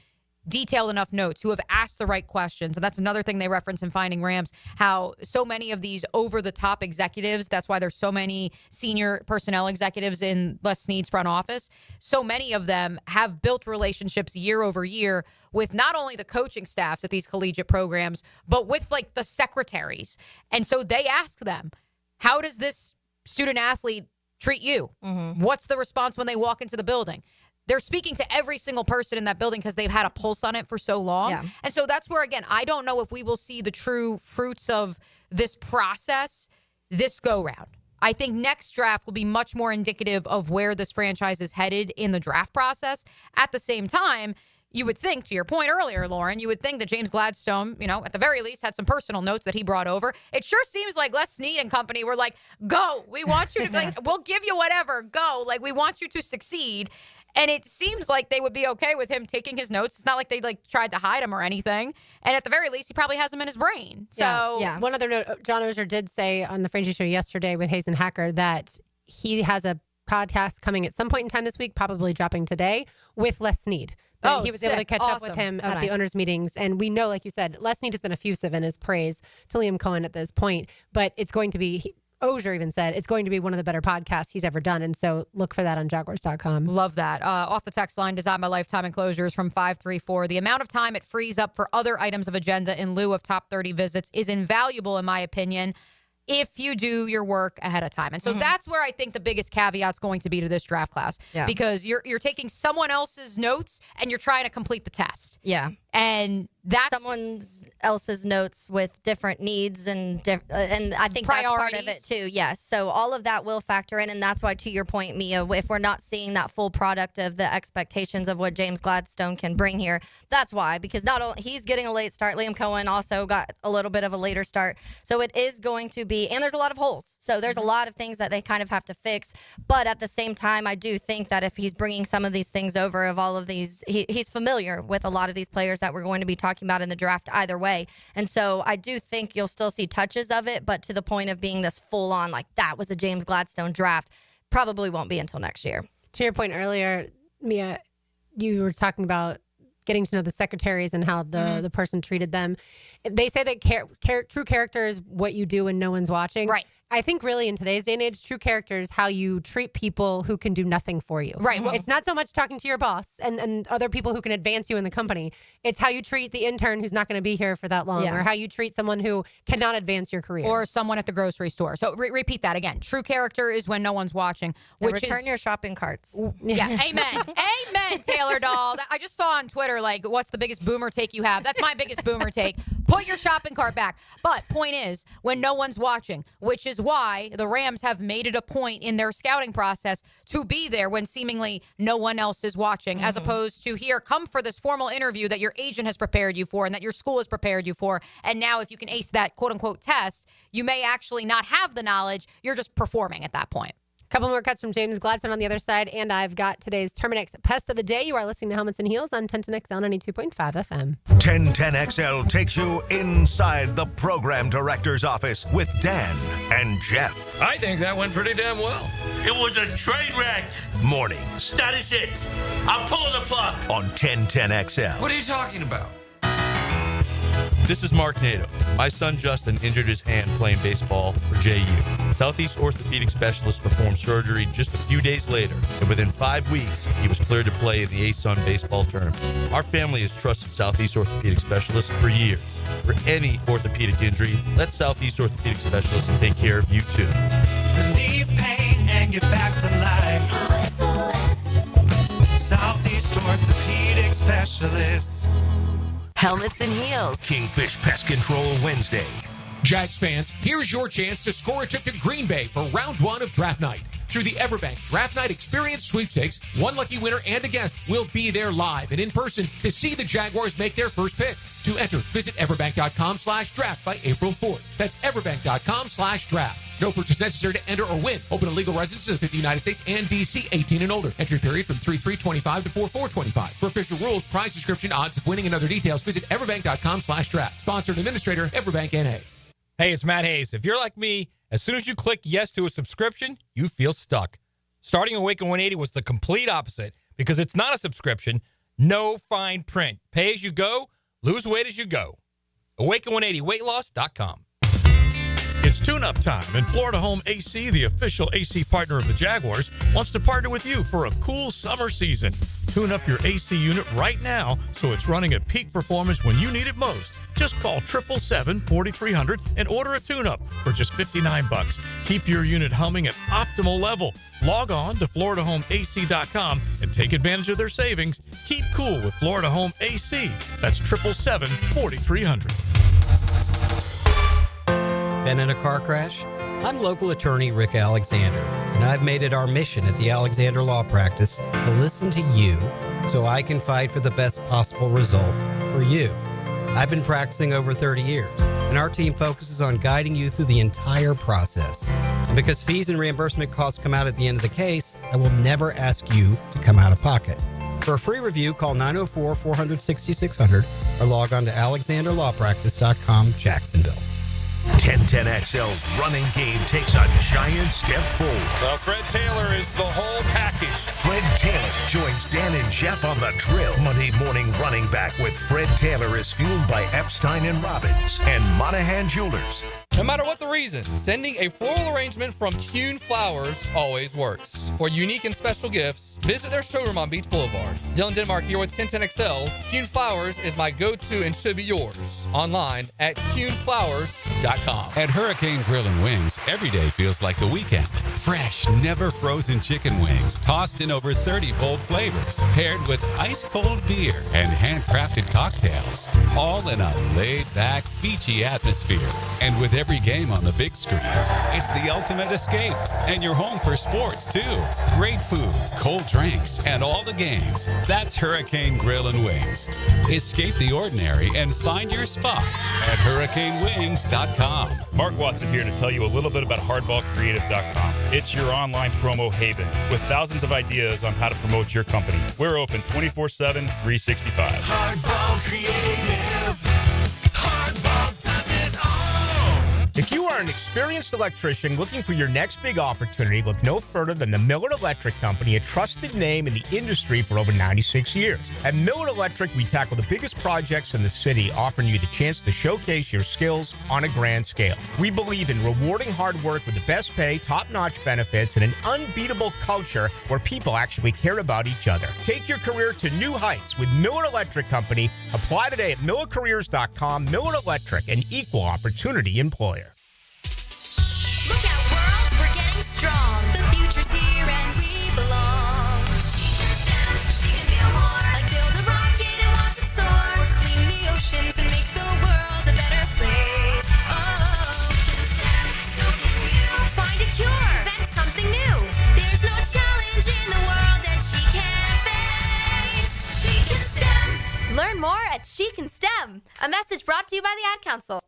detailed enough notes, who have asked the right questions? And that's another thing they reference in Finding Rams, how so many of these over-the-top executives, that's why there's so many senior personnel executives in Les Snead's front office, so many of them have built relationships year over year with not only the coaching staffs at these collegiate programs, but with the secretaries. And so they ask them, how does this student athlete treat you? What's the response when they walk into the building? They're speaking to every single person in that building because they've had a pulse on it for so long. Yeah. And so that's where, again, I don't know if we will see the true fruits of this process this go-round. I think next draft will be much more indicative of where this franchise is headed in the draft process. At the same time, you would think, to your point earlier, Lauren, you would think that James Gladstone, at the very least, had some personal notes that he brought over. It sure seems like Les Snead and company were like, go. We want you to, we'll give you whatever. Go. We want you to succeed. And it seems like they would be okay with him taking his notes. It's not like they tried to hide him or anything. And at the very least, he probably has them in his brain. So yeah. One other note, John Oehser did say on the Frangie Show yesterday with Hayes and Hacker that he has a podcast coming at some point in time this week, probably dropping today, with Les Snead. He was able to catch up with him at the owners' meetings. And we know, like you said, Les Snead has been effusive in his praise to Liam Cohen at this point. But it's going to be, Oehser even said, it's going to be one of the better podcasts he's ever done. And so look for that on Jaguars.com. Love that. Off the text line, Design by Lifetime Enclosures from 534. The amount of time it frees up for other items of agenda in lieu of top 30 visits is invaluable, in my opinion, if you do your work ahead of time. And so that's where I think the biggest caveat's going to be to this draft class. Yeah. Because you're taking someone else's notes and you're trying to complete the test. Yeah. And that's someone else's notes with different needs and I think that's part of it too. Yes. So all of that will factor in, and that's why, to your point, Mia, if we're not seeing that full product of the expectations of what James Gladstone can bring here, that's why. Because not only he's getting a late start, Liam Cohen also got a little bit of a later start. So it is going to be, and there's a lot of holes. So there's a lot of things that they kind of have to fix. But at the same time, I do think that if he's bringing some of these things over, of all of these, he's familiar with a lot of these players that we're going to be talking about in the draft either way. And so I do think you'll still see touches of it, but to the point of being this full on, that was a James Gladstone draft, probably won't be until next year. To your point earlier, Mia, you were talking about getting to know the secretaries and how the person treated them. They say that true character is what you do when no one's watching. Right. I think really in today's day and age, true character is how you treat people who can do nothing for you. Right. It's not so much talking to your boss and other people who can advance you in the company. It's how you treat the intern who's not going to be here for that long, or how you treat someone who cannot advance your career. Or someone at the grocery store. So repeat that again. True character is when no one's watching. Which return your shopping carts. Yeah. Amen. Amen, Taylor Doll. I just saw on Twitter, what's the biggest boomer take you have? That's my biggest boomer take. Put your shopping cart back. But point is, when no one's watching, which is why the Rams have made it a point in their scouting process to be there when seemingly no one else is watching, as opposed to here, come for this formal interview that your agent has prepared you for and that your school has prepared you for. And now if you can ace that quote-unquote test, you may actually not have the knowledge. You're just performing at that point. Couple more cuts from James Gladstone on the other side, and I've got today's Terminex Pest of the Day. You are listening to Helmets and Heels on 1010XL 92.5 FM. 1010XL takes you inside the program director's office with Dan and Jeff. I think that went pretty damn well. It was a train wreck. Mornings That is it. I'm pulling the plug. on 1010XL. What are you talking about? This is Mark Nato. My son Justin injured his hand playing baseball for JU. Southeast Orthopedic Specialist performed surgery just a few days later, and within 5 weeks, he was cleared to play in the ASUN baseball tournament. Our family has trusted Southeast Orthopedic Specialists for years. For any orthopedic injury, let Southeast Orthopedic Specialists take care of you too. Relieve pain and get back to life. Southeast Orthopedic Specialists. Helmets and heels. Kingfish Pest Control Wednesday. Jags fans, here's your chance to score a trip to Green Bay for round 1 of draft night. Through the Everbank Draft Night Experience Sweepstakes, one lucky winner and a guest will be there live and in person to see the Jaguars make their first pick. To enter, visit everbank.com/draft by April 4th. That's everbank.com/draft. No purchase necessary to enter or win. Open to legal residents of the 50 United States and D.C. 18 and older. Entry period from 3/3/25 to 4/4/25. For official rules, prize description, odds of winning, and other details, visit everbank.com/draft. Sponsored administrator, Everbank N.A. Hey, it's Matt Hayes. If you're like me, as soon as you click yes to a subscription, you feel stuck. Starting Awaken 180 was the complete opposite because it's not a subscription, no fine print. Pay as you go, lose weight as you go. Awaken180weightloss.com. It's tune-up time, and Florida Home AC, the official AC partner of the Jaguars, wants to partner with you for a cool summer season. Tune up your AC unit right now so it's running at peak performance when you need it most. Just call 777-4300 and order a tune-up for just $59. Keep your unit humming at optimal level. Log on to FloridaHomeAC.com and take advantage of their savings. Keep cool with Florida Home AC. That's 777-4300. Been in a car crash? I'm local attorney Rick Alexander, and I've made it our mission at the Alexander Law Practice to listen to you so I can fight for the best possible result for you. I've been practicing over 30 years, and our team focuses on guiding you through the entire process. And because fees and reimbursement costs come out at the end of the case, I will never ask you to come out of pocket. For a free review, call 904-400-6600 or log on to alexanderlawpractice.com, Jacksonville. 1010XL's running game takes a giant step forward. Well, Fred Taylor is the whole package. Fred Taylor joins Dan and Jeff on the drill. Monday morning running back with Fred Taylor is fueled by Epstein and Robbins and Monahan Jewelers. No matter what the reason, sending a floral arrangement from Kuhn Flowers always works. For unique and special gifts, visit their showroom on Beach Boulevard. Dylan Denmark here with 1010XL. Kuhn Flowers is my go-to and should be yours. Online at kuhnflowers.com. At Hurricane Grill and Wings, every day feels like the weekend. Fresh, never frozen chicken wings, tossed in over 30 bold flavors, paired with ice-cold beer and handcrafted cocktails, all in a laid-back, beachy atmosphere. And with every game on the big screens, it's the ultimate escape. And you're home for sports, too. Great food, cold drinks, and all the games. That's Hurricane Grill and Wings. Escape the ordinary and find your spot at hurricanewings.com. Mark Watson here to tell you a little bit about hardballcreative.com. It's your online promo haven with thousands of ideas on how to promote your company. We're open 24/7, 365. Hardball Creative. Hardball does it all. If you are an experienced electrician looking for your next big opportunity, look no further than the Miller Electric Company, a trusted name in the industry for over 96 years. At Miller Electric, we tackle the biggest projects in the city, offering you the chance to showcase your skills on a grand scale. We believe in rewarding hard work with the best pay, top-notch benefits, and an unbeatable culture where people actually care about each other. Take your career to new heights with Miller Electric Company. Apply today at millercareers.com. Miller Electric, an equal opportunity employer. Look out, world, we're getting strong. The future's here and we belong. She can stand, she can do more. Like build a rocket and watch it soar. Or clean the oceans and make the world a better place. Oh, she can stand, so can you. Find a cure, invent something new. There's no challenge in the world that she can't face. She can STEM. Learn more at She Can STEM. A message brought to you by the Ad Council.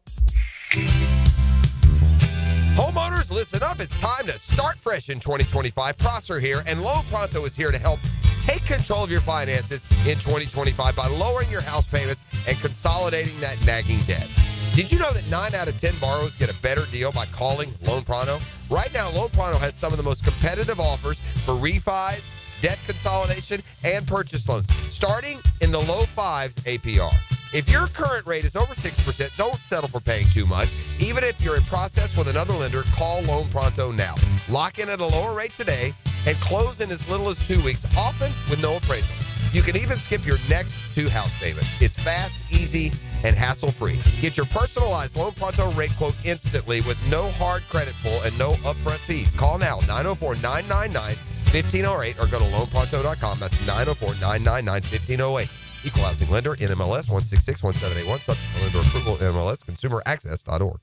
Homeowners, listen up. It's time to start fresh in 2025. Prosser here, and Loan Pronto is here to help take control of your finances in 2025 by lowering your house payments and consolidating that nagging debt. Did you know that 9 out of 10 borrowers get a better deal by calling Loan Pronto? Right now, Loan Pronto has some of the most competitive offers for refis, debt consolidation, and purchase loans, starting in the low 5s APR. If your current rate is over 6%, don't settle for paying too much. Even if you're in process with another lender, call Loan Pronto now. Lock in at a lower rate today and close in as little as 2 weeks, often with no appraisal. You can even skip your next 2 house payments. It's fast, easy, and hassle-free. Get your personalized Loan Pronto rate quote instantly with no hard credit pull and no upfront fees. Call now, 904-999-1508, or go to loanpronto.com. That's 904-999-1508. Equal housing lender, NMLS 1661781, subject to lender approval, NMLS consumeraccess.org.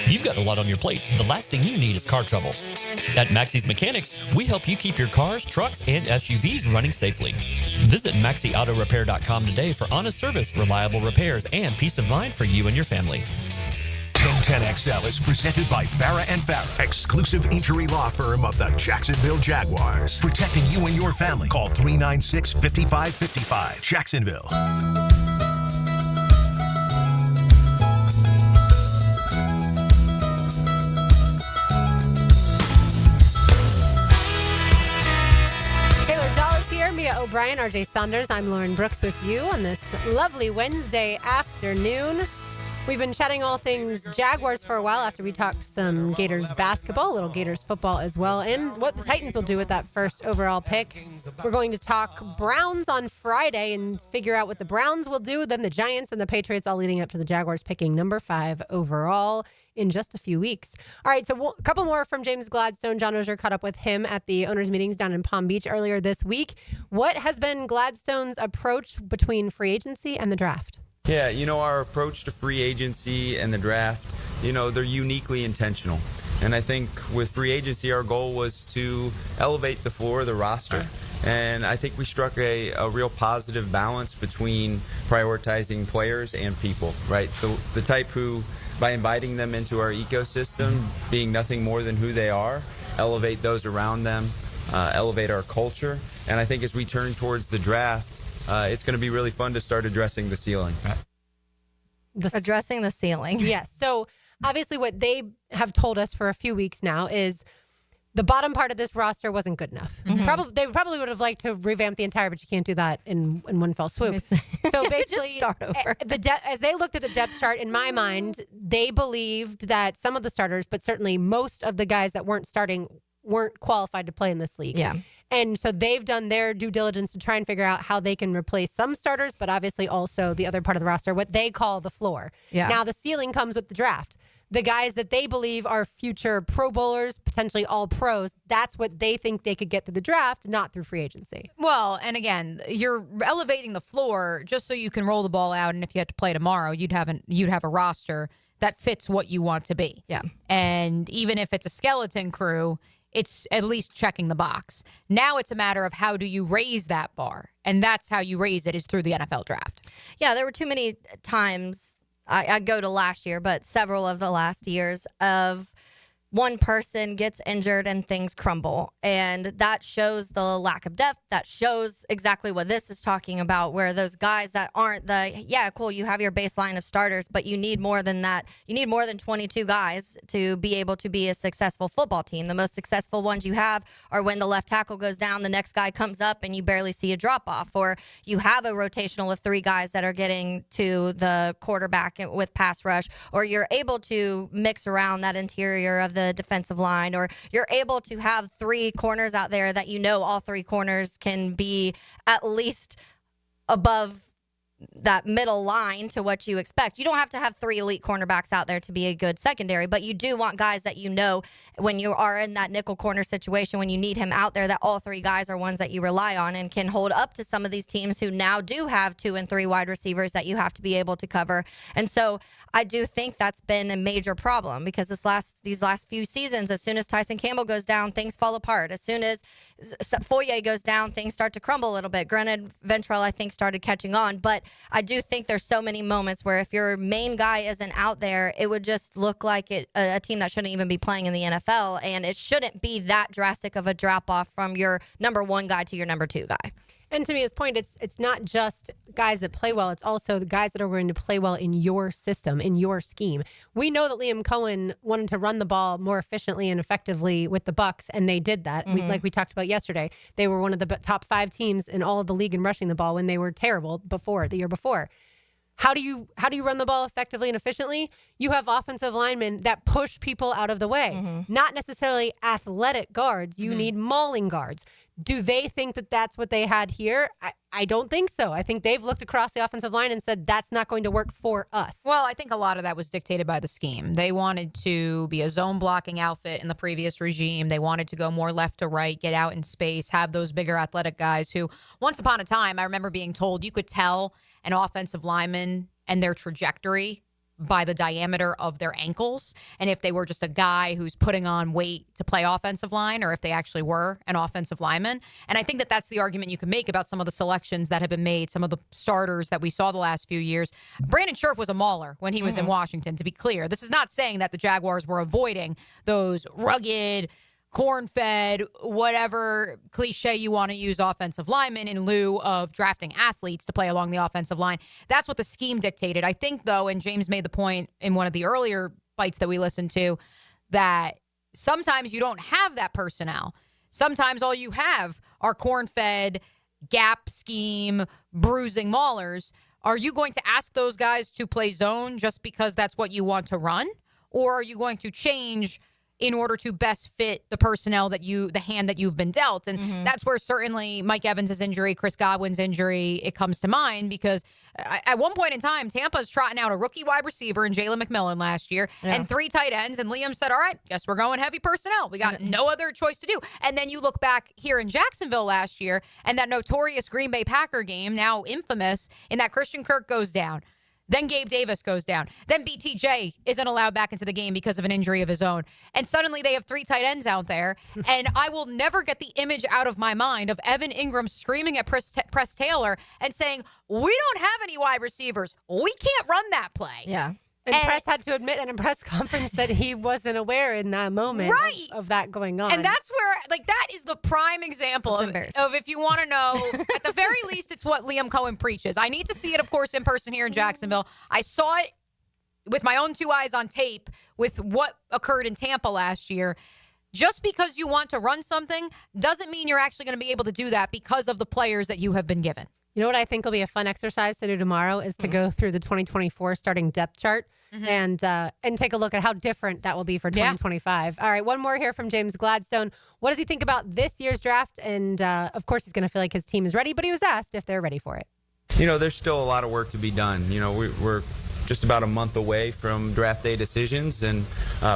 You've got a lot on your plate. The last thing you need is car trouble. At Maxie's Mechanics, we help you keep your cars, trucks, and SUVs running safely. Visit MaxieAutoRepair.com today for honest service, reliable repairs, and peace of mind for you and your family. 1010XL is presented by Farah & Farah, exclusive injury law firm of the Jacksonville Jaguars. Protecting you and your family. Call 396-5555. Jacksonville. Mia O'Brien, RJ Saunders. I'm Lauren Brooks with you on this lovely Wednesday afternoon. We've been chatting all things Jaguars for a while after we talked some Gators basketball, a little Gators football as well, and what the Titans will do with that first overall pick. We're going to talk Browns on Friday and figure out what the Browns will do, then the Giants and the Patriots, all leading up to the Jaguars picking number 5 overall in just a few weeks. All right, so a couple more from James Gladstone. John Oehser caught up with him at the owners' meetings down in Palm Beach earlier this week. What has been Gladstone's approach between free agency and the draft? Yeah, our approach to free agency and the draft, they're uniquely intentional. And I think with free agency, our goal was to elevate the floor of the roster. And I think we struck a real positive balance between prioritizing players and people, right? The type who, by inviting them into our ecosystem, being nothing more than who they are, elevate those around them, elevate our culture. And I think as we turn towards the draft, it's going to be really fun to start addressing the ceiling. Addressing the ceiling. Yes. So obviously what they have told us for a few weeks now is the bottom part of this roster wasn't good enough. Mm-hmm. They probably would have liked to revamp the entire, but you can't do that in one fell swoop. So basically, just start over. As they looked at the depth chart, in my mind, they believed that some of the starters, but certainly most of the guys that weren't starting, weren't qualified to play in this league. Yeah. And so they've done their due diligence to try and figure out how they can replace some starters, but obviously also the other part of the roster, what they call the floor. Yeah. Now the ceiling comes with the draft. The guys that they believe are future Pro Bowlers, potentially all pros, that's what they think they could get through the draft, not through free agency. Well, and again, you're elevating the floor just so you can roll the ball out, and if you had to play tomorrow, you'd have a roster that fits what you want to be. Yeah. And even if it's a skeleton crew, it's at least checking the box. Now it's a matter of how do you raise that bar, and that's how you raise it is through the NFL draft. Yeah, there were too many times. I go to last year, but several of the last years of one person gets injured and things crumble. And that shows the lack of depth. That shows exactly what this is talking about, where those guys that aren't you have your baseline of starters, but you need more than that. You need more than 22 guys to be able to be a successful football team. The most successful ones you have are when the left tackle goes down, the next guy comes up, and you barely see a drop off. Or you have a rotational of 3 guys that are getting to the quarterback with pass rush, or you're able to mix around that interior of the defensive line, or you're able to have 3 corners out there that all 3 corners can be at least above that middle line to what you expect. You don't have to have 3 elite cornerbacks out there to be a good secondary, but you do want guys that when you are in that nickel corner situation, when you need him out there, that all 3 guys are ones that you rely on and can hold up to some of these teams who now do have 2 and 3 wide receivers that you have to be able to cover. And so I do think that's been a major problem, because these last few seasons, as soon as Tyson Campbell goes down, things fall apart. As soon as Foye goes down, things start to crumble a little bit. Granted, Ventrell, I think, started catching on, but I do think there's so many moments where if your main guy isn't out there, it would just look like a team that shouldn't even be playing in the NFL, and it shouldn't be that drastic of a drop-off from your number 1 guy to your number 2 guy. And to Mia's point, it's not just guys that play well. It's also the guys that are going to play well in your system, in your scheme. We know that Liam Cohen wanted to run the ball more efficiently and effectively with the Bucs, and they did that. Like we talked about yesterday, they were one of the top 5 teams in all of the league in rushing the ball when they were terrible the year before. How do you run the ball effectively and efficiently? You have offensive linemen that push people out of the way, not necessarily athletic guards. You need mauling guards. Do they think that that's what they had here? I don't think so. I think they've looked across the offensive line and said that's not going to work for us. Well, I think a lot of that was dictated by the scheme. They wanted to be a zone blocking outfit in the previous regime. They wanted to go more left to right, get out in space, have those bigger athletic guys who, once upon a time, I remember being told you could tell an offensive lineman and their trajectory by the diameter of their ankles, and if they were just a guy who's putting on weight to play offensive line or if they actually were an offensive lineman. And I think that that's the argument you can make about some of the selections that have been made, some of the starters that we saw the last few years. Brandon Scherf was a mauler when he was in Washington, to be clear. This is not saying that the Jaguars were avoiding those rugged, corn-fed, whatever cliche you want to use, offensive linemen in lieu of drafting athletes to play along the offensive line. That's what the scheme dictated. I think, though, and James made the point in one of the earlier bites that we listened to, that sometimes you don't have that personnel. Sometimes all you have are corn-fed, gap scheme, bruising maulers. Are you going to ask those guys to play zone just because that's what you want to run? Or are you going to change in order to best fit the personnel the hand that you've been dealt? And that's where certainly Mike Evans' injury, Chris Godwin's injury, it comes to mind, because at one point in time, Tampa's trotting out a rookie wide receiver in Jalen McMillan last year and 3 tight ends. And Liam said, all right, guess we're going heavy personnel. We got no other choice to do. And then you look back here in Jacksonville last year and that notorious Green Bay Packer game, now infamous, in that Christian Kirk goes down. Then Gabe Davis goes down. Then BTJ isn't allowed back into the game because of an injury of his own. And suddenly they have 3 tight ends out there. And I will never get the image out of my mind of Evan Ingram screaming at Press Taylor and saying, we don't have any wide receivers. We can't run that play. Yeah. And Press had to admit in a press conference that he wasn't aware in that moment of that going on. And that's where, that is the prime example of if you want to know, at the very least, it's what Liam Cohen preaches. I need to see it, of course, in person here in Jacksonville. I saw it with my own 2 eyes on tape with what occurred in Tampa last year. Just because you want to run something doesn't mean you're actually going to be able to do that because of the players that you have been given. You know what I think will be a fun exercise to do tomorrow is to go through the 2024 starting depth chart and take a look at how different that will be for 2025. Yeah. All right, one more here from James Gladstone. What does he think about this year's draft? And, of course, he's going to feel like his team is ready, but he was asked if they're ready for it. There's still a lot of work to be done. We're just about a month away from draft day decisions, and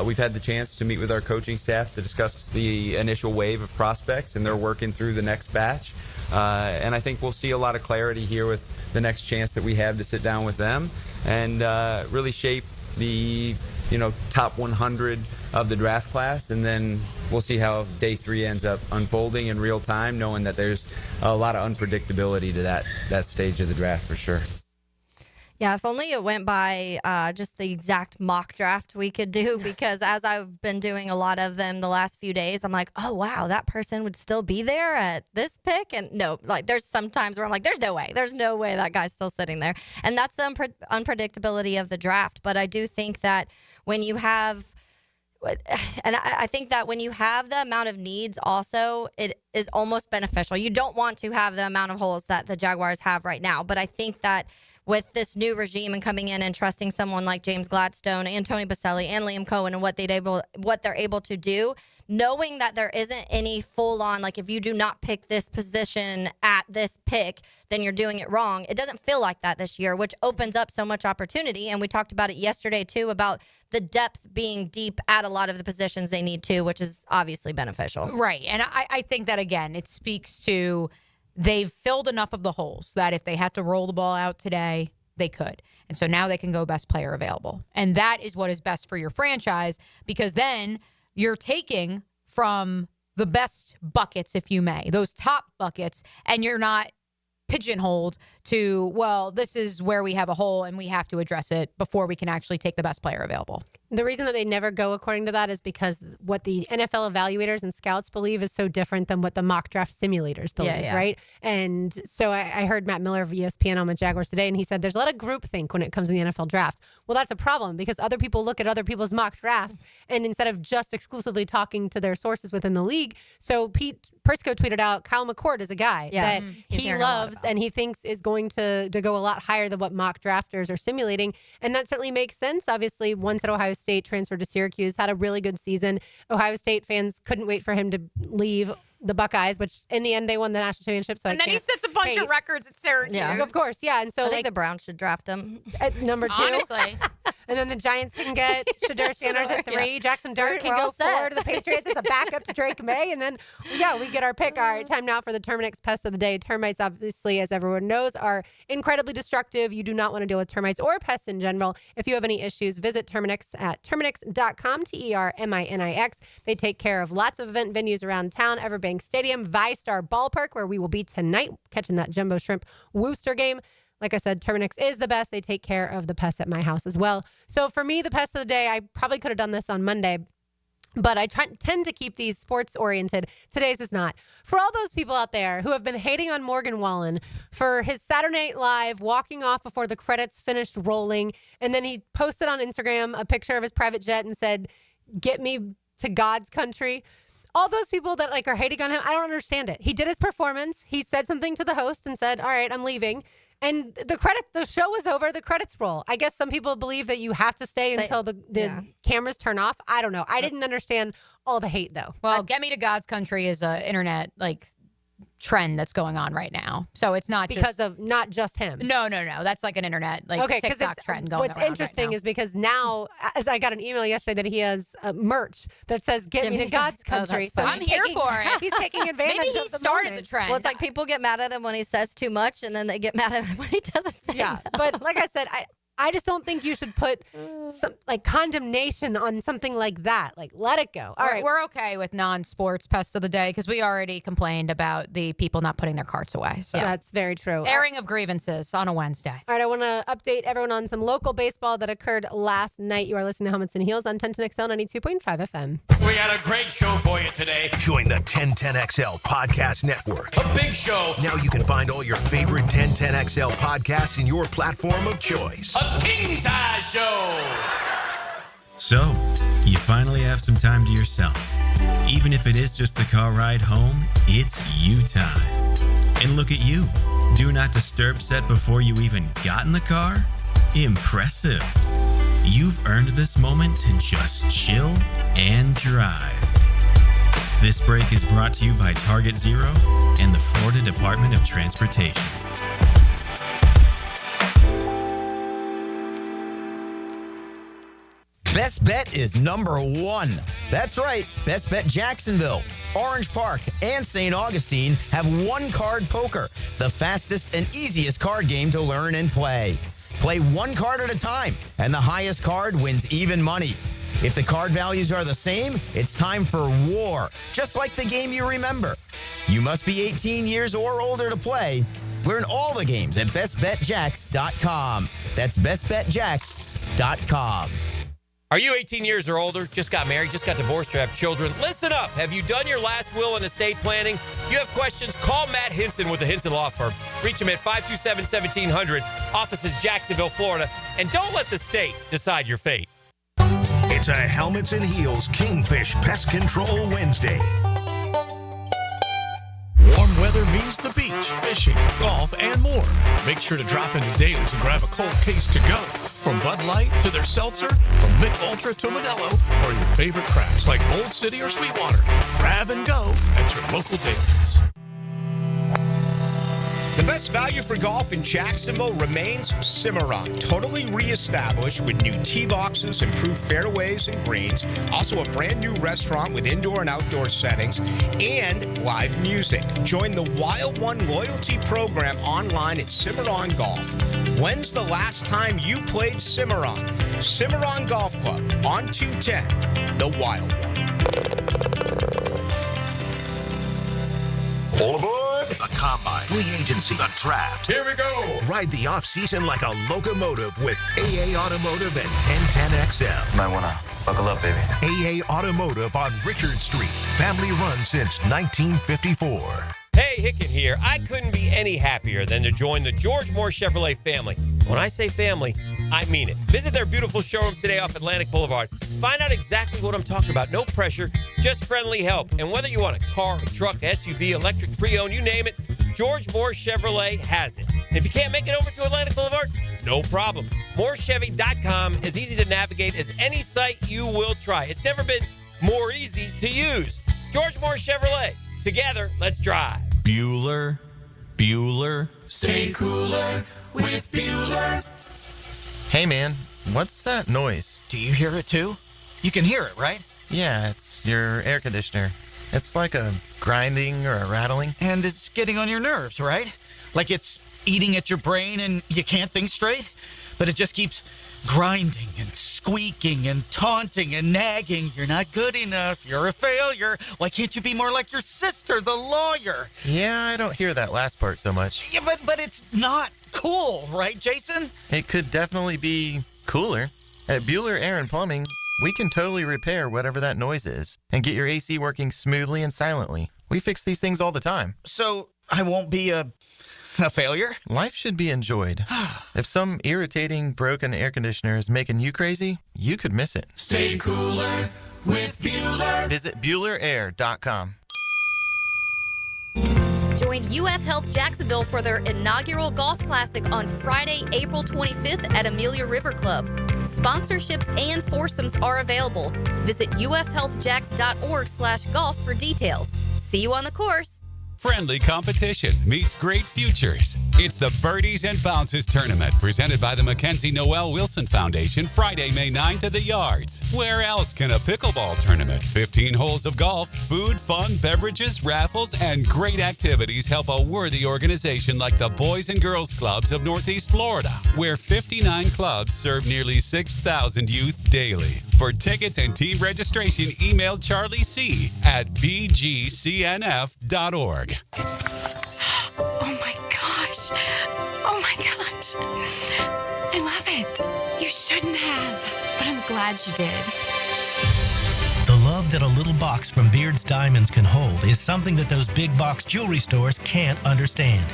we've had the chance to meet with our coaching staff to discuss the initial wave of prospects, and they're working through the next batch. And I think we'll see a lot of clarity here with the next chance that we have to sit down with them and really shape the top 100 of the draft class, and then we'll see how day 3 ends up unfolding in real time, knowing that there's a lot of unpredictability to that stage of the draft for sure. Yeah, if only it went by just the exact mock draft we could do, because as I've been doing a lot of them the last few days, I'm like, oh, wow, that person would still be there at this pick? And no, there's some times where I'm like, there's no way. There's no way that guy's still sitting there. And that's the unpredictability of the draft. But I do think that when you have, and I think that when you have the amount of needs also, it is almost beneficial. You don't want to have the amount of holes that the Jaguars have right now. But I think that with this new regime and coming in and trusting someone like James Gladstone and Tony Boselli and Liam Cohen and what they're able to do, knowing that there isn't any full-on, if you do not pick this position at this pick, then you're doing it wrong. It doesn't feel like that this year, which opens up so much opportunity. And we talked about it yesterday, too, about the depth being deep at a lot of the positions they need to, which is obviously beneficial. Right. And I think that, again, it speaks to they've filled enough of the holes that if they had to roll the ball out today, they could. And so now they can go best player available. And that is what is best for your franchise, because then you're taking from the best buckets, if you may, those top buckets, and you're not pigeonholed to, well, this is where we have a hole and we have to address it before we can actually take the best player available. The reason that they never go according to that is because what the NFL evaluators and scouts believe is so different than what the mock draft simulators believe, right? And so I heard Matt Miller of ESPN on the Jaguars today, and he said there's a lot of groupthink when it comes to the NFL draft. Well, that's a problem because other people look at other people's mock drafts, and instead of just exclusively talking to their sources within the league, so Pete Prisco tweeted out Kyle McCord is a guy that he loves and he thinks is going to go a lot higher than what mock drafters are simulating. And that certainly makes sense. Obviously, once at Ohio State, transferred to Syracuse, had a really good season. Ohio State fans couldn't wait for him to leave the Buckeyes, which in the end they won the national championship. So and then he sets a bunch of records at Syracuse. Yeah, of course, yeah. And so I think the Browns should draft him at number 2. Honestly. And then the Giants can get Shedeur Sanders at 3. Jackson Dart can go 4 to the Patriots as a backup to Drake May. And then, we get our pick. All right, time now for the Terminix Pest of the Day. Termites, obviously, as everyone knows, are incredibly destructive. You do not want to deal with termites or pests in general. If you have any issues, visit Terminix at Terminix.com, Terminix. They take care of lots of event venues around town, Everbank Stadium, ViStar Ballpark, where we will be tonight, catching that Jumbo Shrimp Wooster game. Like I said, Terminix is the best. They take care of the pests at my house as well. So for me, the pest of the day, I probably could have done this on Monday, but I tend to keep these sports-oriented. Today's is not. For all those people out there who have been hating on Morgan Wallen for his Saturday Night Live walking off before the credits finished rolling, and then he posted on Instagram a picture of his private jet and said, "Get me to God's country." All those people that are hating on him, I don't understand it. He did his performance. He said something to the host and said, "All right, I'm leaving." And the show was over. The credits roll. I guess some people believe that you have to stay until the cameras turn off. I don't know. I didn't understand all the hate though. Well, "Get Me to God's Country" is a internet trend that's going on right now. So it's not because of not just him. No. That's like an internet TikTok trend going on. What's interesting right now is because now, as I got an email yesterday that he has merch that says "Get me to God's country." So I'm here for it. He's taking advantage. Maybe he of the started moment. the trend. Well, it's like people get mad at him when he says too much, and then they get mad at him when he doesn't say enough. But like I said, I just don't think you should put some condemnation on something like that. Let it go. All right. We're okay with non-sports pests of the day because we already complained about the people not putting their carts away. So that's very true. Airing of grievances on a Wednesday. All right, I want to update everyone on some local baseball that occurred last night. You are listening to Helmets and Heels on 1010XL 92.5 FM. We got a great show for you today. Join the 1010XL Podcast Network. A big show. Now you can find all your favorite 1010XL podcasts in your platform of choice. A king-size show. So, you finally have some time to yourself. Even if it is just the car ride home, it's you time. And look at you. Do not disturb set before you even got in the car? Impressive. You've earned this moment to just chill and drive. This break is brought to you by Target Zero and the Florida Department of Transportation. Best Bet is number 1. That's right, Best Bet Jacksonville, Orange Park, and St. Augustine have one-card poker, the fastest and easiest card game to learn and play. Play one card at a time, and the highest card wins even money. If the card values are the same, it's time for war, just like the game you remember. You must be 18 years or older to play. Learn all the games at bestbetjacks.com. That's bestbetjacks.com. Are you 18 years or older, just got married, just got divorced, or have children? Listen up. Have you done your last will and estate planning? If you have questions, call Matt Hinson with the Hinson Law Firm. Reach him at 527-1700, offices Jacksonville, Florida. And don't let the state decide your fate. It's a Helmets and Heels Kingfish Pest Control Wednesday. Warm weather means the beach, fishing, golf, and more. Make sure to drop into Daly's and grab a cold case to go. From Bud Light to their seltzer, from Mick Ultra to Modelo, or your favorite crafts like Old City or Sweetwater. Grab and go at your local Daly's. The best value for golf in Jacksonville remains Cimarron. Totally reestablished with new tee boxes, improved fairways and greens. Also a brand new restaurant with indoor and outdoor settings and live music. Join the Wild One loyalty program online at Cimarron Golf. When's the last time you played Cimarron? Cimarron Golf Club on 210, the Wild One. All aboard! A combine free agency, the draft. Here we go. Ride the offseason like a locomotive with AA Automotive and 1010XL. Might want to buckle up, baby. AA Automotive on Richard Street. Family run since 1954. Hey, Hicken here. I couldn't be any happier than to join the George Moore Chevrolet family. When I say family, I mean it. Visit their beautiful showroom today off Atlantic Boulevard. Find out exactly what I'm talking about. No pressure, just friendly help. And whether you want a car, a truck, SUV, electric, pre-owned, you name it, George Moore Chevrolet has it. And if you can't make it over to Atlantic Boulevard, no problem. MooreChevy.com is easy to navigate as any site you will try. It's never been more easy to use. George Moore Chevrolet. Together, let's drive. Bueller, stay cooler with Bueller. Hey, man, what's that noise? Do you hear it too? You can hear it, right? Yeah, it's your air conditioner. It's like a grinding or a rattling. And it's getting on your nerves, right? Like it's eating at your brain and you can't think straight, but it just keeps grinding and squeaking and taunting and nagging. You're not good enough. You're a failure. Why can't you be more like your sister, the lawyer? Yeah, I don't hear that last part so much. Yeah, but it's not cool, right, Jason? It could definitely be cooler. At Bueller Air and Plumbing, we can totally repair whatever that noise is and get your AC working smoothly and silently. We fix these things all the time. So I won't be a failure? Life should be enjoyed. If some irritating, broken air conditioner is making you crazy, you could miss it. Stay cooler with Bueller. Visit BuellerAir.com. Join UF Health Jacksonville for their inaugural Golf Classic on Friday, April 25th at Amelia River Club. Sponsorships and foursomes are available. Visit ufhealthjacks.org/golf for details. See you on the course. Friendly competition meets great futures. It's the Birdies and Bounces Tournament presented by the Mackenzie Noel Wilson Foundation Friday, May 9th at the Yards. Where else can a pickleball tournament, 15 holes of golf, food, fun, beverages, raffles, and great activities help a worthy organization like the Boys and Girls Clubs of Northeast Florida, where 59 clubs serve nearly 6,000 youth daily. For tickets and team registration, email Charlie C. at bgcnf.org. Oh my gosh. Oh my gosh. I love it. You shouldn't have, but I'm glad you did. The love that a little box from Beard's Diamonds can hold is something that those big box jewelry stores can't understand.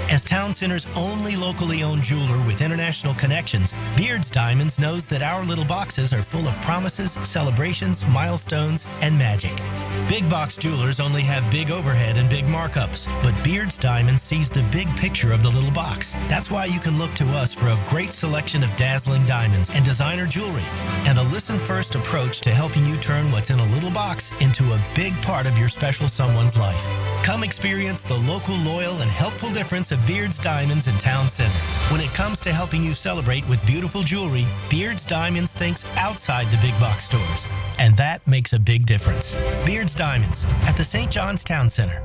As Town Center's only locally owned jeweler with international connections, Beard's Diamonds knows that our little boxes are full of promises, celebrations, milestones, and magic. Big box jewelers only have big overhead and big markups, but Beard's Diamonds sees the big picture of the little box. That's why you can look to us for a great selection of dazzling diamonds and designer jewelry, and a listen-first approach to helping you turn what's in a little box into a big part of your special someone's life. Come experience the local, loyal, and helpful difference of Beard's Diamonds in Town Center. When it comes to helping you celebrate with beautiful jewelry, Beard's Diamonds thinks outside the big box stores. And that makes a big difference. Beard's Diamonds at the St. John's Town Center.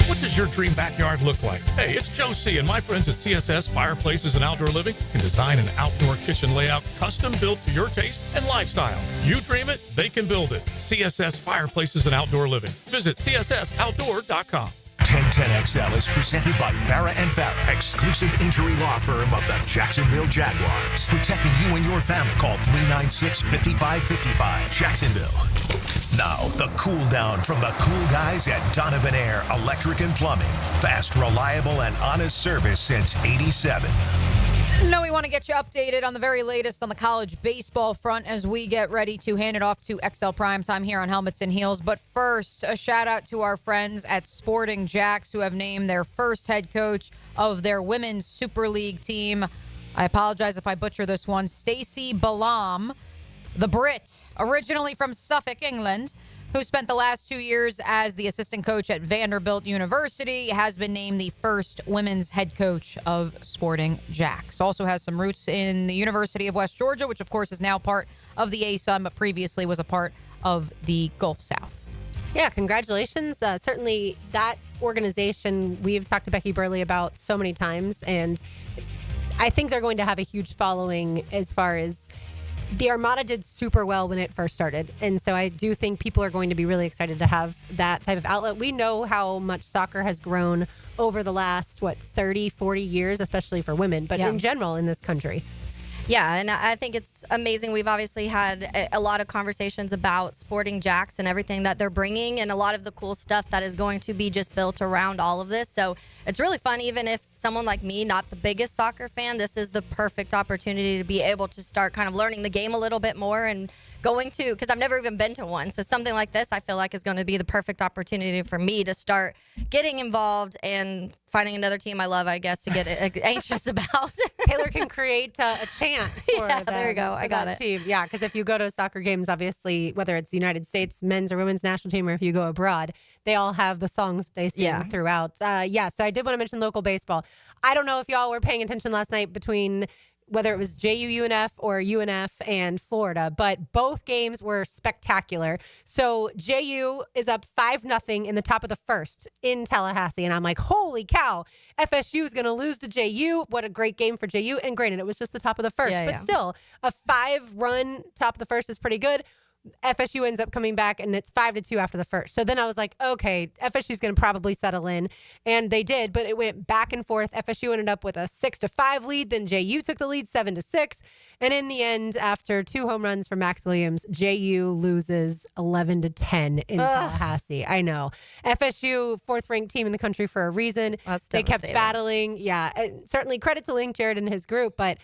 What does your dream backyard look like? Hey, it's Joe C. and my friends at CSS Fireplaces and Outdoor Living can design an outdoor kitchen layout custom built to your taste and lifestyle. You dream it, they can build it. CSS Fireplaces and Outdoor Living. Visit cssoutdoor.com. 1010XL is presented by Farah & Farah, exclusive injury law firm of the Jacksonville Jaguars. Protecting you and your family. Call 396-5555. Jacksonville. Now, the cool down from the cool guys at Donovan Air Electric and Plumbing. Fast, reliable, and honest service since '87. No, we want to get you updated on the very latest on the college baseball front as we get ready to hand it off to XL Primetime here on Helmets and Heels. But first, a shout out to our friends at Sporting Jacks who have named their first head coach of their Women's Super League team. I apologize if I butcher this one. Stacey Balam, the Brit, originally from Suffolk, England, who spent the last 2 years as the assistant coach at Vanderbilt University, has been named the first women's head coach of Sporting Jacks. Also has some roots in the University of West Georgia, which of course is now part of the ASUN, but previously was a part of the Gulf South. Yeah, congratulations. Certainly that organization we've talked to Becky Burley about so many times, and I think they're going to have a huge following as far as the Armada did super well when it first started. And so I do think people are going to be really excited to have that type of outlet. We know how much soccer has grown over the last, 30, 40 years, especially for women, but in general in this country. Yeah, and I think it's amazing. We've obviously had a lot of conversations about Sporting Jacks and everything that they're bringing and a lot of the cool stuff that is going to be just built around all of this. So it's really fun, even if someone like me, not the biggest soccer fan, this is the perfect opportunity to be able to start kind of learning the game a little bit more and going to, because I've never even been to one. So something like this, I feel like is going to be the perfect opportunity for me to start getting involved and finding another team I love, I guess, to get anxious about. Taylor can create a chant for there you go. I got it. Team. Yeah, because if you go to soccer games, obviously, whether it's the United States men's or women's national team, or if you go abroad, they all have the songs that they sing throughout. So I did want to mention local baseball. I don't know if y'all were paying attention last night between whether it was JU UNF or UNF and Florida, but both games were spectacular. So JU is up 5-0 in the top of the first in Tallahassee. And I'm like, holy cow, FSU is going to lose to JU. What a great game for JU. And granted, it was just the top of the first, but still a 5-run top of the first is pretty good. FSU ends up coming back, and it's 5-2 after the first. So then I was like, okay, FSU's going to probably settle in, and they did, but it went back and forth. FSU ended up with a 6-5 lead. Then JU took the lead 7-6, and in the end, after 2 home runs from Max Williams, JU loses 11-10 in Tallahassee. I know. FSU, 4th-ranked team in the country for a reason. They kept battling. Yeah, and certainly credit to Link Jarrett and his group, but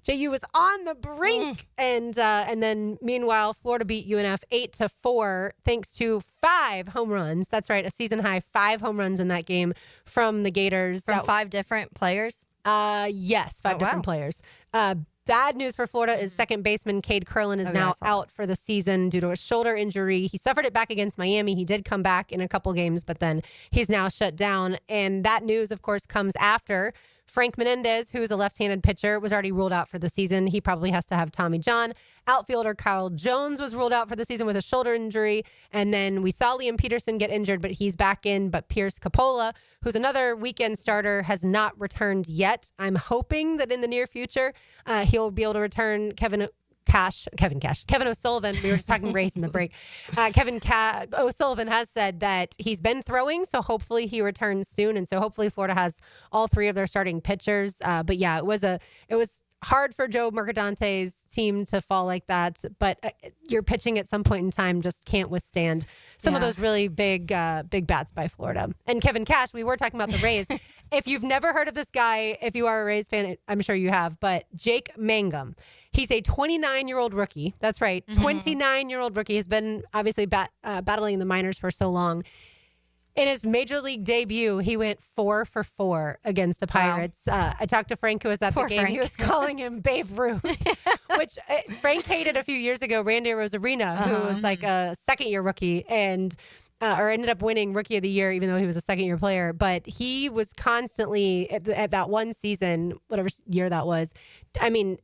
JU was on the brink, and then meanwhile, Florida beat UNF 8-4 thanks to 5 home runs. That's right, a season high 5 home runs in that game from the Gators. From 5 different players? Yes, 5 different players. Bad news for Florida is second baseman Cade Curlin is now out for the season due to a shoulder injury. He suffered it back against Miami. He did come back in a couple games, but then he's now shut down. And that news, of course, comes after Frank Menendez, who's a left-handed pitcher, was already ruled out for the season. He probably has to have Tommy John. Outfielder Kyle Jones was ruled out for the season with a shoulder injury. And then we saw Liam Peterson get injured, but he's back in. But Pierce Capola, who's another weekend starter, has not returned yet. I'm hoping that in the near future, he'll be able to return. Kevin O'Sullivan, we were just talking race in the break. O'Sullivan has said that he's been throwing, so hopefully he returns soon. And so hopefully Florida has all 3 of their starting pitchers. But yeah, it was hard for Joe Mercadante's team to fall like that. But your pitching at some point in time just can't withstand some of those really big bats by Florida. And Kevin Cash, we were talking about the Rays. If you've never heard of this guy, if you are a Rays fan, I'm sure you have, but Jake Mangum. He's a 29-year-old rookie. That's right. 29-year-old rookie. Has been obviously battling in the minors for so long. In his major league debut, he went 4 for 4 against the Pirates. I talked to Frank, who was at the game. Frank. He was calling him Babe Ruth, which Frank hated a few years ago. Randy Rosarina, who was like a second-year rookie and or ended up winning Rookie of the Year, even though he was a second-year player. But he was constantly, at that one season, whatever year that was, I mean,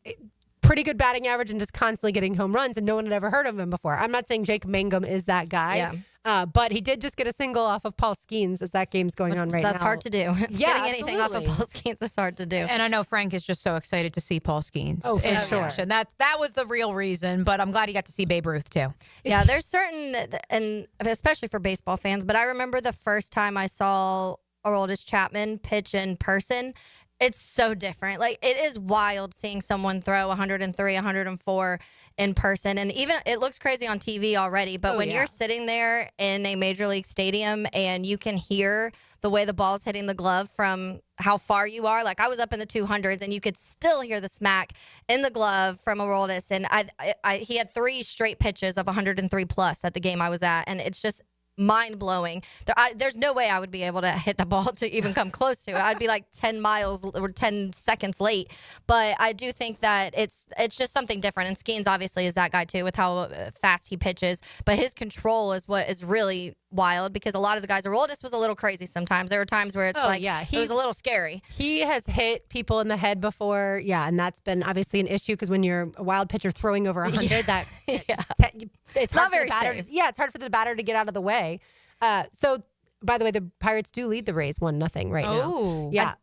pretty good batting average and just constantly getting home runs, and no one had ever heard of him before. I'm not saying Jake Mangum is that guy, but he did just get a single off of Paul Skeens as that game's going on right now. That's hard to do. Getting anything off of Paul Skeens is hard to do. And I know Frank is just so excited to see Paul Skeens. Oh, for sure. And that was the real reason, but I'm glad he got to see Babe Ruth too. Yeah, there's certain, and especially for baseball fans, but I remember the first time I saw Aroldis Chapman pitch in person. It's so different. Like, it is wild seeing someone throw 103, 104 in person. And even it looks crazy on TV already. But when you're sitting there in a major league stadium and you can hear the way the ball's hitting the glove from how far you are. Like, I was up in the 200s and you could still hear the smack in the glove from Aroldis. And he had 3 straight pitches of 103 plus at the game I was at. And it's just mind-blowing. There's no way I would be able to hit the ball to even come close to it. I'd be like 10 miles or 10 seconds late. But I do think that it's just something different. And Skeens obviously is that guy too with how fast he pitches. But his control is what is really wild, because a lot of the guys, Aroldis was a little crazy sometimes. There were times where it's it was a little scary. He has hit people in the head before, and that's been obviously an issue because when you're a wild pitcher throwing over 100, it's not very safe. Yeah, it's hard for the batter to get out of the way. So, by the way, the Pirates do lead the Rays 1-0 right now. Oh, yeah.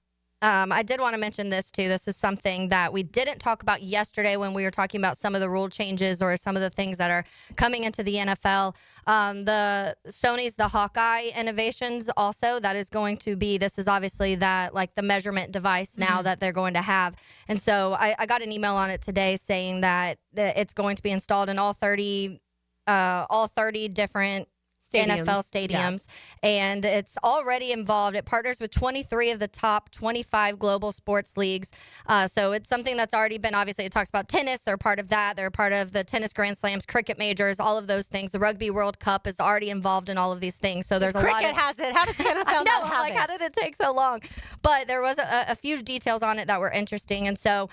I did want to mention this too. This is something that we didn't talk about yesterday when we were talking about some of the rule changes or some of the things that are coming into the NFL. The Sony's the Hawkeye innovations also, that is going to be, this is obviously that like the measurement device now that they're going to have. And so I got an email on it today saying that it's going to be installed in all 30 different NFL stadiums, and it's already involved. It partners with 23 of the top 25 global sports leagues. So it's something that's already been, obviously, it talks about tennis. They're part of that. They're part of the tennis Grand Slams, cricket majors, all of those things. The Rugby World Cup is already involved in all of these things. So there's a lot of... Cricket has it. How does the NFL not have it? How did it take so long? But there was a few details on it that were interesting. And so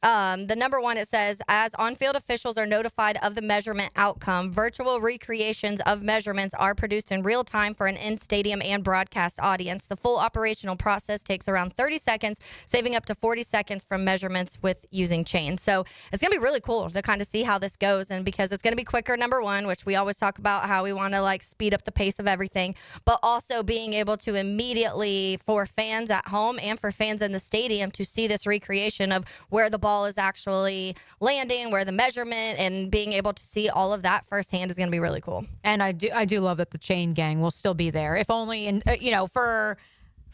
the number one, it says, as on-field officials are notified of the measurement outcome, virtual recreations of measurements are produced in real time for an in-stadium and broadcast audience. The full operational process takes around 30 seconds, saving up to 40 seconds from measurements with using chains. So it's going to be really cool to kind of see how this goes, and because it's going to be quicker, number one, which we always talk about how we want to like speed up the pace of everything, but also being able to immediately, for fans at home and for fans in the stadium, to see this recreation of where the ball is actually landing, where the measurement, and being able to see all of that firsthand is going to be really cool. And I do love that the chain gang will still be there, if only in for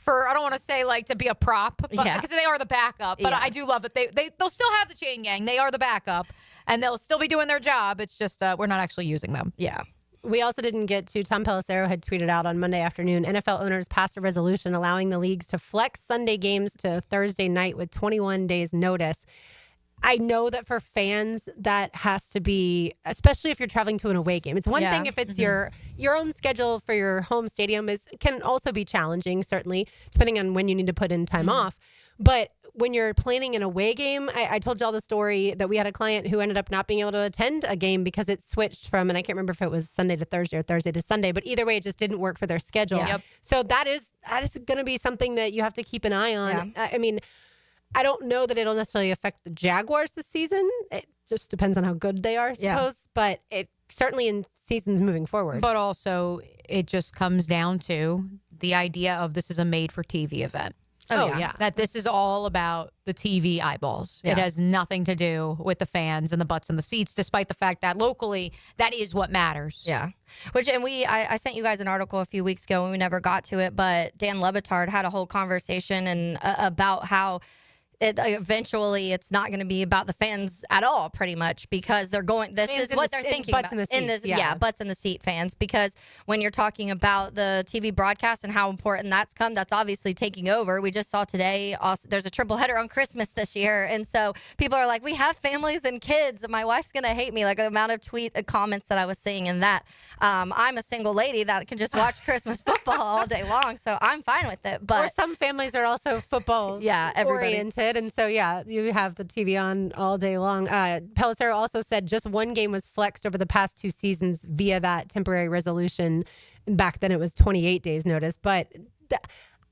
I don't want to say like to be a prop, because they are the backup. But I do love that they'll still have the chain gang. They are the backup, and they'll still be doing their job. It's just we're not actually using them. Yeah. We also didn't get to, Tom Pelissero had tweeted out on Monday afternoon, NFL owners passed a resolution allowing the leagues to flex Sunday games to Thursday night with 21 days notice. I know that for fans, that has to be, especially if you're traveling to an away game. It's one thing if it's your own schedule for your home stadium can also be challenging, certainly, depending on when you need to put in time off. But when you're planning an away game, I told y'all the story that we had a client who ended up not being able to attend a game because it switched from, and I can't remember if it was Sunday to Thursday or Thursday to Sunday, but either way, it just didn't work for their schedule. Yeah. Yep. So that is going to be something that you have to keep an eye on. I mean, I don't know that it'll necessarily affect the Jaguars this season. It just depends on how good they are, I suppose. But it certainly in seasons moving forward. But also, it just comes down to the idea of this is a made-for-TV event. Oh, yeah. That this is all about the TV eyeballs. Yeah. It has nothing to do with the fans and the butts in the seats, despite the fact that locally, that is what matters. Yeah. I sent you guys an article a few weeks ago and we never got to it, but Dan Lebitard had a whole conversation and about how eventually it's not going to be about the fans at all, pretty much, because they're going, this Fans is what they're thinking butts about. in the seats, Butts in the seat fans, because when you're talking about the TV broadcast and how important that's obviously taking over. We just saw today, also, there's a triple header on Christmas this year. And so people are like, we have families and kids. My wife's going to hate me. Like the amount of comments that I was seeing in that. I'm a single lady that can just watch Christmas football all day long. So I'm fine with it. But or some families are also football oriented. And so, you have the TV on all day long. Pelissero also said just one game was flexed over the past 2 seasons via that temporary resolution. Back then it was 28 days notice. But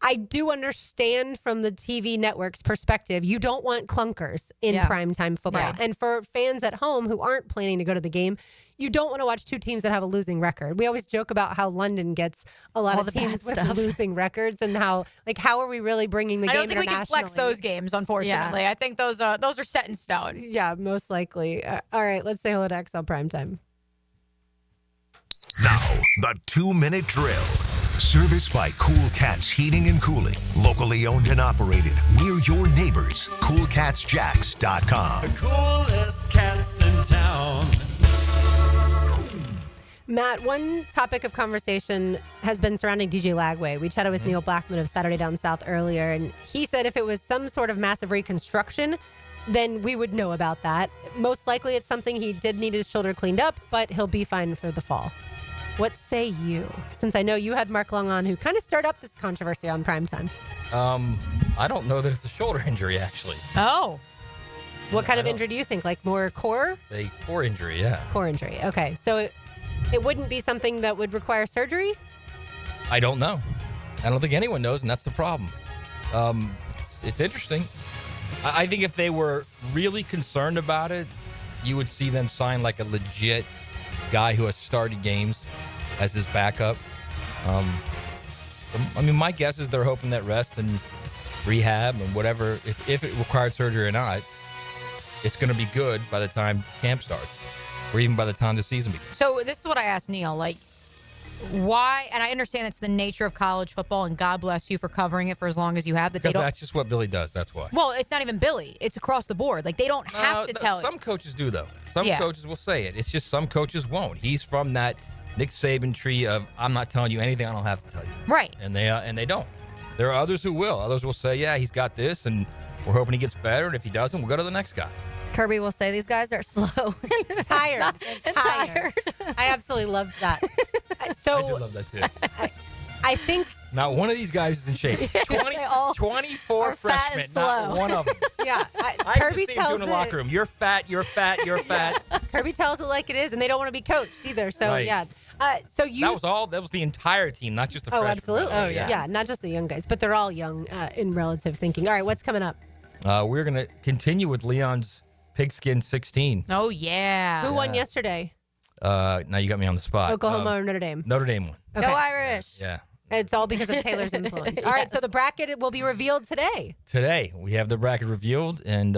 I do understand from the TV network's perspective, you don't want clunkers in primetime football. Yeah. And for fans at home who aren't planning to go to the game, you don't want to watch 2 teams that have a losing record. We always joke about how London gets a lot of teams with losing records and how are we really bringing the game internationally? I don't think we can flex those games, unfortunately. I think those are set in stone. Yeah, most likely. All right, let's say hello to XL Primetime. Now, the 2-minute drill. Serviced by Cool Cats Heating and Cooling. Locally owned and operated. We're your neighbors. CoolCatsJacks.com. The coolest cats in town. Matt, one topic of conversation has been surrounding DJ Lagway. We chatted with Neil Blackman of Saturday Down South earlier, and he said if it was some sort of massive reconstruction, then we would know about that. Most likely it's something he did need his shoulder cleaned up, but he'll be fine for the fall. What say you? Since I know you had Mark Long on, who kind of stirred up this controversy on Primetime. I don't know that it's a shoulder injury, actually. Oh. What kind of injury do you think? Like more core? A core injury, yeah. Core injury. Okay. So it wouldn't be something that would require surgery? I don't know. I don't think anyone knows, and that's the problem. It's interesting. I think if they were really concerned about it, you would see them sign like a legit guy who has started games as his backup. I mean, my guess is they're hoping that rest and rehab and whatever, if it required surgery or not, it's going to be good by the time camp starts or even by the time the season begins. So this is what I asked Neil, like, why, and I understand it's the nature of college football, and God bless you for covering it for as long as you have. Because that's just what Billy does. That's why. Well, it's not even Billy. It's across the board. Like, they don't have to tell Some coaches do, though. Some Yeah. coaches will say it. It's just some coaches won't. He's from that Nick Saban tree of, I'm not telling you anything I don't have to tell you. Right. And they don't. There are others who will. Others will say, yeah, he's got this, and we're hoping he gets better. And if he doesn't, we'll go to the next guy. Kirby will say these guys are slow. Tired. Tired. I absolutely loved that. So I do love that, too. I think Not one of these guys is in shape. 24 are fat freshmen, and not slow. one of them. Yeah, I Kirby just see him tells doing in the locker room. You're fat, you're fat, you're fat. Kirby tells it like it is, and they don't want to be coached either. So Right. yeah. So you. That was the entire team, not just the Oh, freshmen. absolutely. Oh, yeah. Not just the young guys, but they're all young in relative thinking. All right, what's coming up? We're going to continue with Leon's Pigskin 16. Oh, yeah. Who won yesterday? Now you got me on the spot. Oklahoma or Notre Dame? Notre Dame won. Okay. Go Irish. Yeah. It's all because of Taylor's influence. All right, so the bracket will be revealed today. Today, we have the bracket revealed, and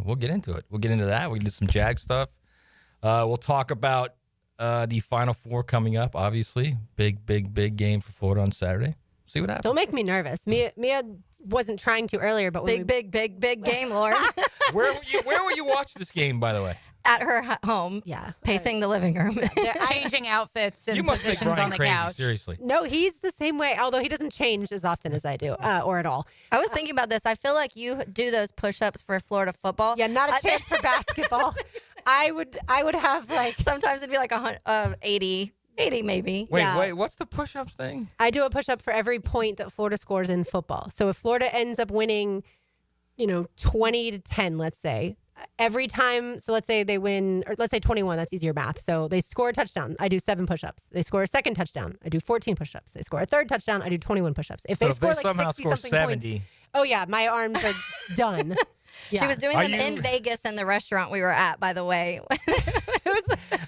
we'll get into it. We'll get into that. We'll do some Jag stuff. We'll talk about the Final Four coming up, obviously. Big game for Florida on Saturday. See what happens. Don't make me nervous. Mia wasn't trying to earlier, but when big game, Lauren. Where were you watch this game, by the way? At her home. Yeah. Pacing the living room. Changing outfits and You must think positions Brian on the crazy, couch. seriously. No, he's the same way, although he doesn't change as often as I do, or at all. I was thinking about this. I feel like you do those push-ups for Florida football. Yeah, not a chance for basketball. I would have like sometimes it'd be like 80 maybe. Wait, what's the push-ups thing? I do a push-up for every point that Florida scores in football. So if Florida ends up winning, 20-10, let's say, every time, so let's say they win, or let's say 21, that's easier math. So they score a touchdown, I do 7 push-ups. They score a second touchdown, I do 14 push-ups. They score a third touchdown, I do 21 push-ups. If they score like somehow 60 score something 70. points, oh yeah, my arms are done. Yeah. She was doing them in Vegas in the restaurant we were at, by the way.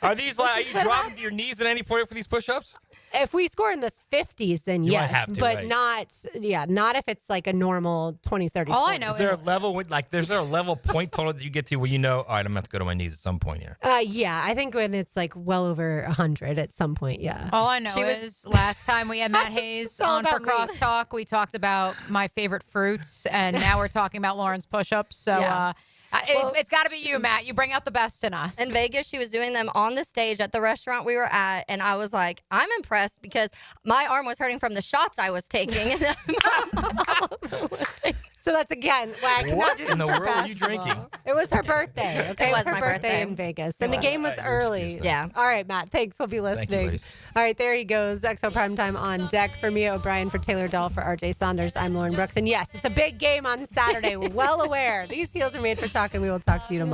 Are you dropping to your knees at any point for these push-ups? If we score in the 50s, then You might yes, have to, but right. not if it's like a normal 20s, 30s. All I 40s. know Is there a level point total that you get to where all right, I'm gonna have to go to my knees at some point here? Yeah, I think when it's like well over 100 at some point, yeah. All I know is last time we had Matt Hayes all on for about me. Crosstalk, we talked about my favorite fruits, and now we're talking about Lauren's push-ups. So Yeah. it's got to be you, Matt. You bring out the best in us. In Vegas, she was doing them on the stage at the restaurant we were at, and I was like, I'm impressed because my arm was hurting from the shots I was taking. So that's again why I cannot What do in this the for world are you basketball. drinking? It was her birthday. Okay, It was her my birthday birthday. in Vegas, and the was. game was Your early. excuse, Yeah. All right, Matt. Thanks. We'll be listening. ladies. All right, there he goes. XO Primetime on deck for Mia O'Brien, for Taylor Dahl, for RJ Saunders. I'm Lauren Brooks, and yes, it's a big game on Saturday. We're well aware these heels are made for talking. We will talk to you tomorrow.